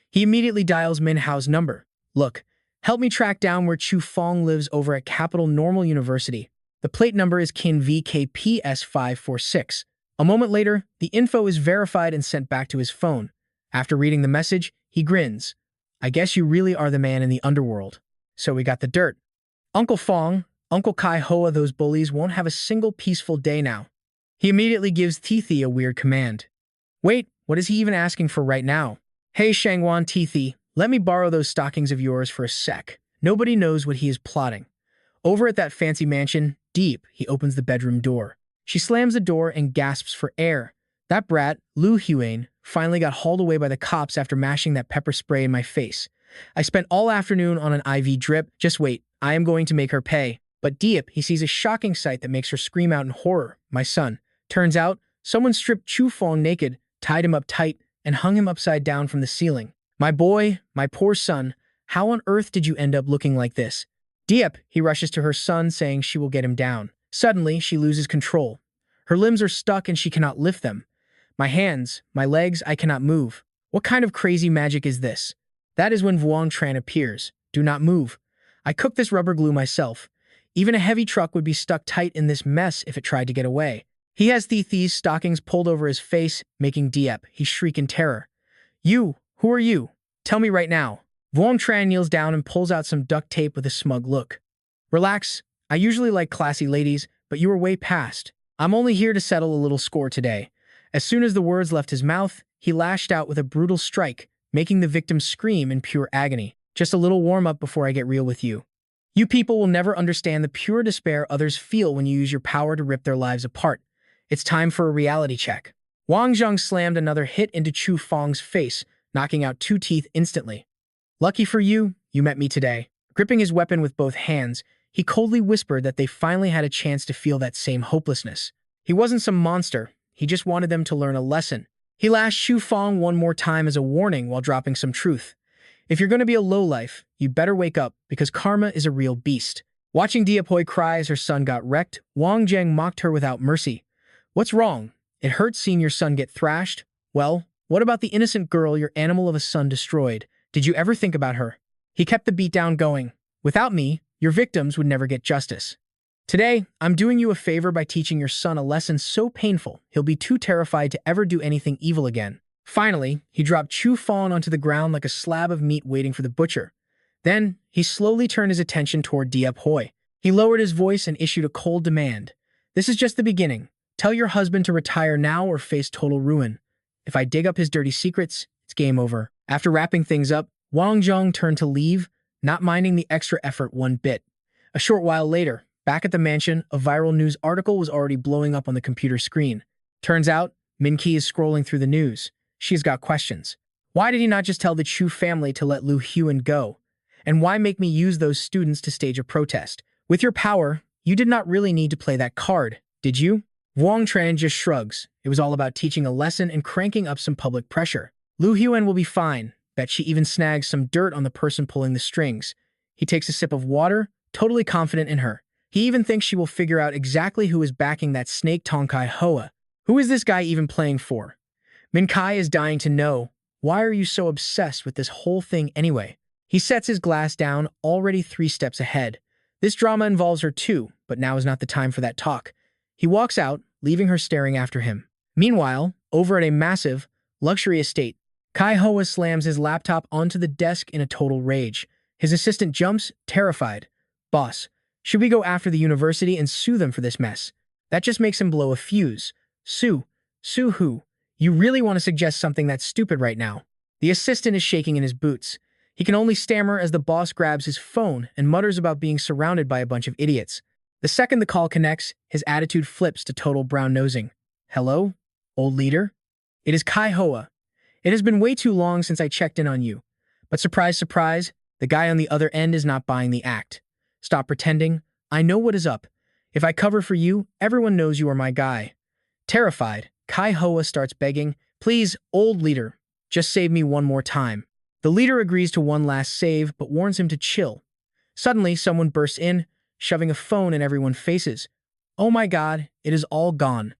He immediately dials Min Hao's number. Look, help me track down where Chu Fong lives over at Capital Normal University. The plate number is KIN VKPS546. A moment later, the info is verified and sent back to his phone. After reading the message, he grins. I guess you really are the man in the underworld. So we got the dirt. Uncle Fong, Uncle Kai Hoa, those bullies won't have a single peaceful day now. He immediately gives Tithi a weird command. Wait, what is he even asking for right now? Hey Shangwan Tithi, let me borrow those stockings of yours for a sec. Nobody knows what he is plotting. Over at that fancy mansion, deep, he opens the bedroom door. She slams the door and gasps for air. That brat, Lu Huan, finally got hauled away by the cops after mashing that pepper spray in my face. I spent all afternoon on an IV drip. Just wait, I am going to make her pay. But deep, he sees a shocking sight that makes her scream out in horror. My son. Turns out, someone stripped Chu Fong naked, tied him up tight, and hung him upside down from the ceiling. My boy, my poor son, how on earth did you end up looking like this? Diep, he rushes to her son, saying she will get him down. Suddenly, she loses control. Her limbs are stuck and she cannot lift them. My hands, my legs, I cannot move. What kind of crazy magic is this? That is when Vuong Tran appears. Do not move. I cooked this rubber glue myself. Even a heavy truck would be stuck tight in this mess if it tried to get away. He has Thithi's stockings pulled over his face, making Diep. He shriek in terror. You, who are you? Tell me right now. Vuong Tran kneels down and pulls out some duct tape with a smug look. Relax. I usually like classy ladies, but you were way past. I'm only here to settle a little score today. As soon as the words left his mouth, he lashed out with a brutal strike, making the victim scream in pure agony. Just a little warm-up before I get real with you. You people will never understand the pure despair others feel when you use your power to rip their lives apart. It's time for a reality check. Wang Zheng slammed another hit into Chu Fong's face, knocking out 2 teeth instantly. Lucky for you, you met me today. Gripping his weapon with both hands, he coldly whispered that they finally had a chance to feel that same hopelessness. He wasn't some monster. He just wanted them to learn a lesson. He lashed Chu Fong one more time as a warning while dropping some truth. If you're going to be a lowlife, you'd better wake up, because karma is a real beast. Watching Diapoy cry as her son got wrecked, Wang Zheng mocked her without mercy. What's wrong? It hurts seeing your son get thrashed? Well, what about the innocent girl your animal of a son destroyed? Did you ever think about her? He kept the beatdown going. Without me, your victims would never get justice. Today, I'm doing you a favor by teaching your son a lesson so painful, he'll be too terrified to ever do anything evil again. Finally, he dropped Chu Fong onto the ground like a slab of meat waiting for the butcher. Then, he slowly turned his attention toward Diep Hoi. He lowered his voice and issued a cold demand. This is just the beginning. Tell your husband to retire now or face total ruin. If I dig up his dirty secrets, it's game over. After wrapping things up, Wang Zheng turned to leave, not minding the extra effort one bit. A short while later, back at the mansion, a viral news article was already blowing up on the computer screen. Turns out, Min Ki is scrolling through the news. She's got questions. Why did he not just tell the Chu family to let Lu Huan go? And why make me use those students to stage a protest? With your power, you did not really need to play that card, did you? Vuong Tran just shrugs. It was all about teaching a lesson and cranking up some public pressure. Lu Huan will be fine. Bet she even snags some dirt on the person pulling the strings. He takes a sip of water, totally confident in her. He even thinks she will figure out exactly who is backing that snake Tongkai Hoa. Who is this guy even playing for? Min Kai is dying to know. Why are you so obsessed with this whole thing anyway? He sets his glass down, already 3 steps ahead. This drama involves her too, but now is not the time for that talk. He walks out, leaving her staring after him. Meanwhile, over at a massive, luxury estate, Kai Hoa slams his laptop onto the desk in a total rage. His assistant jumps, terrified. Boss, should we go after the university and sue them for this mess? That just makes him blow a fuse. Sue? Sue who? You really want to suggest something that's stupid right now? The assistant is shaking in his boots. He can only stammer as the boss grabs his phone and mutters about being surrounded by a bunch of idiots. The second the call connects, his attitude flips to total brown-nosing. Hello, old leader? It is Kai Hoa. It has been way too long since I checked in on you. But surprise, surprise, the guy on the other end is not buying the act. Stop pretending. I know what is up. If I cover for you, everyone knows you are my guy. Terrified, Kai Hoa starts begging, please, old leader, just save me one more time. The leader agrees to one last save, but warns him to chill. Suddenly, someone bursts in, shoving a phone in everyone's faces. Oh my god, it is all gone.